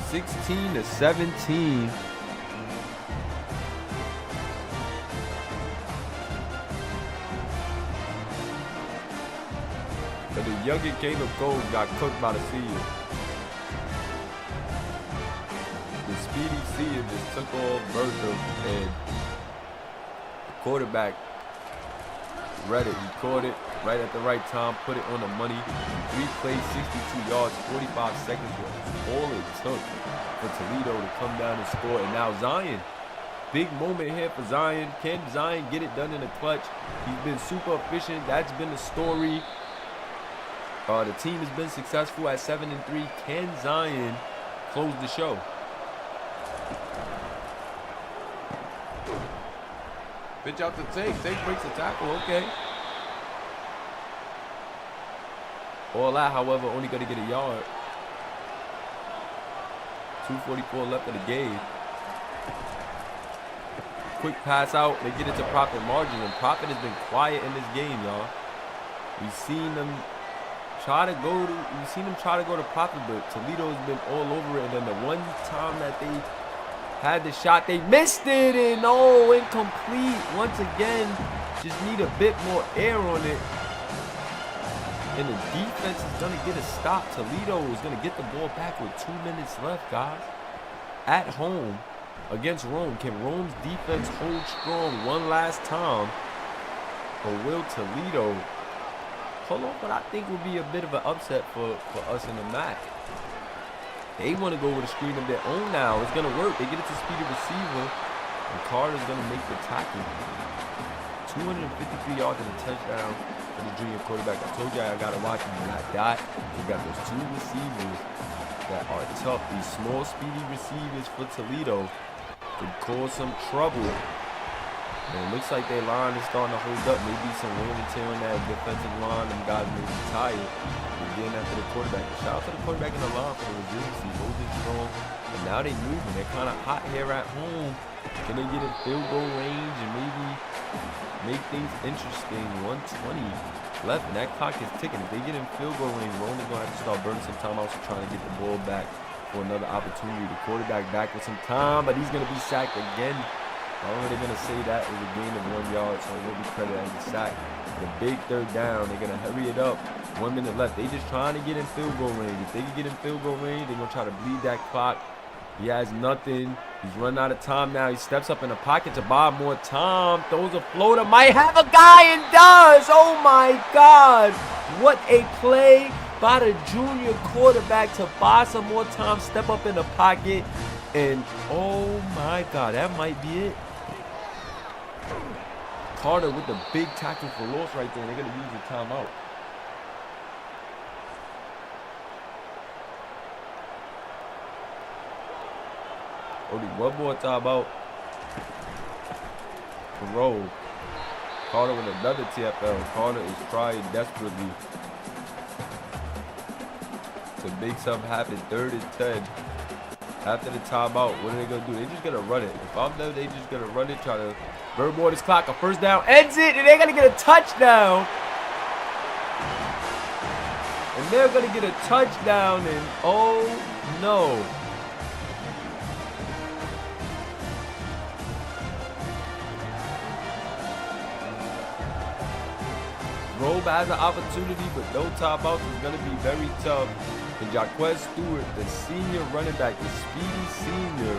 16-17. But the younger Caleb Cole got cooked by the senior. The speedy senior just took off Bertha, and the quarterback read it. He caught it right at the right time, put it on the money. 3 plays, 62 yards, 45 seconds was all it took for Toledo to come down and score. And now Zion, big moment here for Zion. Can Zion get it done in the clutch? He's been super efficient. That's been the story. The team has been successful at 7-3. Can Zion close the show? Pitch out to Tate. Tate breaks the tackle. Okay. All that, however, only going to get a yard. 2:44 left of the game. Quick pass out. They get it to Prophet Margin, and Prophet has been quiet in this game, y'all. We've seen them try to go to Prophet, but Toledo has been all over it. And then the one time that they had the shot, they missed it, and oh, incomplete. Once again, just need a bit more air on it. And the defense is going to get a stop. Toledo is going to get the ball back with 2 minutes left, guys. At home against Rome. Can Rome's defense hold strong one last time? Or will Toledo pull off what I think would be a bit of an upset for us in the MAC? They want to go with a screen of their own now. It's going to work. They get it to speedy receiver. And Carter's going to make the tackle. 253 yards and a touchdown for the junior quarterback. I told you I got to watch him. And at that, we got those 2 receivers that are tough. These small, speedy receivers for Toledo could cause some trouble. And it looks like their line is starting to hold up. Maybe some wear and tear on that defensive line. Them guys may be tired. They're getting after the quarterback. Shout out to the quarterback in the line for the resiliency. Holding strong. And now they're moving. They're kind of hot here at home. Can they get in field goal range and maybe make things interesting? 1:20 left, and that clock is ticking. If they get in field goal range, we're only going to have to start burning some timeouts trying to get the ball back for another opportunity. The quarterback back with some time, but he's going to be sacked again. Not only are they going to say that it was a gain of 1 yard, so it will be credited as a sack. The big third down, they're going to hurry it up. 1 minute left. They just trying to get in field goal range. If they can get in field goal range, they're going to try to bleed that clock. He has nothing. He's running out of time now. He steps up in the pocket to buy more time. Throws a floater. Might have a guy and does. Oh, my God. What a play by the junior quarterback to buy some more time. Step up in the pocket. And, oh, my God. That might be it. Carter with the big tackle for loss right there. They're going to use the timeout. Only one more timeout to roll. Carter with another TFL. Carter is trying desperately to make something happen. 3rd and 10. After the timeout, what are they going to do? They're just going to run it. If I'm them, they're just going to run it, try to burn more this clock. A first down, ends it, and they're going to get a touchdown. And they're going to get a touchdown, and oh no. Rome has an opportunity, but no timeouts is going to be very tough. And Jaquez Stewart, the senior running back, the speedy senior,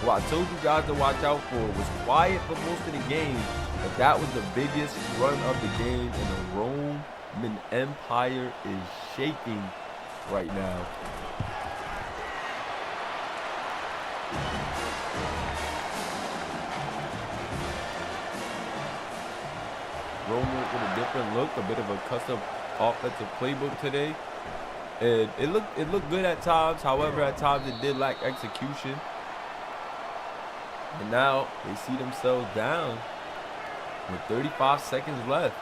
who I told you guys to watch out for, was quiet for most of the game, but that was the biggest run of the game, and the Roman Empire is shaking right now. Roman with a different look, a bit of a custom offensive playbook today. And it looked good at times. However, at times it did lack execution. And now they see themselves down with 35 seconds left,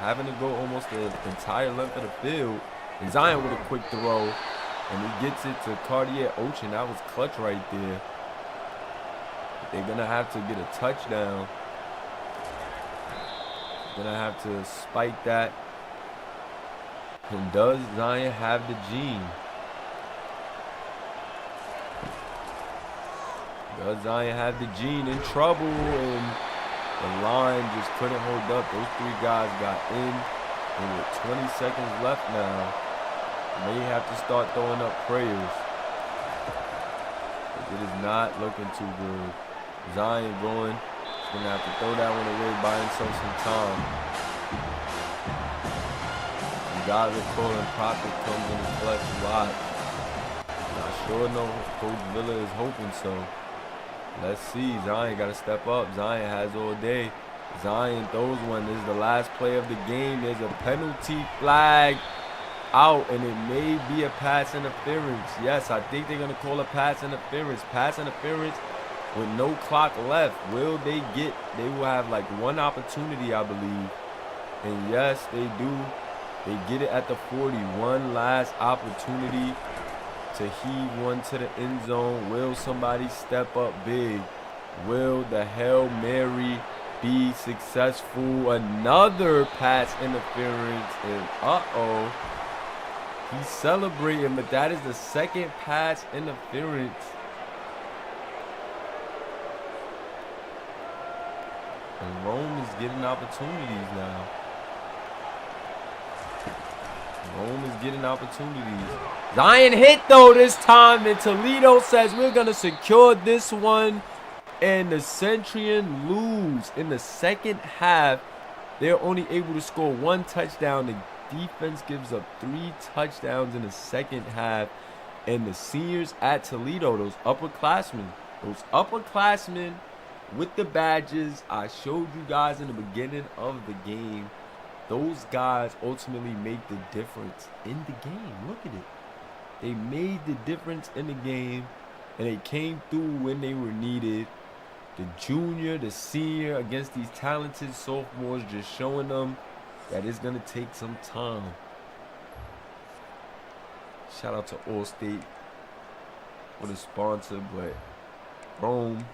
having to go almost the entire length of the field. And Zion with a quick throw, and he gets it to Cartier Ocean. That was clutch right there. But they're gonna have to get a touchdown. Gonna have to spike that. And does Zion have the gene? Does Zion have the gene? In trouble, and the line just couldn't hold up. Those 3 guys got in. And with 20 seconds left now, may have to start throwing up prayers. It is not looking too good. Zion going. He's going to have to throw that one away, buy himself some time. Some guys are calling profit comes in the clutch a lot. Not sure no Coach Villa is hoping so. Let's see. Zion got to step up. Zion has all day. Zion throws one. This is the last play of the game. There's a penalty flag out, and it may be a pass interference. Yes, I think they're going to call a pass interference. Pass interference with no clock left. Will they get? They will have like one opportunity, I believe. And yes, they do. They get it at the 40. One last opportunity to heave one to the end zone. Will somebody step up big? Will the Hail Mary be successful? Another pass interference, and he's celebrating, but that is the second pass interference. And Rome is getting opportunities now. Rome is getting opportunities. Zion hit though this time, and Toledo says we're going to secure this one. And the Centurion lose in the second half. They're only able to score one touchdown. The defense gives up 3 touchdowns in the second half. And the seniors at Toledo, those upperclassmen with the badges I showed you guys in the beginning of the game, those guys ultimately make the difference in the game. Look at it. They made the difference in the game, and they came through when they were needed. The junior, the senior against these talented sophomores, just showing them that it's going to take some time. Shout out to Allstate for the sponsor, but Rome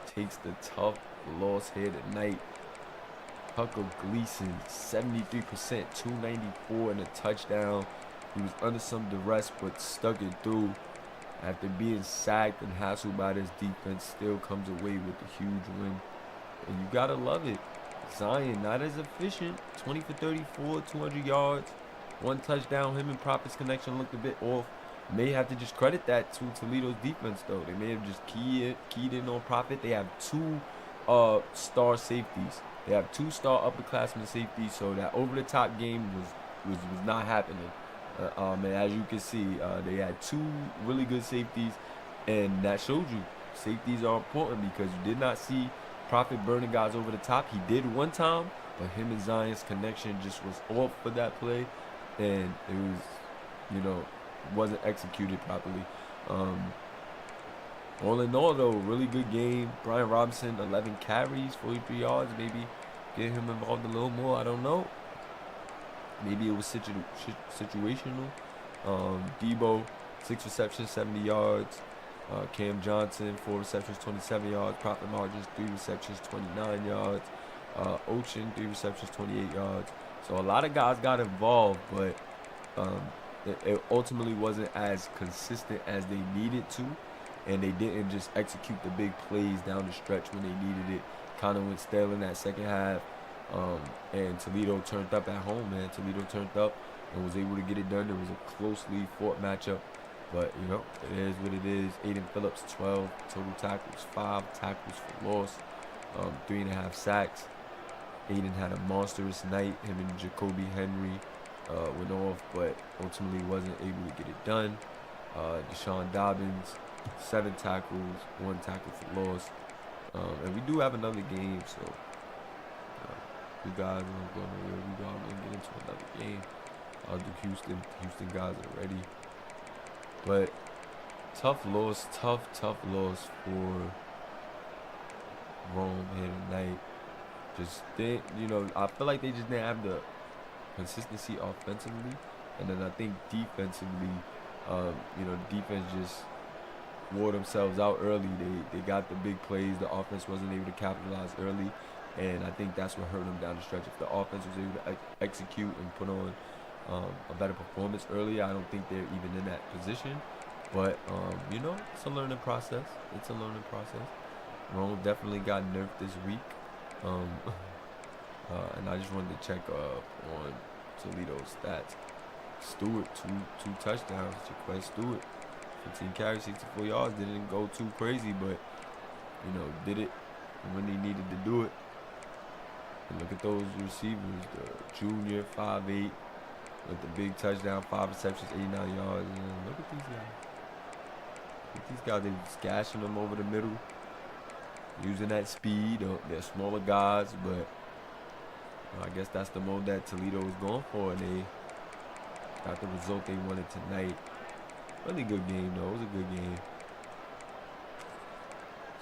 takes the tough loss here tonight. Tucker Gleason, 73%, 294 and a touchdown. He was under some duress, but stuck it through. After being sacked and hassled by this defense, still comes away with a huge win. And you gotta love it. Zion, not as efficient. 20 for 34, 200 yards, 1 touchdown. Him and Prophet's connection looked a bit off. May have to just credit that to Toledo's defense, though. They may have just keyed in on Prophet. They have 2 star safeties. They have 2 star upperclassmen safeties, so that over-the-top game was not happening. And as you can see, they had 2 really good safeties, and that showed you safeties are important because you did not see Prophet burning guys over the top. He did one time, but him and Zion's connection just was off for that play, and it was, wasn't executed properly. All in all, though, really good game. Brian Robinson, 11 carries, 43 yards. Maybe get him involved a little more. I don't know. Maybe it was situational. Debo, 6 receptions, 70 yards. Cam Johnson, 4 receptions, 27 yards. Prophet Margins, 3 receptions, 29 yards. Ocean, 3 receptions, 28 yards. So a lot of guys got involved, but it ultimately wasn't as consistent as they needed to. And they didn't just execute the big plays down the stretch when they needed it. Kind of went stale in that second half. And Toledo turned up at home, man. Toledo turned up and was able to get it done. It was a closely fought matchup. But, it is what it is. Aiden Phillips, 12 total tackles, 5 tackles for loss, 3.5 sacks. Aiden had a monstrous night. Him and Jacoby Henry went off, but ultimately wasn't able to get it done. Deshaun Dobbins, 7 tackles, 1 tackle for loss. And we do have another game, so you guys are going to get into another game. I'll do Houston. Houston guys are ready. But tough loss for Rome here tonight. I feel like they just didn't have the consistency offensively, and then I think defensively, defense just wore themselves out early. They got the big plays. The offense wasn't able to capitalize early, and I think that's what hurt them down the stretch. If the offense was able to execute and put on a better performance early, I don't think they're even in that position. But it's a learning process. Rome definitely got nerfed this week. And I just wanted to check on Toledo's stats. Stewart, two touchdowns. Jaquez Stewart, 15 carries, 64 yards. Didn't go too crazy, but did it when he needed to do it. And look at those receivers. The junior, 5'8", with the big touchdown, 5 receptions, 89 yards. And look at these guys. They just gashing them over the middle, using that speed. They're smaller guys, but I guess that's the mode that Toledo was going for, and they got the result they wanted tonight. Really good game, though. It was a good game.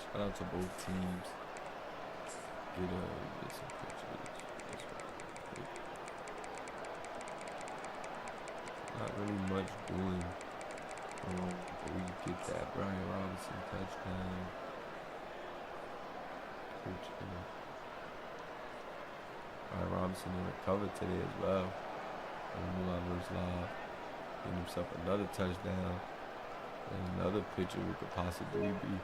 Shout out to both teams. Get some pictures. Not really much doing. But we get that Brian Robinson touchdown. Brian Robinson in the cover today as well. On Mulaverse Live. Getting himself another touchdown. And another picture we could possibly be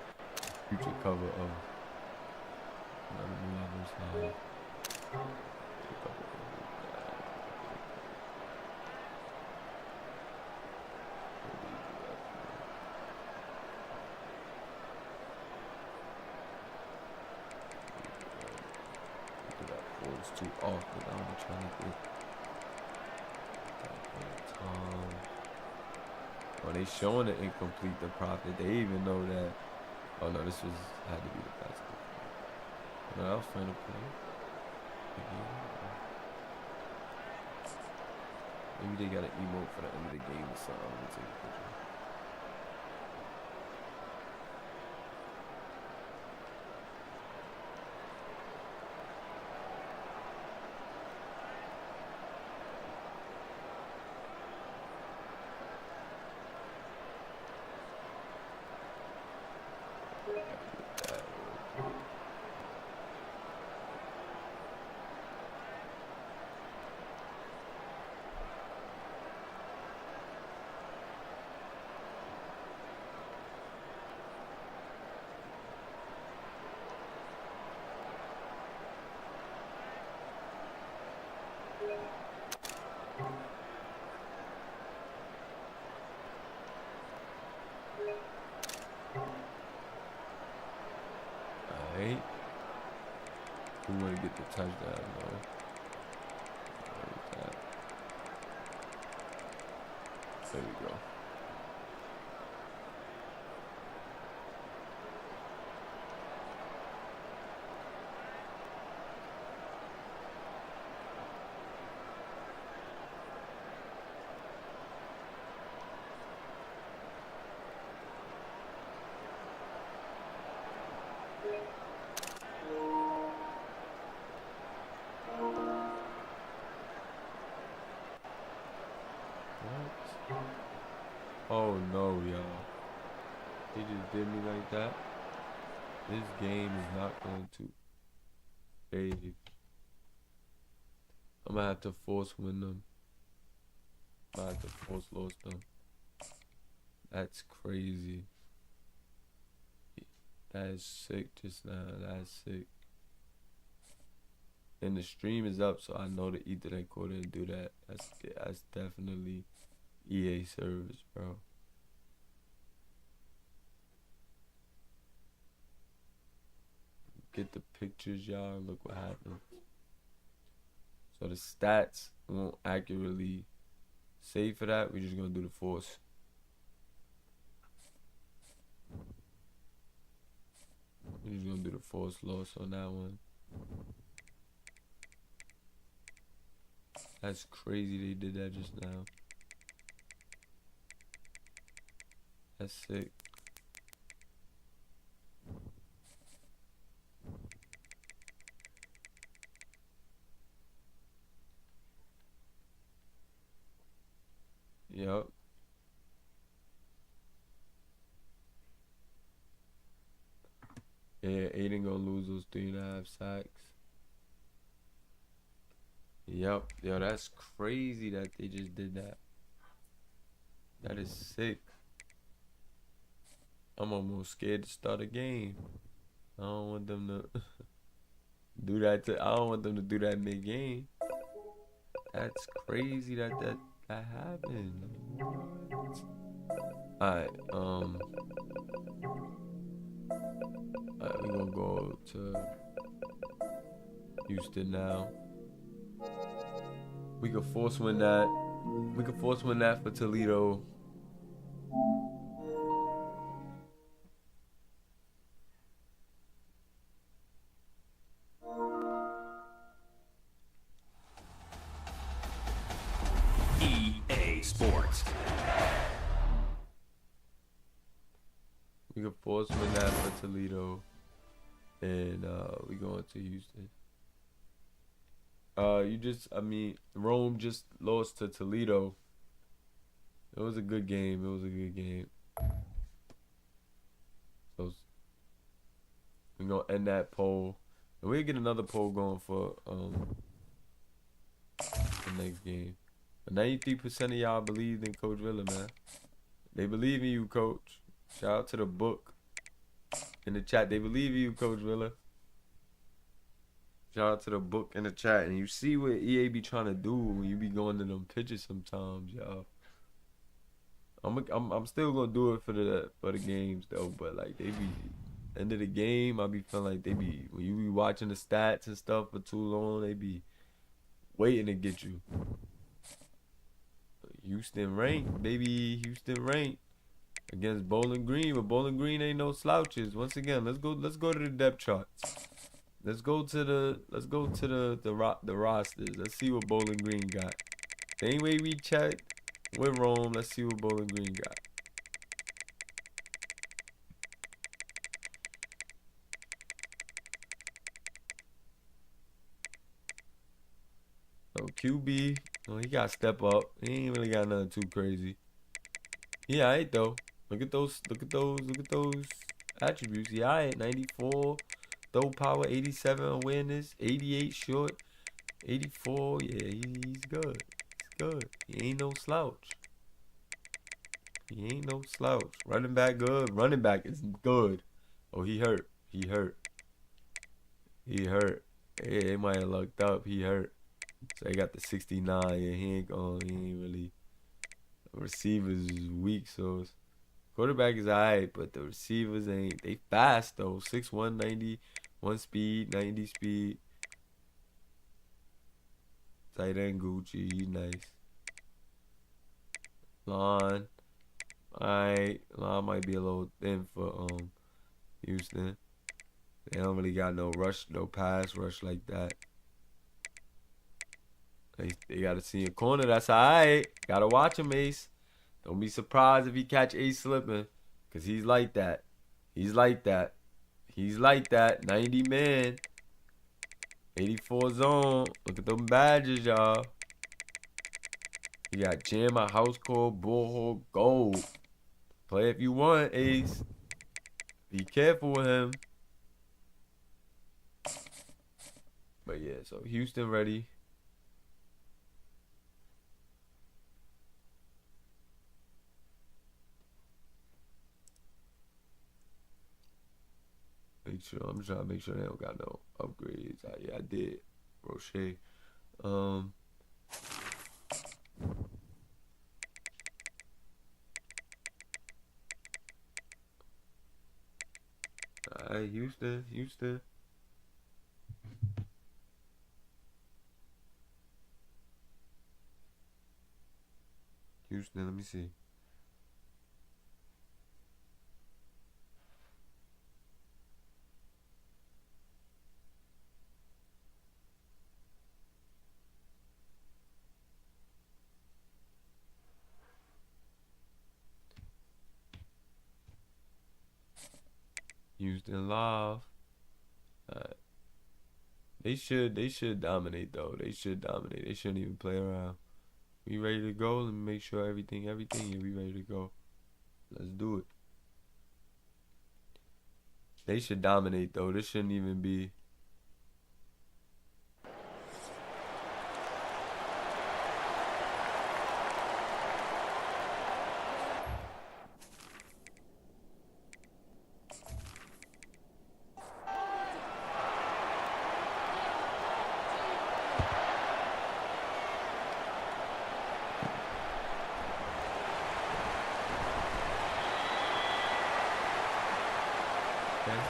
future cover of another Mulaverse Live. Too off, but I'm trying to get that. They showing it incomplete, the profit. They even know that. Oh no, this had to be the best. No, that was fun to play. Maybe they got an emote for the end of the game or something. I'm gonna take a picture. Alright. We want to get the touchdown, though. There we go. Oh no, y'all. They just did me like that. This game is not going to fade. I'm gonna have to force win them. I'm gonna have to force lose them. That's crazy. That is sick just now. That's sick. And the stream is up, so I know the Ethernet cord didn't do that. That's definitely EA service, bro. Get the pictures, y'all. Look what happened. So the stats won't accurately save for that. We're just gonna do the force. We're just gonna do the force loss on that one. That's crazy they did that just now. That's sick. Yep. Yeah, Aiden gonna lose those 3.5 sacks. Yep. Yo, that's crazy that they just did that. That is sick. I'm almost scared to start a game. I don't want them to do that I don't want them to do that mid-game. That's crazy that happened. What? Alright, we're gonna go to Houston now. We could force win that. We could force win that for Toledo.
EA Sports.
We could force win that for Toledo. And we going to Houston. Rome just lost to Toledo. It was a good game. So we're gonna end that poll. And we'll get another poll going for the next game. But 93% of y'all believed in Coach Villa, man. They believe in you, Coach. Shout out to the book in the chat. They believe in you, Coach Villa. Shout out to the book in the chat. And you see what EA be trying to do when you be going to them pitches sometimes, y'all. I'm still gonna do it for the games though, but like they be end of the game, I be feeling like they be when you be watching the stats and stuff for too long, they be waiting to get you. Houston ranked, baby. Houston ranked against Bowling Green, but Bowling Green ain't no slouches. Once again, let's go to the depth charts. Let's go to the rosters. Let's see what Bowling Green got. Same way we checked with Rome. Let's see what Bowling Green got. So QB, he got to step up. He ain't really got nothing too crazy. He alright though. Look at those attributes. He alright. 94 throw power, 87 awareness, 88 short, 84. Yeah, he's good. He's good. He ain't no slouch. Running back good. Running back is good. Oh, he hurt. Yeah, they might have lucked up. He hurt. So they got the 69. Yeah, he ain't really. Receivers is weak, so quarterback is alright, but the receivers ain't. They fast though. 6'1", 91 speed, 90 speed. Tight end Gucci, he nice. Lon, alright. Lon might be a little thin for Houston. They don't really got no pass rush like that. They got to see a corner. That's alright. Gotta watch him, Ace. Don't be surprised if he catch Ace slipping, cause he's like that. 90 man. 84 zone. Look at them badges, y'all. You got Jam, a house call, bullhole, gold. Play if you want, Ace. Be careful with him. But yeah, so Houston ready. I'm trying to make sure they don't got no upgrades. I did. Rocher. Alright, Houston. Let me see. Houston live. They should dominate though. They shouldn't even play around. We ready to go? Let me make sure everything. Yeah, we ready to go. Let's do it. They should dominate though. This shouldn't even be. Okay.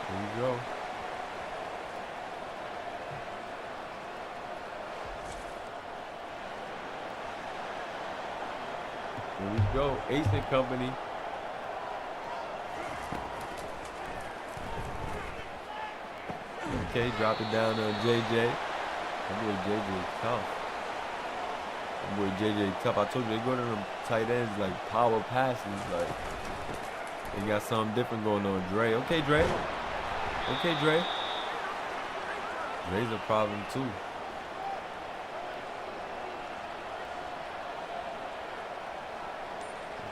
Here we go. Here we go. Ace and company. Okay, drop it down to JJ. That boy JJ tough. That boy JJ tough. I told you they go to them tight ends like power passes. Like they got something different going on. Dre. Okay, Dre. Okay, Dre. Dre's a problem too.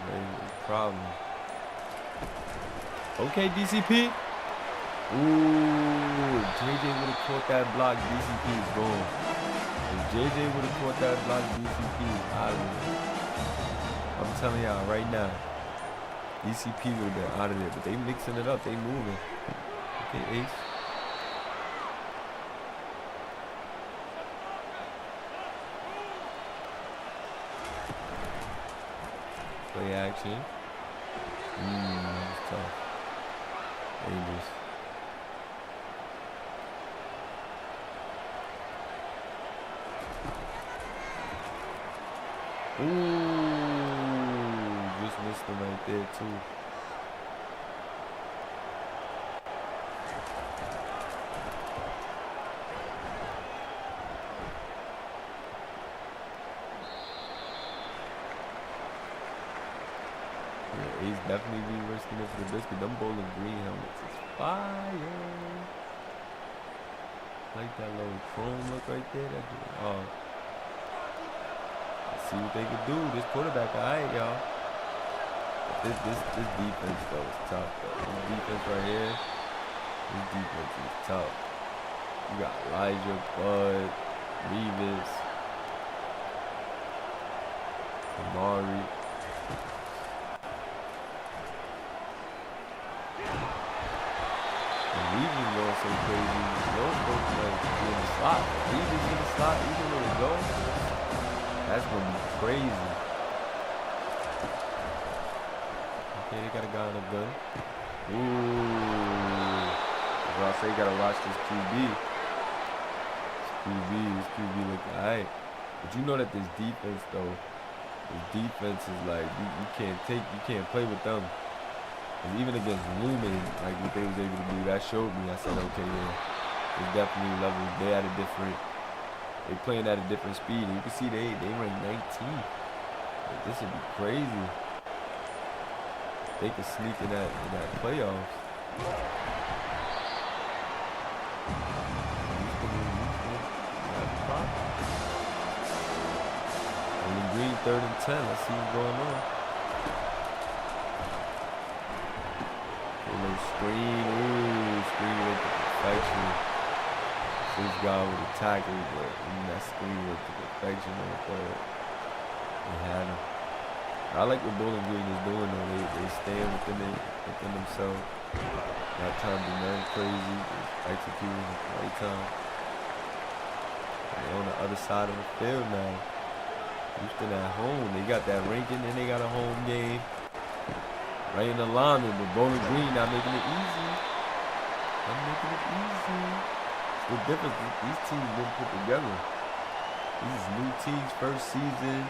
Dre's a problem. Okay, DCP. Ooh, JJ would have caught that block. DCP is gone. If JJ would have caught that block, DCP is out of there. I'm telling y'all right now, DCP would have been out of there. But they mixing it up. They moving. Okay, Ace. Play action. That's tough. Dangerous. Ooh, just missed him right there too. Yeah, he's definitely be risking it for the biscuit. Them bowling green helmets is fire. Like that little chrome look right there. That dude, oh. See what they could do. This quarterback, alright, y'all. This defense though is tough though. This defense right here, this defense is tough. You got Elijah, Bud, Revis, Amari. And Revis going so crazy. Those folks like in the slot. Revis in the slot, even when it goes. That's gonna be crazy. Okay, they got a guy on the gun. Ooh. Well, I say you gotta watch this QB. This QB looking alright. But you know that this defense though, this defense is like you can't play with them. And even against Lumen, like what they was able to do, that showed me. I said, okay, yeah, there's definitely levels. They at a different. They playing at a different speed. And you can see they rank 19. Like, this would be crazy. They could sneak in that playoffs. Only green 3rd and 10. Let's see what's going on. A little screen. Ooh, screen with the perfection. This guy with a tackle, but that screen with the perfection right there. They had him. I like what Bowling Green is doing though. They stand within themselves. Not trying to do nothing crazy. Just executing at the right time. They're on the other side of the field now. Houston at home. They got that ranking and they got a home game. Right in alignment, but Bowling Green not making it easy. Not making it easy. The difference these teams been put together. These new teams, first season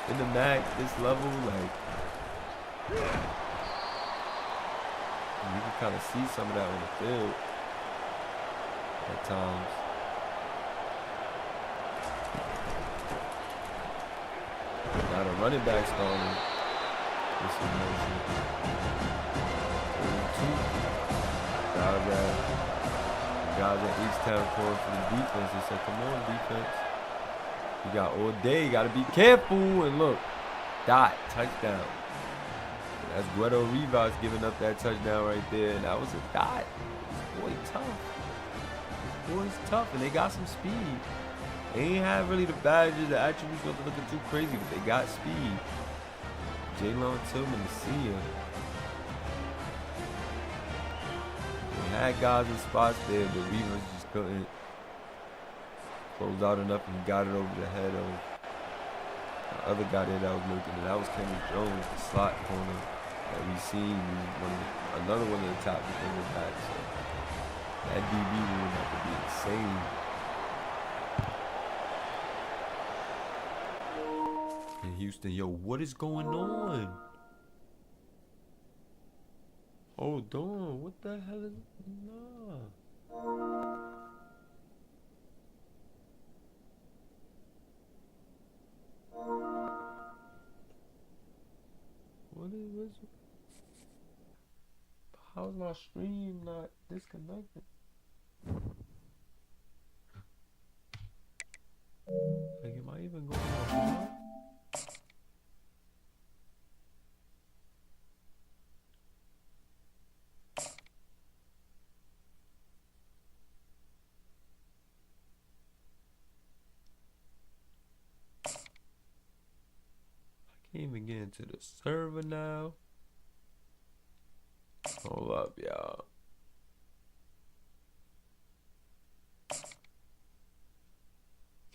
in the MAC, this level, like you can kind of see some of that on the field at times. Now the running back starting. This is motion. 2 guys at East Town calling for the defense. They said, come on, defense. You got all day. You got to be careful. And look, dot, touchdown. That's Guido Rivas giving up that touchdown right there. And that was a dot. This boy tough. This boy's tough. And they got some speed. They ain't have really the badges, the attributes wasn't looking too crazy, but they got speed. Jalen Tillman, the senior. Had guys in spots there, but Rivas just couldn't close out enough and got it over the head of the other guy there that was making it. That was Kenny Jones, the slot corner. that we seen another one of the top defenders back. So that DB room about to be insane. In Houston, yo, what is going on? Hold on, what the hell is nah? What's how's my stream not disconnected? Like, am I even going on? Can't even get into the server now. Hold up, y'all.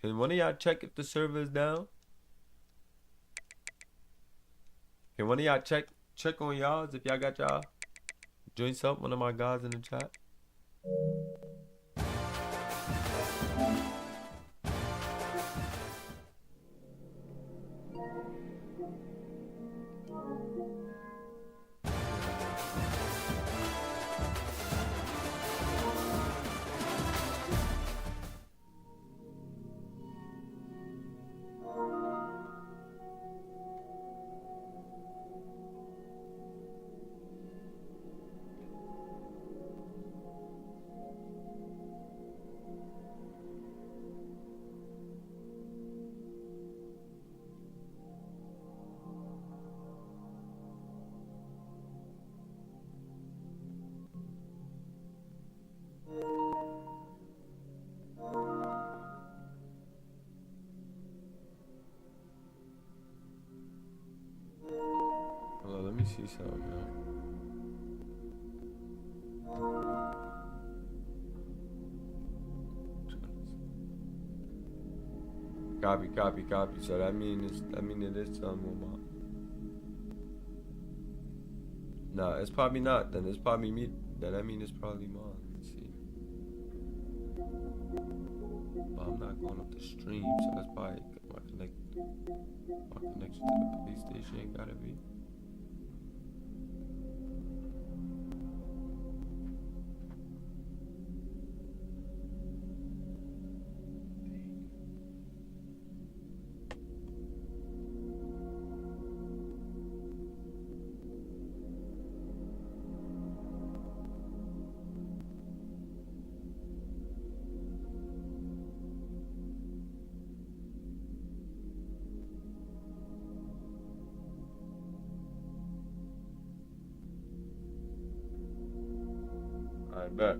Can one of y'all check if the server is down? Can one of y'all check on y'all if y'all got y'all joints up? One of my guys in the chat. Hold on, let me see something, man. Copy. So that means it is something on my. Nah, it's probably not. Then it's probably me. Then I mean it's probably mine. Let me see. But I'm not going up the stream, so that's probably my connection to the police station gotta be. I bet.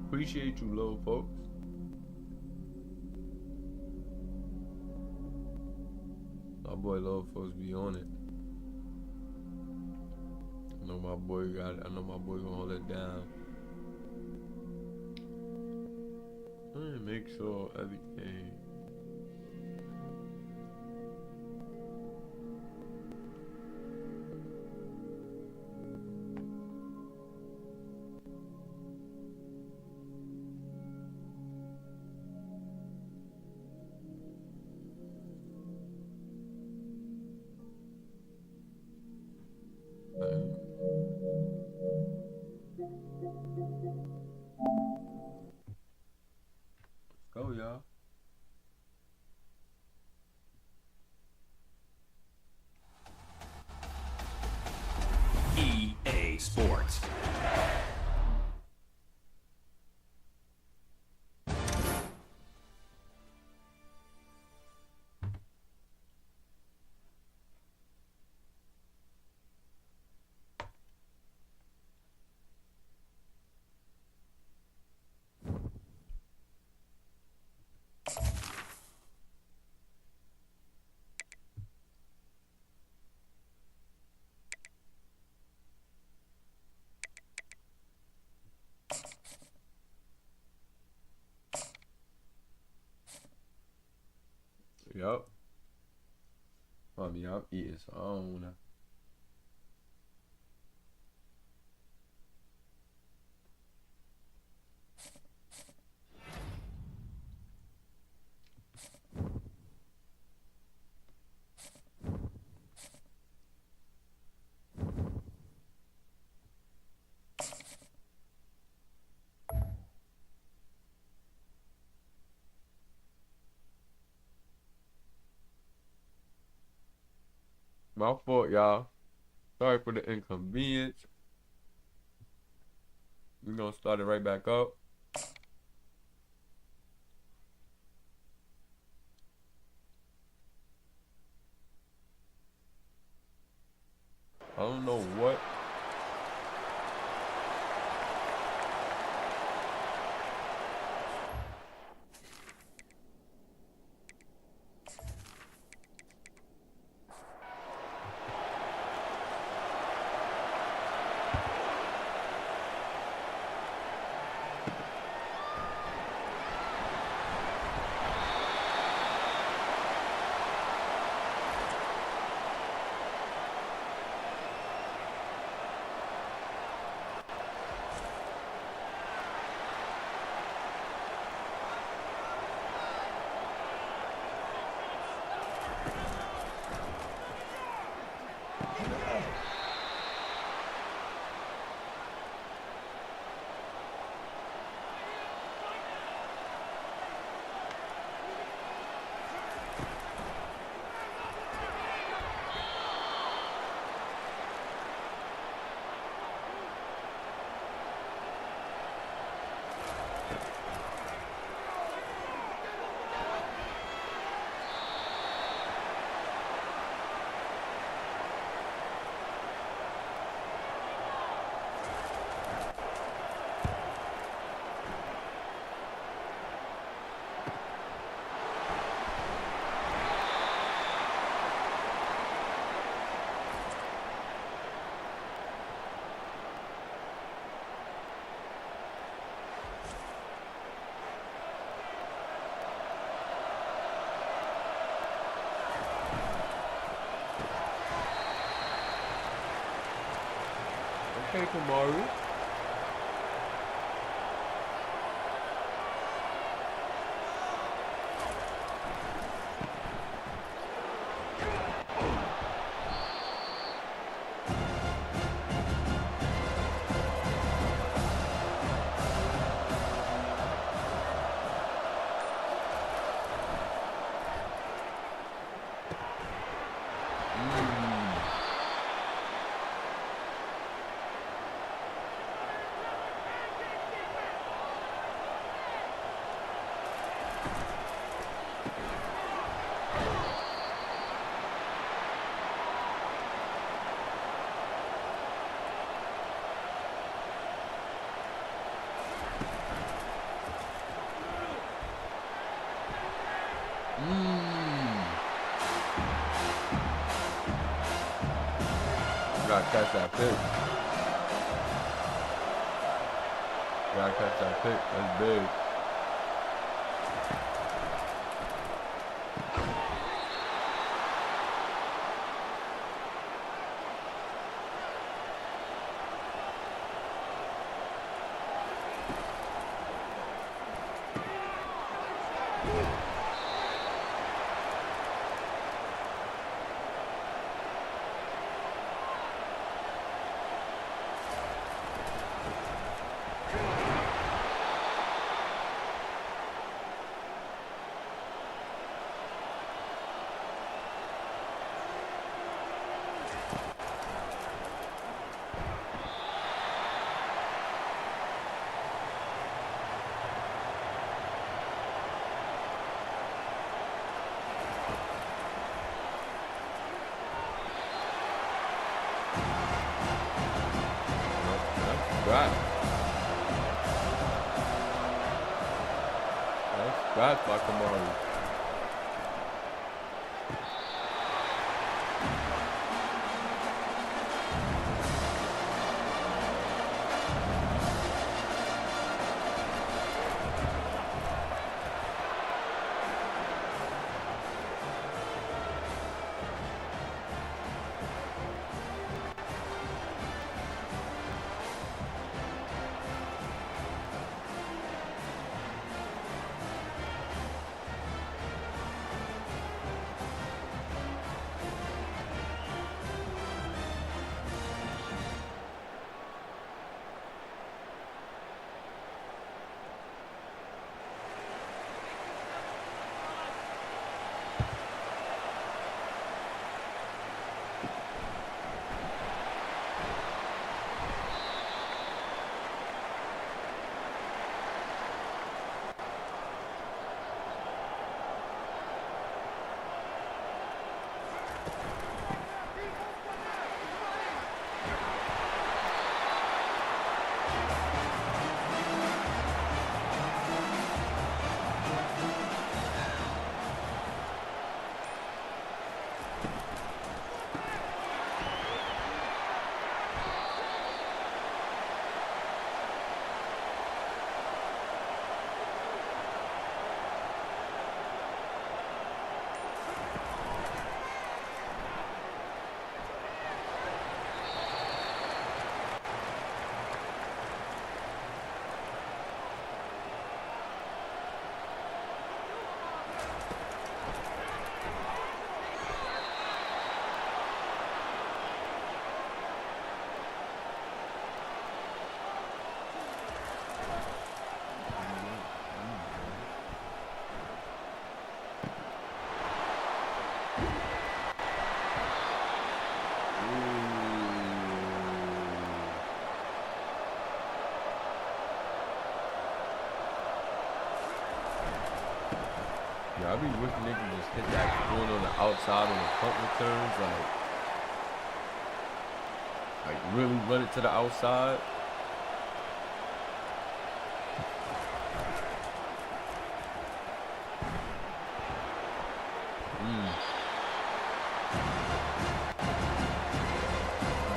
Appreciate you, little folks. My boy, little folks be on it. I know my boy got it. I know my boy gonna hold it down. Let me make sure everything. Let's go, y'all.
EA Sports.
Yup. I mean, I'm eating, so I don't wanna. My fault, y'all. Sorry for the inconvenience. We're gonna start it right back up. I don't know what. Okay, Kamaru. Gotta catch that pick. Gotta catch that pick. That's big. That's by Kamaru. Yeah, I be wishing they could just hit that one on the outside on the punt returns, like really run it to the outside.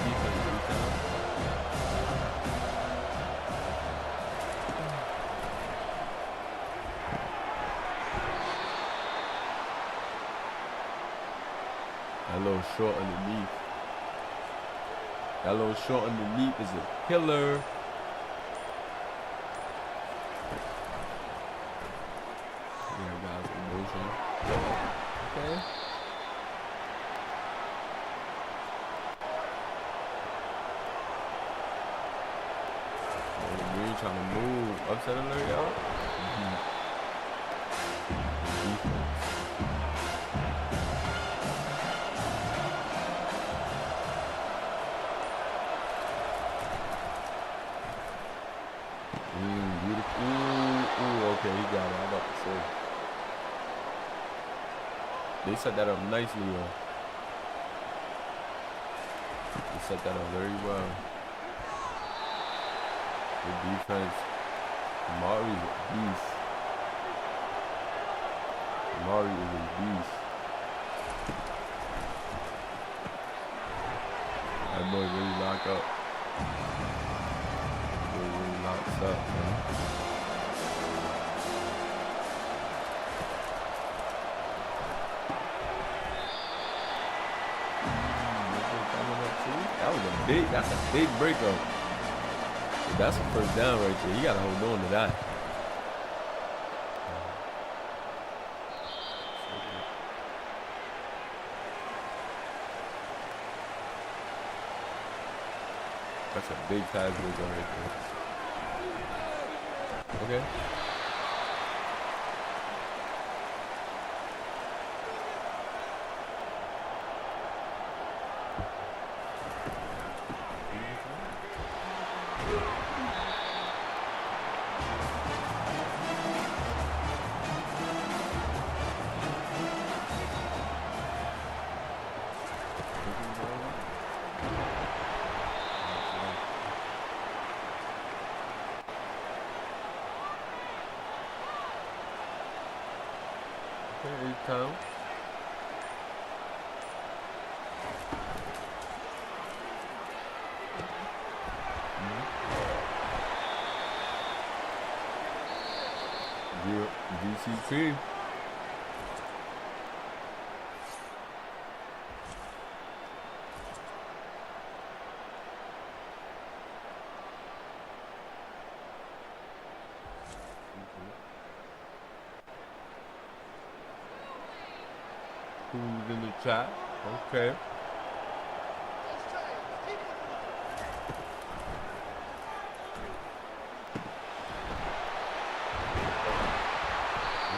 Defense, defense. That little short underneath. That little short underneath is a killer. Yeah, guys, emotion. Okay. Green trying to move. Upset alert, y'all. Defense. Beautiful. Ooh, okay, he got it. I'm about to say. They set that up nicely, though. They set that up very well. Good defense. Mari's a beast. Mari is a beast. That boy really locked up. Really locks up, man. That's a big breakup. That's a first down right there. You gotta hold on to that. That's a big pass breakup right there. Okay. Time. DCP. Who's in the chat? Okay.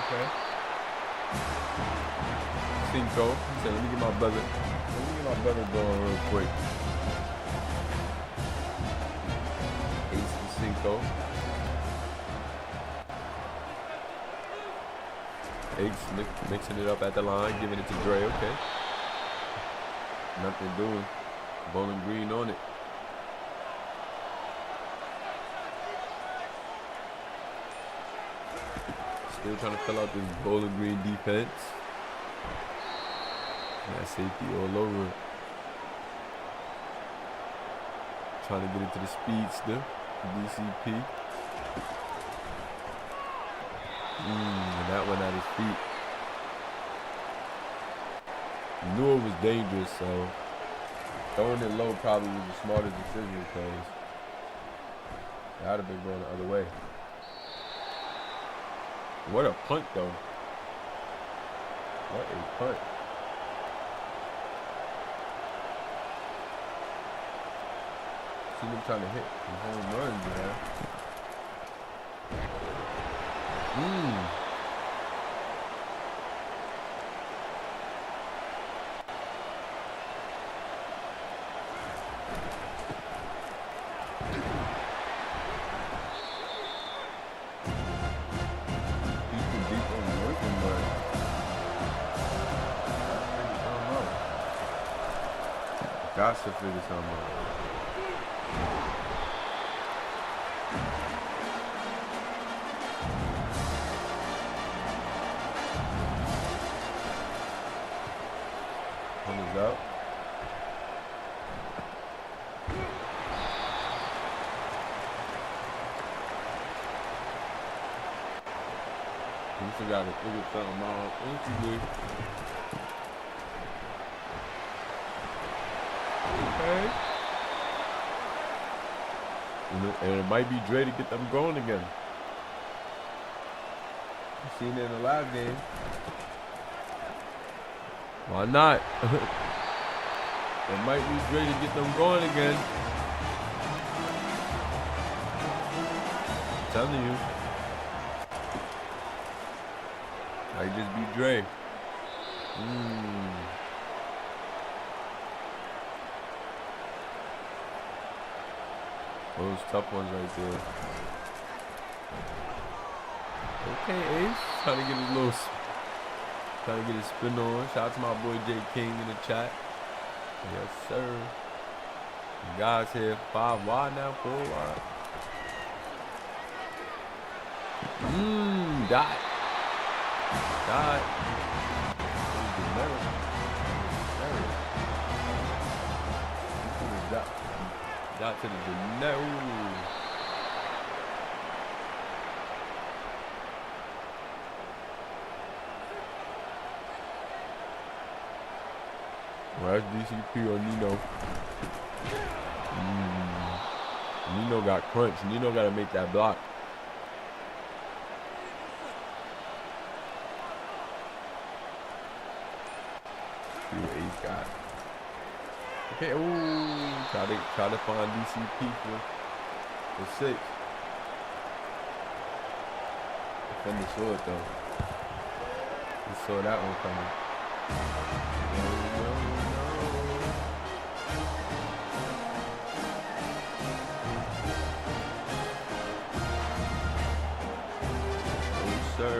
Okay. Cinco. He said, let me get my brother going real quick. Ace and Cinco. Ace mixing it up at the line, giving it to Dre. Okay. Nothing doing. Bowling Green on it. Still trying to fill out this Bowling Green defense. That safety all over it. Trying to get it to the speedster, DCP. And that went at his feet. Knew it was dangerous, so throwing it low probably was the smartest decision because that would have been going the other way. What a punt, though. What a punt. See them trying to hit some home runs, man. He's too deep on the working, but Got to figure something out. One is up. We still got to figure something out. Instantly. Okay. And it might be Dre to get them going again. You seen it in the live game. Why not? It might be Dre to get them going again. I'm telling you. Might just be Dre. Those tough ones right there. Okay, Ace. Trying to get his little, trying to get his spin on. Shout out to my boy J King in the chat. Yes, sir. You guys here 5 wide now, 4 wide. Dot. Dot. Dot to the no. Well, that's DCP or Nino. Nino got crunch. Nino got to make that block. See what Ace got. Okay, ooh, try to find DCP for 6. Defender saw it though. He saw that one coming. No. Oh, sir.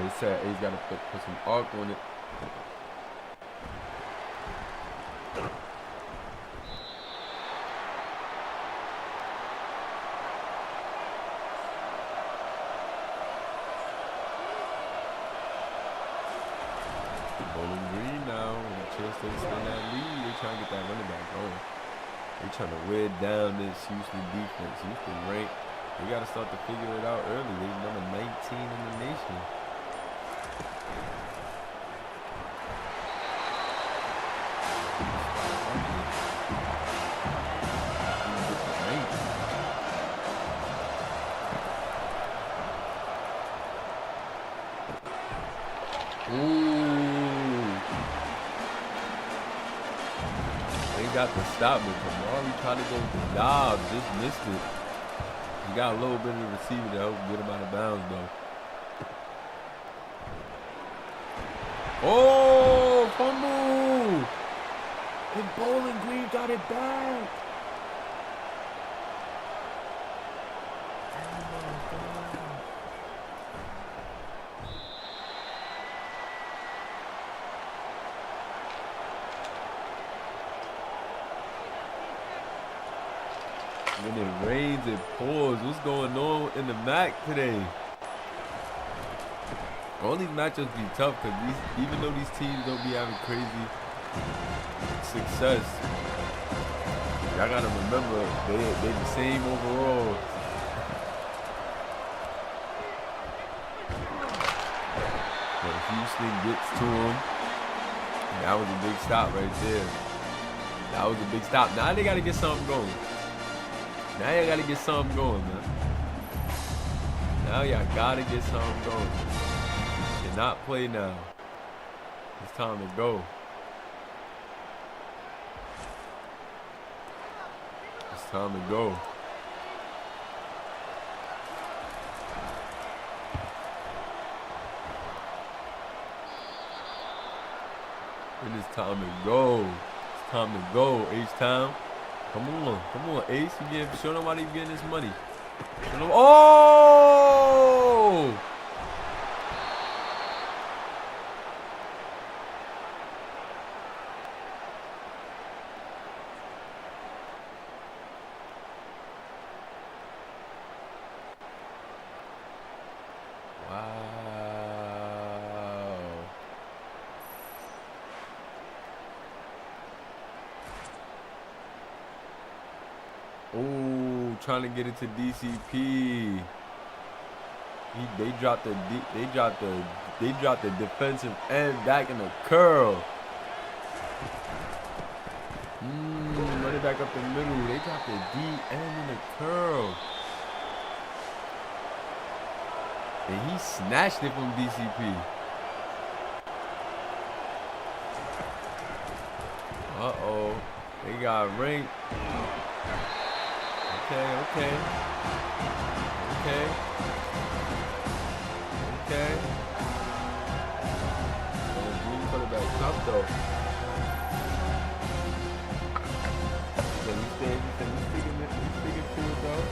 He said he's got to put some arc on it. Bowling Green now, and a chance to extend that lead. They trying to get that running back going. They trying to wear down this Houston defense. Houston ranked. They got to start to figure it out early. They're number 19 in the nation. Got to stop it. Kamari tried to go with the job, just missed it. He got a little bit of the receiver to help get him out of bounds though. Oh, fumble! And Bowling Green got it back. When it rains, it pours. What's going on in the MAC today? All these matchups be tough because even though these teams don't be having crazy success, y'all gotta remember they the same overall. But Houston gets to him. And that was a big stop right there. That was a big stop. Now they gotta get something going. Now y'all gotta get something going, man. Now y'all gotta get something going. You cannot play now. It's time to go. It's time to go. It is time to go. It's time to go, H-Town. Come on, Ace. Show them how they getting this money. Show them. Oh! Oh, trying to get it to DCP. They dropped the defensive end back in the curl. Run it back up the middle. They dropped the D end in the curl. And he snatched it from DCP. Uh-oh. They got ranked. Okay. Green put it back up though. So we sticking to it though.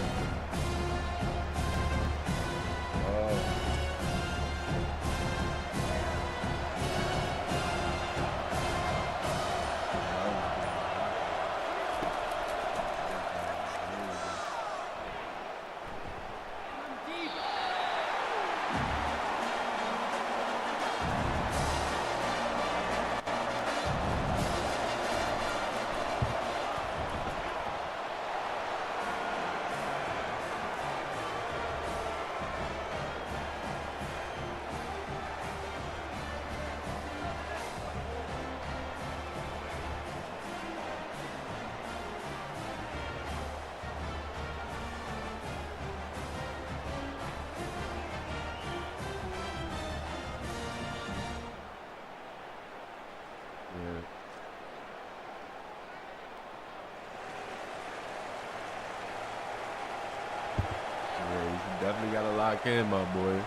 Definitely gotta lock in, my boy.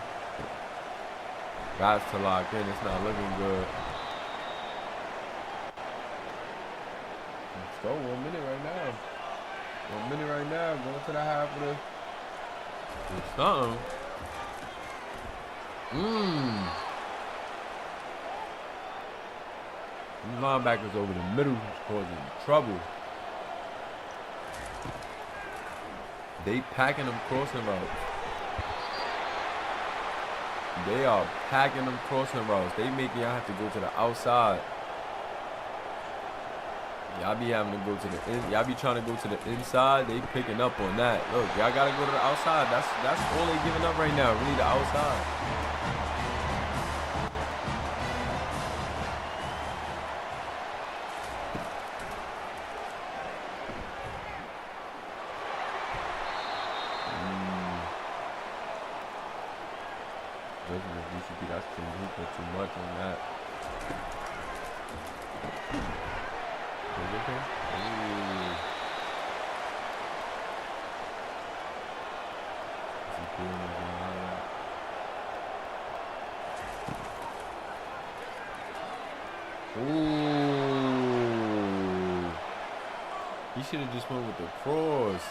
Got to lock in. It's not looking good. Let's go. 1 minute right now. 1 minute right now. Going to the half of the. There's something. These linebackers over the middle causing trouble. They packing them crossing routes. They are packing them crossing routes. They make y'all have to go to the outside. Y'all be having to go to the in. Y'all be trying to go to the inside. They picking up on that. Look, y'all gotta go to the outside. That's all they giving up right now. Really, the outside. That's too much on that. Ooh. He should have just went with the cross.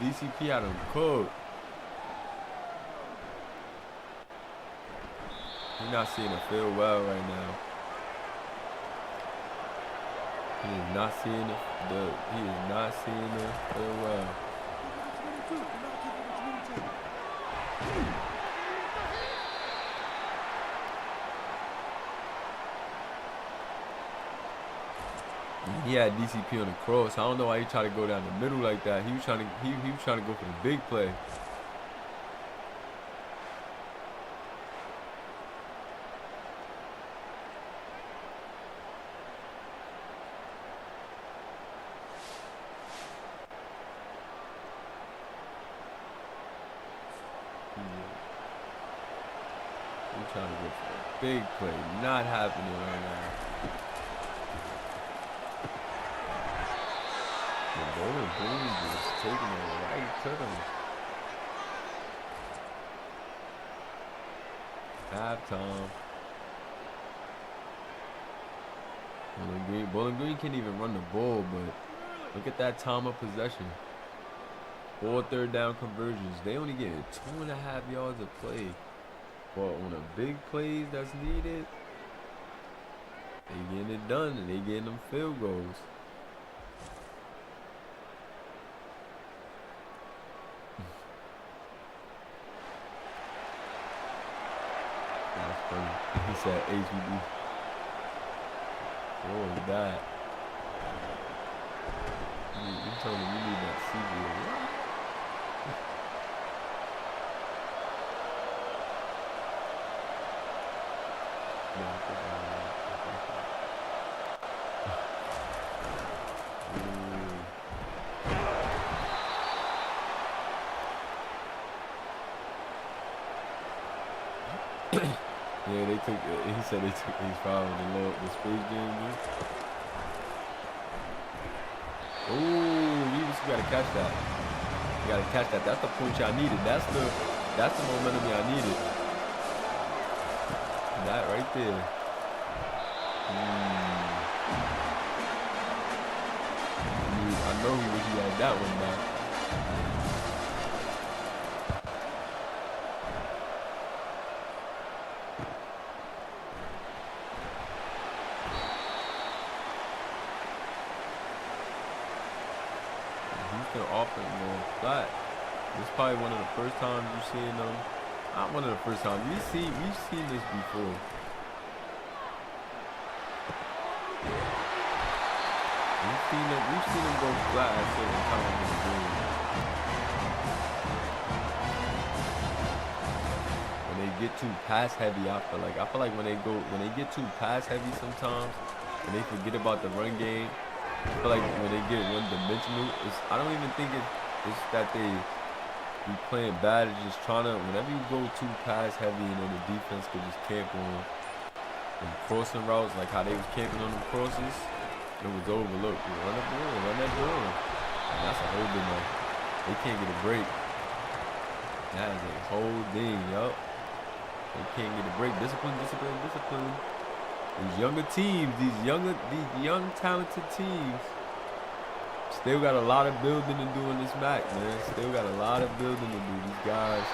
DCP had him cooked. He's not seeing the field well right now. He is not seeing the field well. He had DCP on the cross. I don't know why he tried to go down the middle like that. He was trying to go for the big play. He's trying to go for a big play. Not happening right now. The Golden Bulls is taking it right to them. Halftime. Bowling Green can't even run the ball, but look at that time of possession. 4 third-down conversions. They only getting 2.5 yards of play. But on a big plays that's needed, they getting it done and they getting them field goals. That's funny. He said HBD. What was that? You told me you need that CG. Yeah, they took. He said they took his foul in the Space Jam. Oh, you just gotta catch that. You gotta catch that. That's the point y'all needed. That's the momentum y'all needed. That right there. I know he had that one back. Houston offense going flat. This is probably one of the first times you've seen them. Not one of the first times. We've seen this before. We've seen them go flat at certain times in the game. When they get too pass heavy, I feel like when they get too pass heavy sometimes, and they forget about the run game. I feel like when they get one-dimensional, I don't even think it's that they be playing bad. It's just trying to, whenever you go too pass heavy and then the defense could just camp on them crossing routes, like how they was camping on them crosses, it was over. Look, run that ball. That's a holding though. They can't get a break. That is a holding, yup. They can't get a break. Discipline. These younger teams, these young talented teams, still got a lot of building to do in this match, man. Still got a lot of building to do. These guys,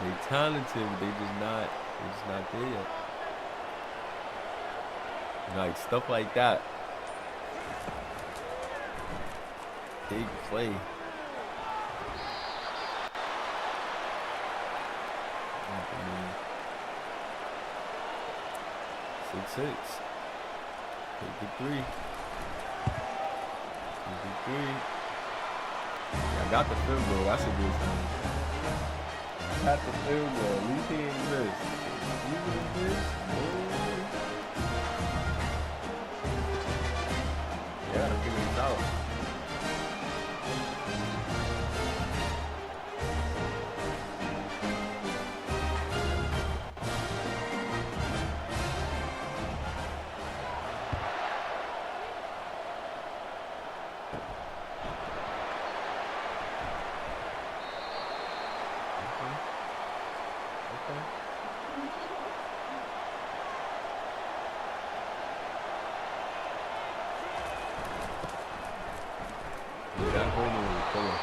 they talented, but they just not there yet. Like stuff like that. Big play. 6-6. Take the 3. I got the field goal. That's a good thing. Got the field goal. At least he ain't missed. You ain't missed? Yeah, gotta figure this out. That whole new color.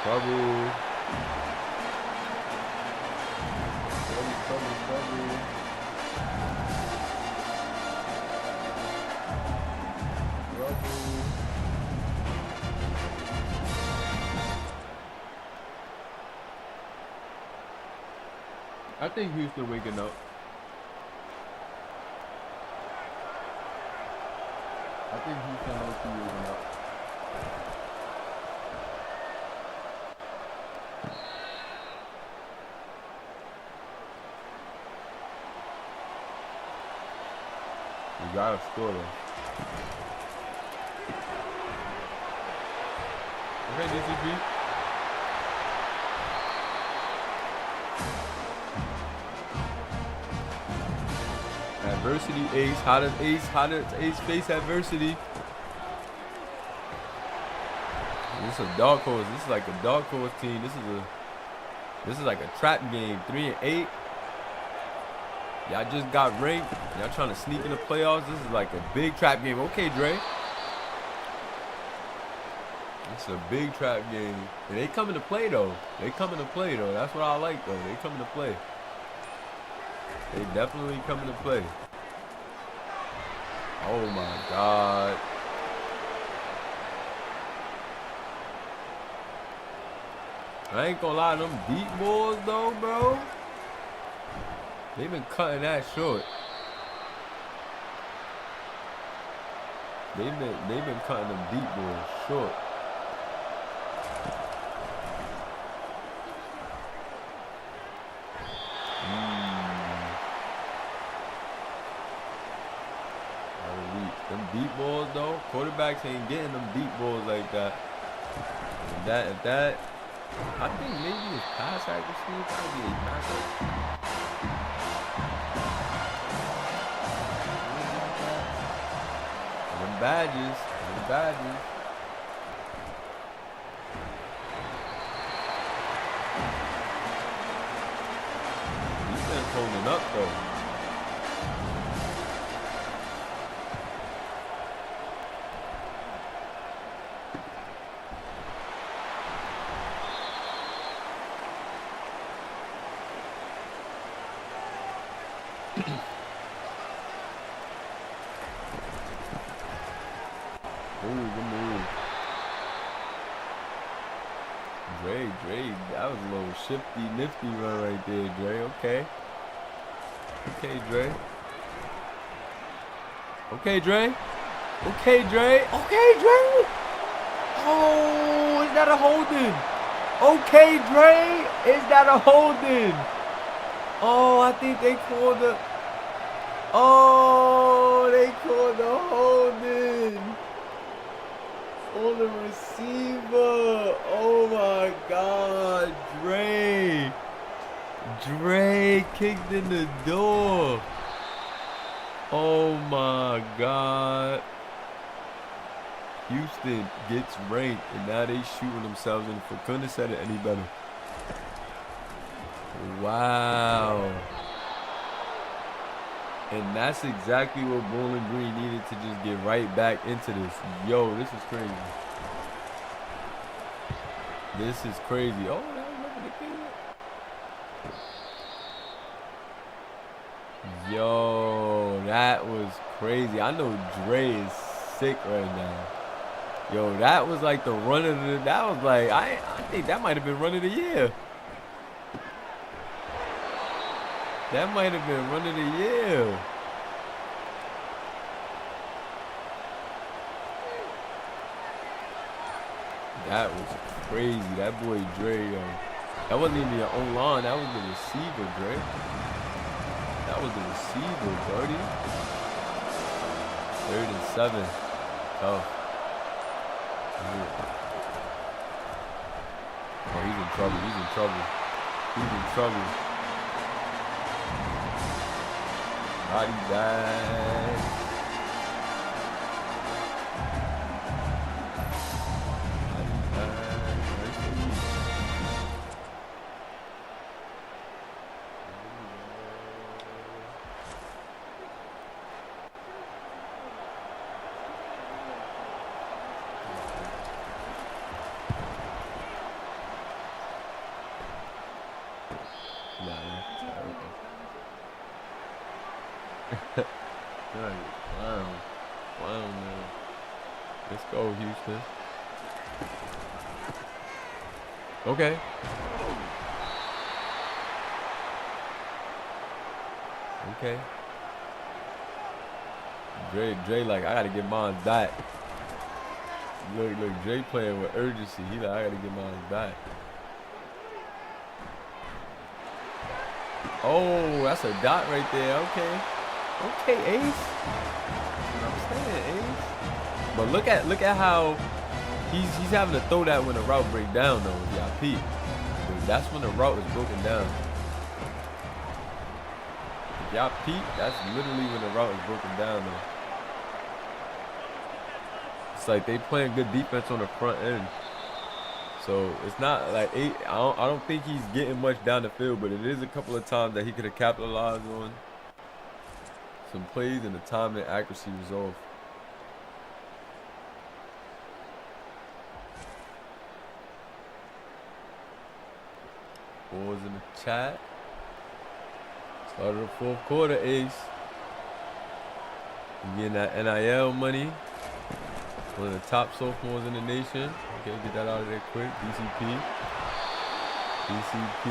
Trouble. I think Houston waking up. I think Houston knows he's waking up. You gotta score though. Okay, DCB. Adversity, Ace. How does Ace face adversity? This is a dark horse. This is like a dark horse team. This is like a trap game. 3-8. Y'all just got ranked. Y'all trying to sneak in the playoffs. This is like a big trap game. Okay, Dre. It's a big trap game. And they coming to play though. They coming to play though. That's what I like though. They coming to play. They definitely coming to play. Oh my God. I ain't gonna lie, them deep balls though, bro. They've been cutting that short. They've been cutting them deep balls short. Them deep balls though, quarterbacks ain't getting them deep balls like that. If that, I think maybe it's pass accuracy. It's gotta be a pass accuracy. Them badges. Defense holding up though. Dre, that was a little shifty, nifty run right there, Dre. Okay, Dre. Okay, Dre. Oh, is that a holding? Okay, Dre, is that a holding? Oh, I think they called the. Oh, they called the holding on the receiver. Oh my God, Dre kicked in the door. Oh my God. Houston gets ranked and now they shooting themselves in the foot. Couldn't have said it any better. Wow. And that's exactly what Bowling Green needed to just get right back into this. Yo, this is crazy. This is crazy. Oh, that was never the kid. Yo, that was crazy. I know Dre is sick right now. Yo, that was like the run of the. That was like I think that might have been run of the year. That might have been run of the year. That was crazy. That boy Dre, yo. That wasn't even your own line. That was the receiver, Dre. That was the receiver, buddy. 3rd and 7. Tough. Oh, he's in trouble. Body bag. Wow, man. Let's go, Houston. Okay. Dre, like, I gotta get mine back. Look, Dre playing with urgency. He like, I gotta get mine back. Oh, that's a dot right there. Okay, Ace. I'm saying, Ace. But look at how He's having to throw that when the route break down though, if y'all peep. That's when the route is broken down. If y'all peep, that's literally when the route is broken down though. It's like they playing good defense on the front end. So it's not like I don't think he's getting much down the field, but it is a couple of times that he could have capitalized on some plays and the time and accuracy was off. Boys in the chat. Start of the fourth quarter, Ace. You getting that NIL money. One of the top sophomores in the nation. Okay, get that out of there quick. DCP. DCP.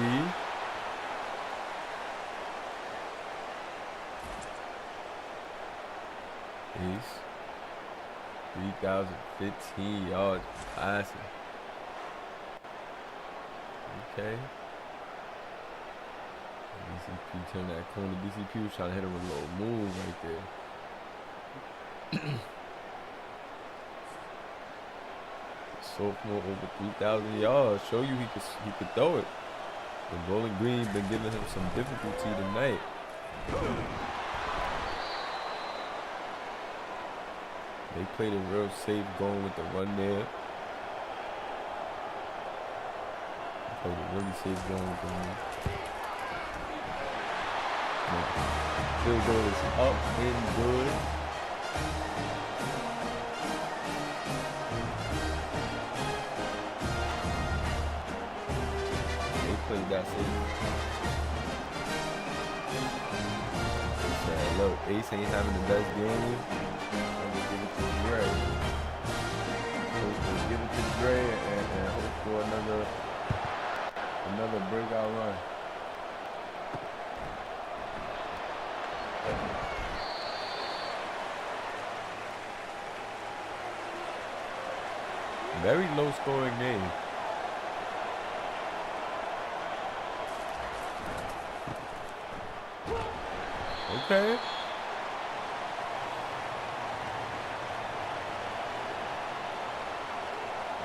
Ace. 3,015 yards passing. Okay. DCP turned that corner. DCP was trying to hit him with a little move right there. Sophomore over 3,000 yards. Show you he could throw it. And Bowling Green been giving him some difficulty tonight. They played it real safe going with the run there. Played it really safe going with the run. Field goal is up and good. They played that safe. Said, look, Ace ain't having the best game. I'm gonna give it to Dre. Give it to Dre and hope for another breakout run. Very low scoring game. Okay.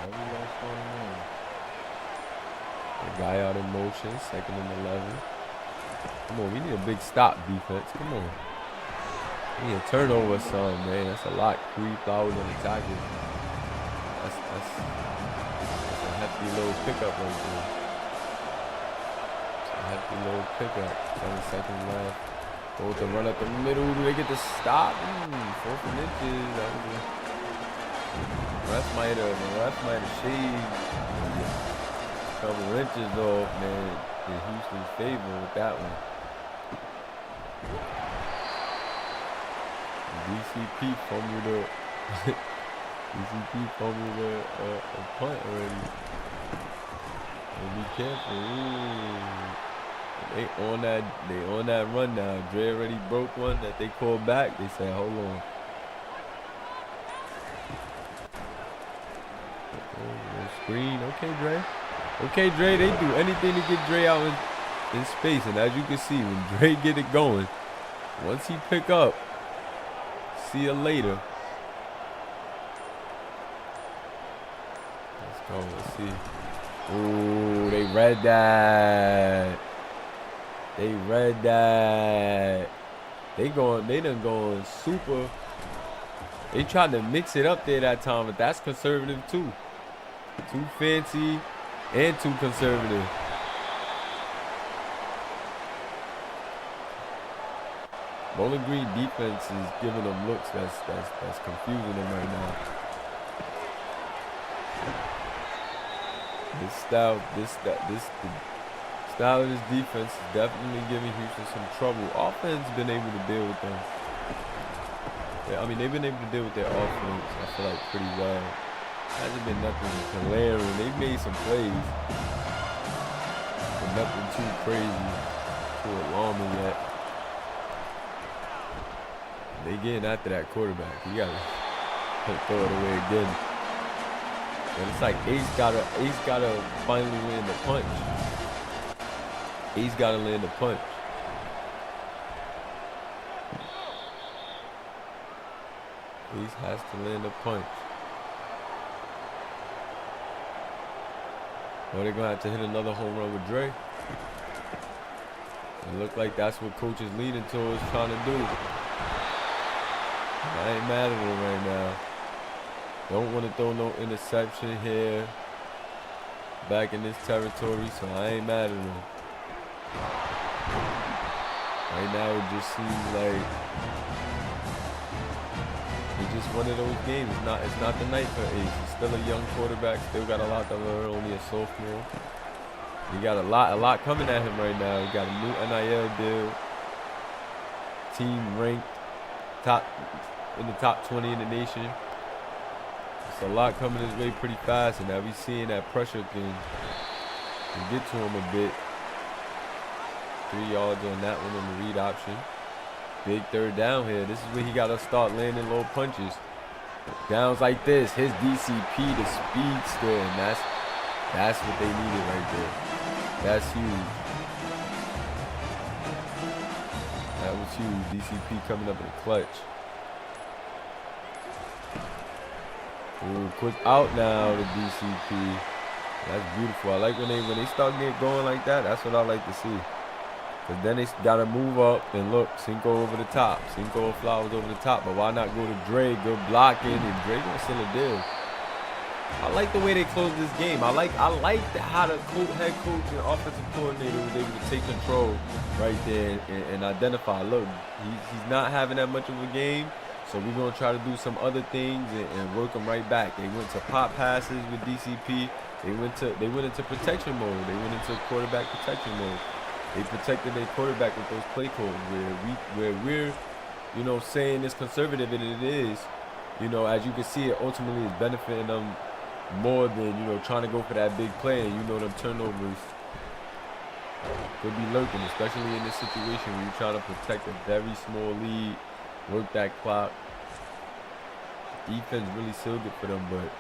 Very low scoring game. The guy out in motion, 2nd and 11. Come on, we need a big stop defense. Come on. We need a turnover or something, man. That's a lot. 3 fouls on the tackle. That's a hefty little pickup right there. It's a hefty little pickup. 7 seconds left. Go to run up the middle. Do they get the stop? 4th and inches. That was the ref might have shaved a couple inches off, man, in Houston's favor with that one. DCP fumbled a punt already. And be careful. Ooh. They on that run now. Dre already broke one that they called back. They said, hold on. Screen. Okay, Dre. Okay, Dre. They do anything to get Dre out in space. And as you can see, when Dre get it going, once he pick up, see you later. Let's go. Let's see. Ooh, they read that. They read that. They done going super. They tried to mix it up there that time, but that's conservative too. Too fancy and too conservative. Bowling Green defense is giving them looks that's confusing them right now. The style of this defense is definitely giving Houston some trouble. Offense been able to deal with them. Yeah, I mean, they've been able to deal with their offense, I feel like, pretty well. Hasn't been nothing glaring. They've made some plays, but nothing too crazy, too alarming yet. They getting after that quarterback. You gotta throw it away again. And it's like Ace gotta finally land the punch. Ace gotta land the punch. Ace has to land a punch. Or they're going to have to hit another home run with Dre. It looked like that's what coach is leaning towards trying to do. I ain't mad at him right now. Don't want to throw no interception here. Back in this territory, so I ain't mad at him. Right now it just seems like it's just one of those games. It's not the night for Ace. He's still a young quarterback, still got a lot to learn, only a sophomore. He got a lot coming at him right now. He got a new NIL deal. Team ranked in the top 20 in the nation. It's a lot coming his way pretty fast, and now we seeing that pressure can get to him a bit. 3 yards on that one on the read option. Big third down here. This is where he got to start landing low punches. Downs like this, his DCP, the speedster, and that's what they needed right there. That's huge. That was huge. DCP coming up in the clutch. Ooh, quick out now to DCP. That's beautiful. I like when they start getting going like that. That's what I like to see. Because then they got to move up and look, Cinco over the top. Cinco or Flowers over the top. But why not go to Dre? Good blocking, and Dre gonna seal a deal. I like the way they closed this game. I like how the head coach and offensive coordinator was able to take control right there and identify. Look, he's not having that much of a game, so we're gonna try to do some other things and work him right back. They went to pop passes with DCP. They went into protection mode. They went into quarterback protection mode. They protected their quarterback with those play calls where we're, saying it's conservative, and it is. As you can see, it ultimately is benefiting them more than, trying to go for that big play. And them turnovers could be lurking, especially in this situation where you're trying to protect a very small lead, work that clock. Defense really sealed it for them, but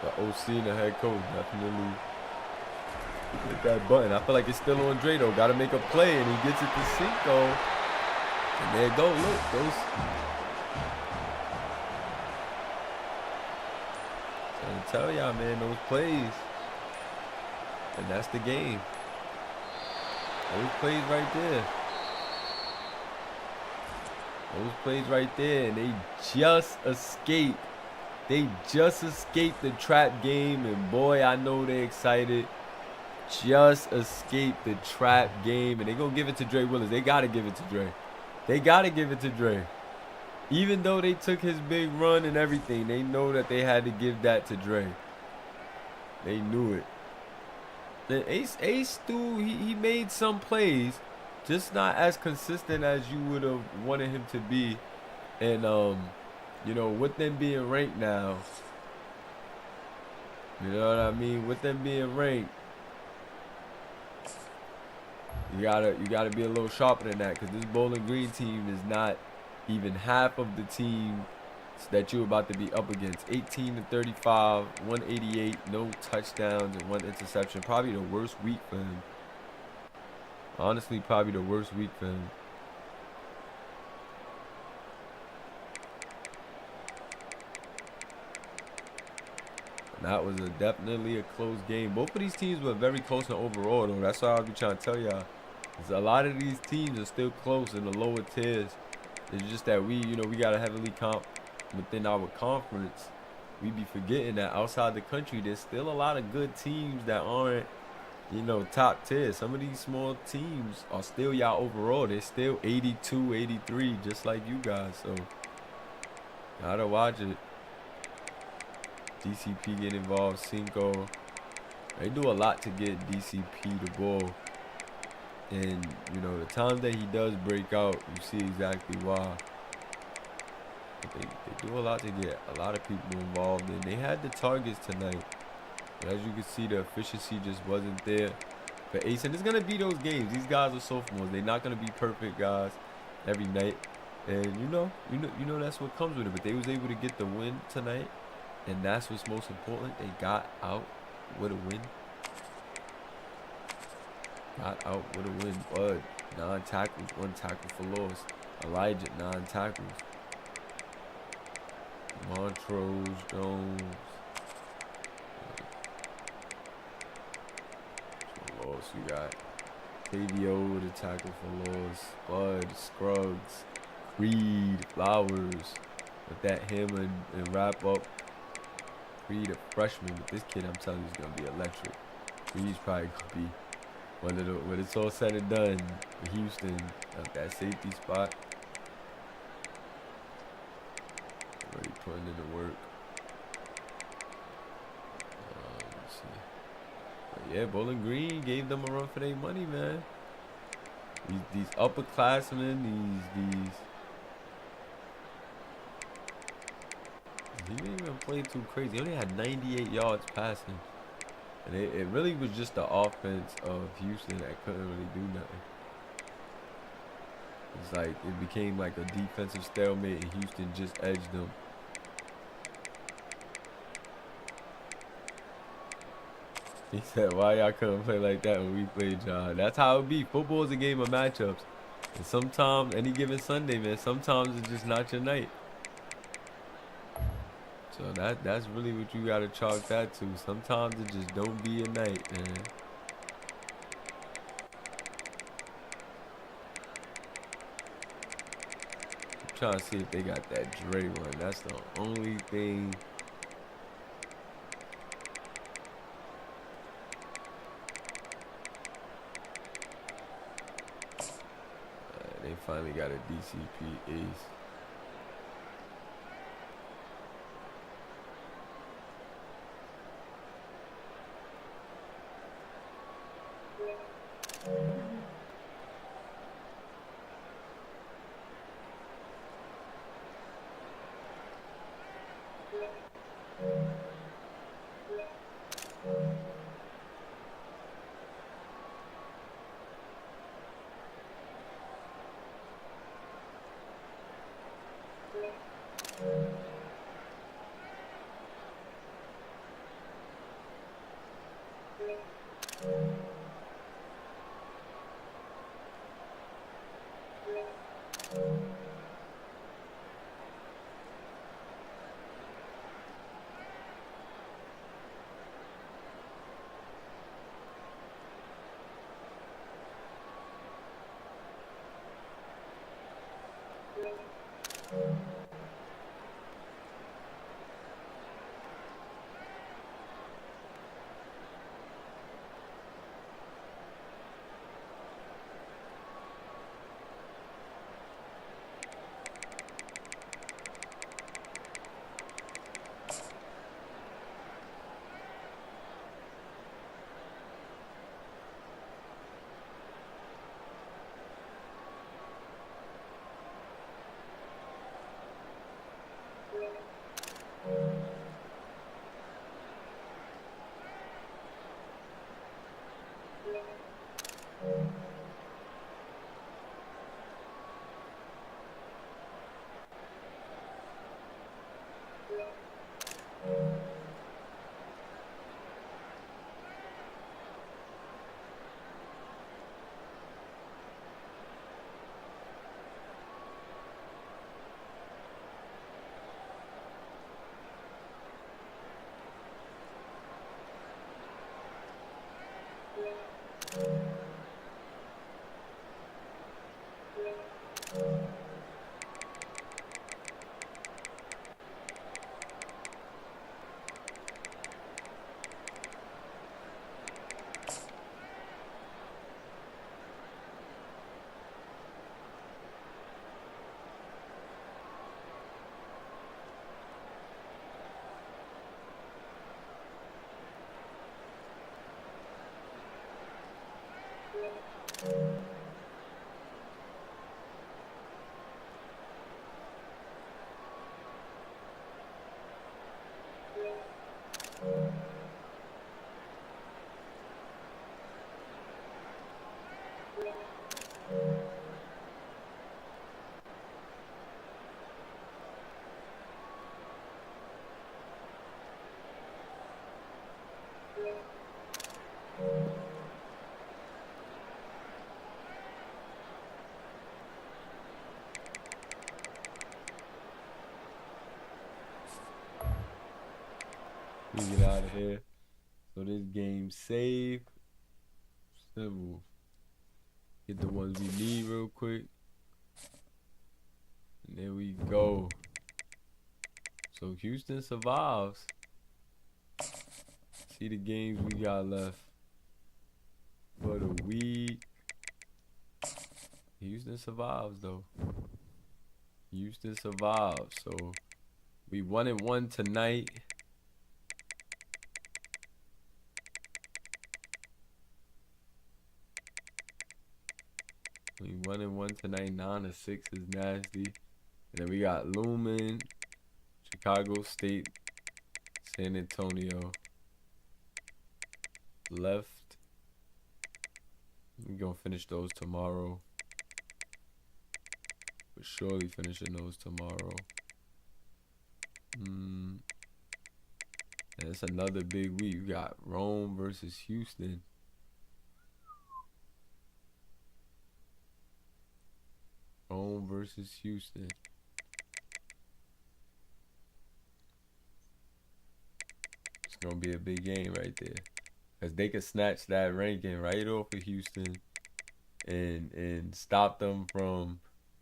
the OC and the head coach definitely hit that button. I feel like it's still on Dre though. Got to make a play, and he gets it to Cinco. And there you go. Look, those. Trying to tell y'all, man, those plays. And that's the game. Those plays right there. Those plays right there, and they just escaped. They just escaped the trap game, and boy, I know they're excited. Just escaped the trap game, and they're going to give it to Dre Willis. They got to give it to Dre. They got to give it to Dre. Even though they took his big run and everything, they know that they had to give that to Dre. They knew it. Then Ace he made some plays, just not as consistent as you would have wanted him to be. And, with them being ranked now, you know what I mean? With them being ranked, you gotta be a little sharper than that, because this Bowling Green team is not even half of the team that you're about to be up against. 18-35, 188, no touchdowns and 1 interception. Probably the worst week for him. Honestly, probably the worst week for him. And that was definitely a close game. Both of these teams were very close in overall, though. That's why I'll be trying to tell y'all. A lot of these teams are still close in the lower tiers. It's just that we got a heavily comp within our conference. We be forgetting that outside the country, there's still a lot of good teams that aren't, top tier. Some of these small teams are still y'all overall. They're still 82, 83, just like you guys. So, gotta watch it. DCP get involved, Cinco. They do a lot to get DCP the ball. And, the time that he does break out, you see exactly why. But they do a lot to get a lot of people involved. And they had the targets tonight. But as you can see, the efficiency just wasn't there for Ace. And it's going to be those games. These guys are sophomores. They're not going to be perfect guys every night. And, you know that's what comes with it. But they was able to get the win tonight. And that's what's most important. They got out with a win. Got out with a win. Bud, 9 tackles, 1 tackle for loss. Elijah, 9 tackles. Montrose, Jones. else we got? KVO with a tackle for loss. Bud, Scruggs, Creed, Flowers with that hammer and wrap up. Creed, a freshman, but this kid, I'm telling you, is gonna be electric. Creed's probably gonna be one of the, when it's all said and done, Houston at that safety spot. Already putting in the work. Let's see. But yeah, Bowling Green gave them a run for their money, man. These upperclassmen, these he didn't even play too crazy. He only had 98 yards passing. And it really was just the offense of Houston that couldn't really do nothing. It's like it became like a defensive stalemate and Houston just edged them. He said, why y'all couldn't play like that when we played y'all? That's how it be. Football is a game of matchups. And sometimes, any given Sunday, man, sometimes it's just not your night. So that's really what you gotta chalk that to. Sometimes it just don't be your night, man. I'm trying to see if they got that Dre one. That's the only thing. They finally got a DCP ace. We get out of here. So this game saved. Simple. Get the ones we need real quick. And there we go. So Houston survives. See the games we got left for the week. Houston survives though. Houston survives. So we 1-1 tonight. We 1-1 tonight. 9-6 is nasty. And then we got Lumen, Chicago State, San Antonio left. We're gonna finish those tomorrow. We're surely finishing those tomorrow. And it's another big week. We got Rome versus Houston. Rome versus Houston. It's gonna be a big game right there. Because they could snatch that ranking right off of Houston and stop them from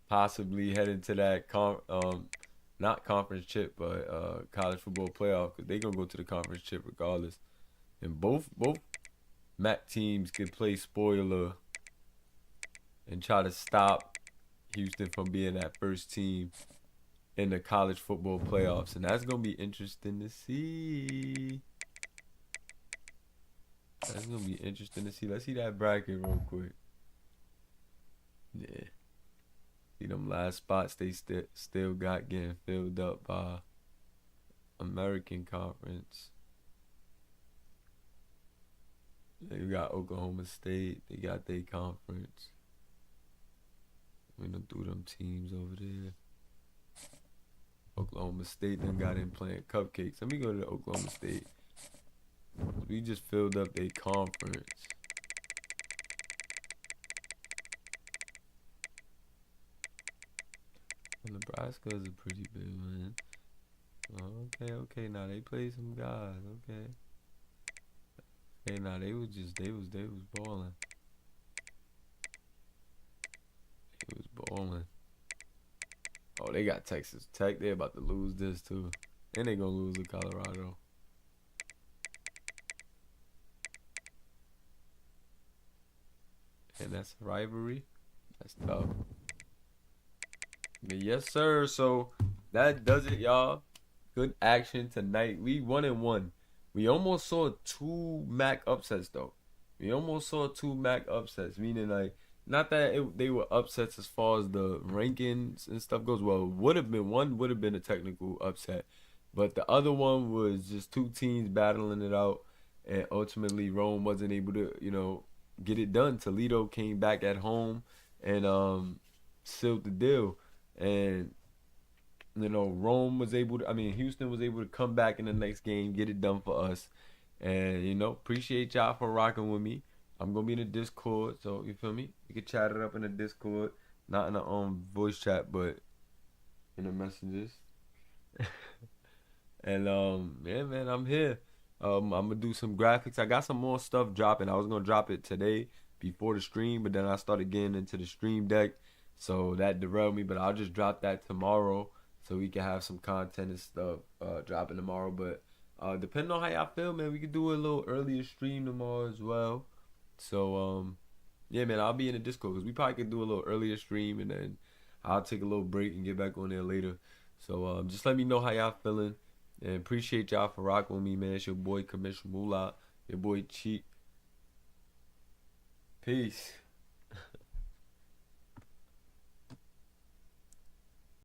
possibly heading to that not conference chip, but college football playoff, because they gonna go to the conference chip regardless. And both MAC teams could play spoiler and try to stop Houston from being that first team in the college football playoffs, and that's gonna be interesting to see. That's gonna be interesting to see. Let's see that bracket real quick. Yeah. See them last spots they still got getting filled up by American Conference. They got Oklahoma State. They got their conference. We done threw them teams over there. Oklahoma State done got in playing cupcakes. Let me go to the Oklahoma State. We just filled up their conference. Nebraska is a pretty big one. Okay. Now they played some guys. Okay, now they was balling. They was balling. Oh, they got Texas Tech. They about to lose this too, and they gonna lose to Colorado. And that's a rivalry. That's tough. But yes, sir. So that does it, y'all. Good action tonight. We 1-1. We almost saw 2 MAC upsets though. Meaning like not that they were upsets as far as the rankings and stuff goes. Well, would have been a technical upset, but the other one was just 2 teams battling it out, and ultimately Rome wasn't able to get it done. Toledo came back at home and sealed the deal. And Houston was able to come back in the next game, get it done for us. And appreciate y'all for rocking with me. I'm gonna be in the Discord, so you feel me? You can chat it up in the Discord, not in the voice chat, but in the messages. And yeah, man, I'm here. I'm gonna do some graphics. I got some more stuff dropping. I was gonna drop it today before the stream, but then I started getting into the stream deck, so that derailed me. But I'll just drop that tomorrow, so we can have some content and stuff dropping tomorrow. But depending on how y'all feel, man, we could do a little earlier stream tomorrow as well. So yeah, man, I'll be in the Discord because we probably could do a little earlier stream, and then I'll take a little break and get back on there later. So just let me know how y'all feeling. And appreciate y'all for rocking with me, man. It's your boy Commissioner Moolah, your boy Cheat. Peace.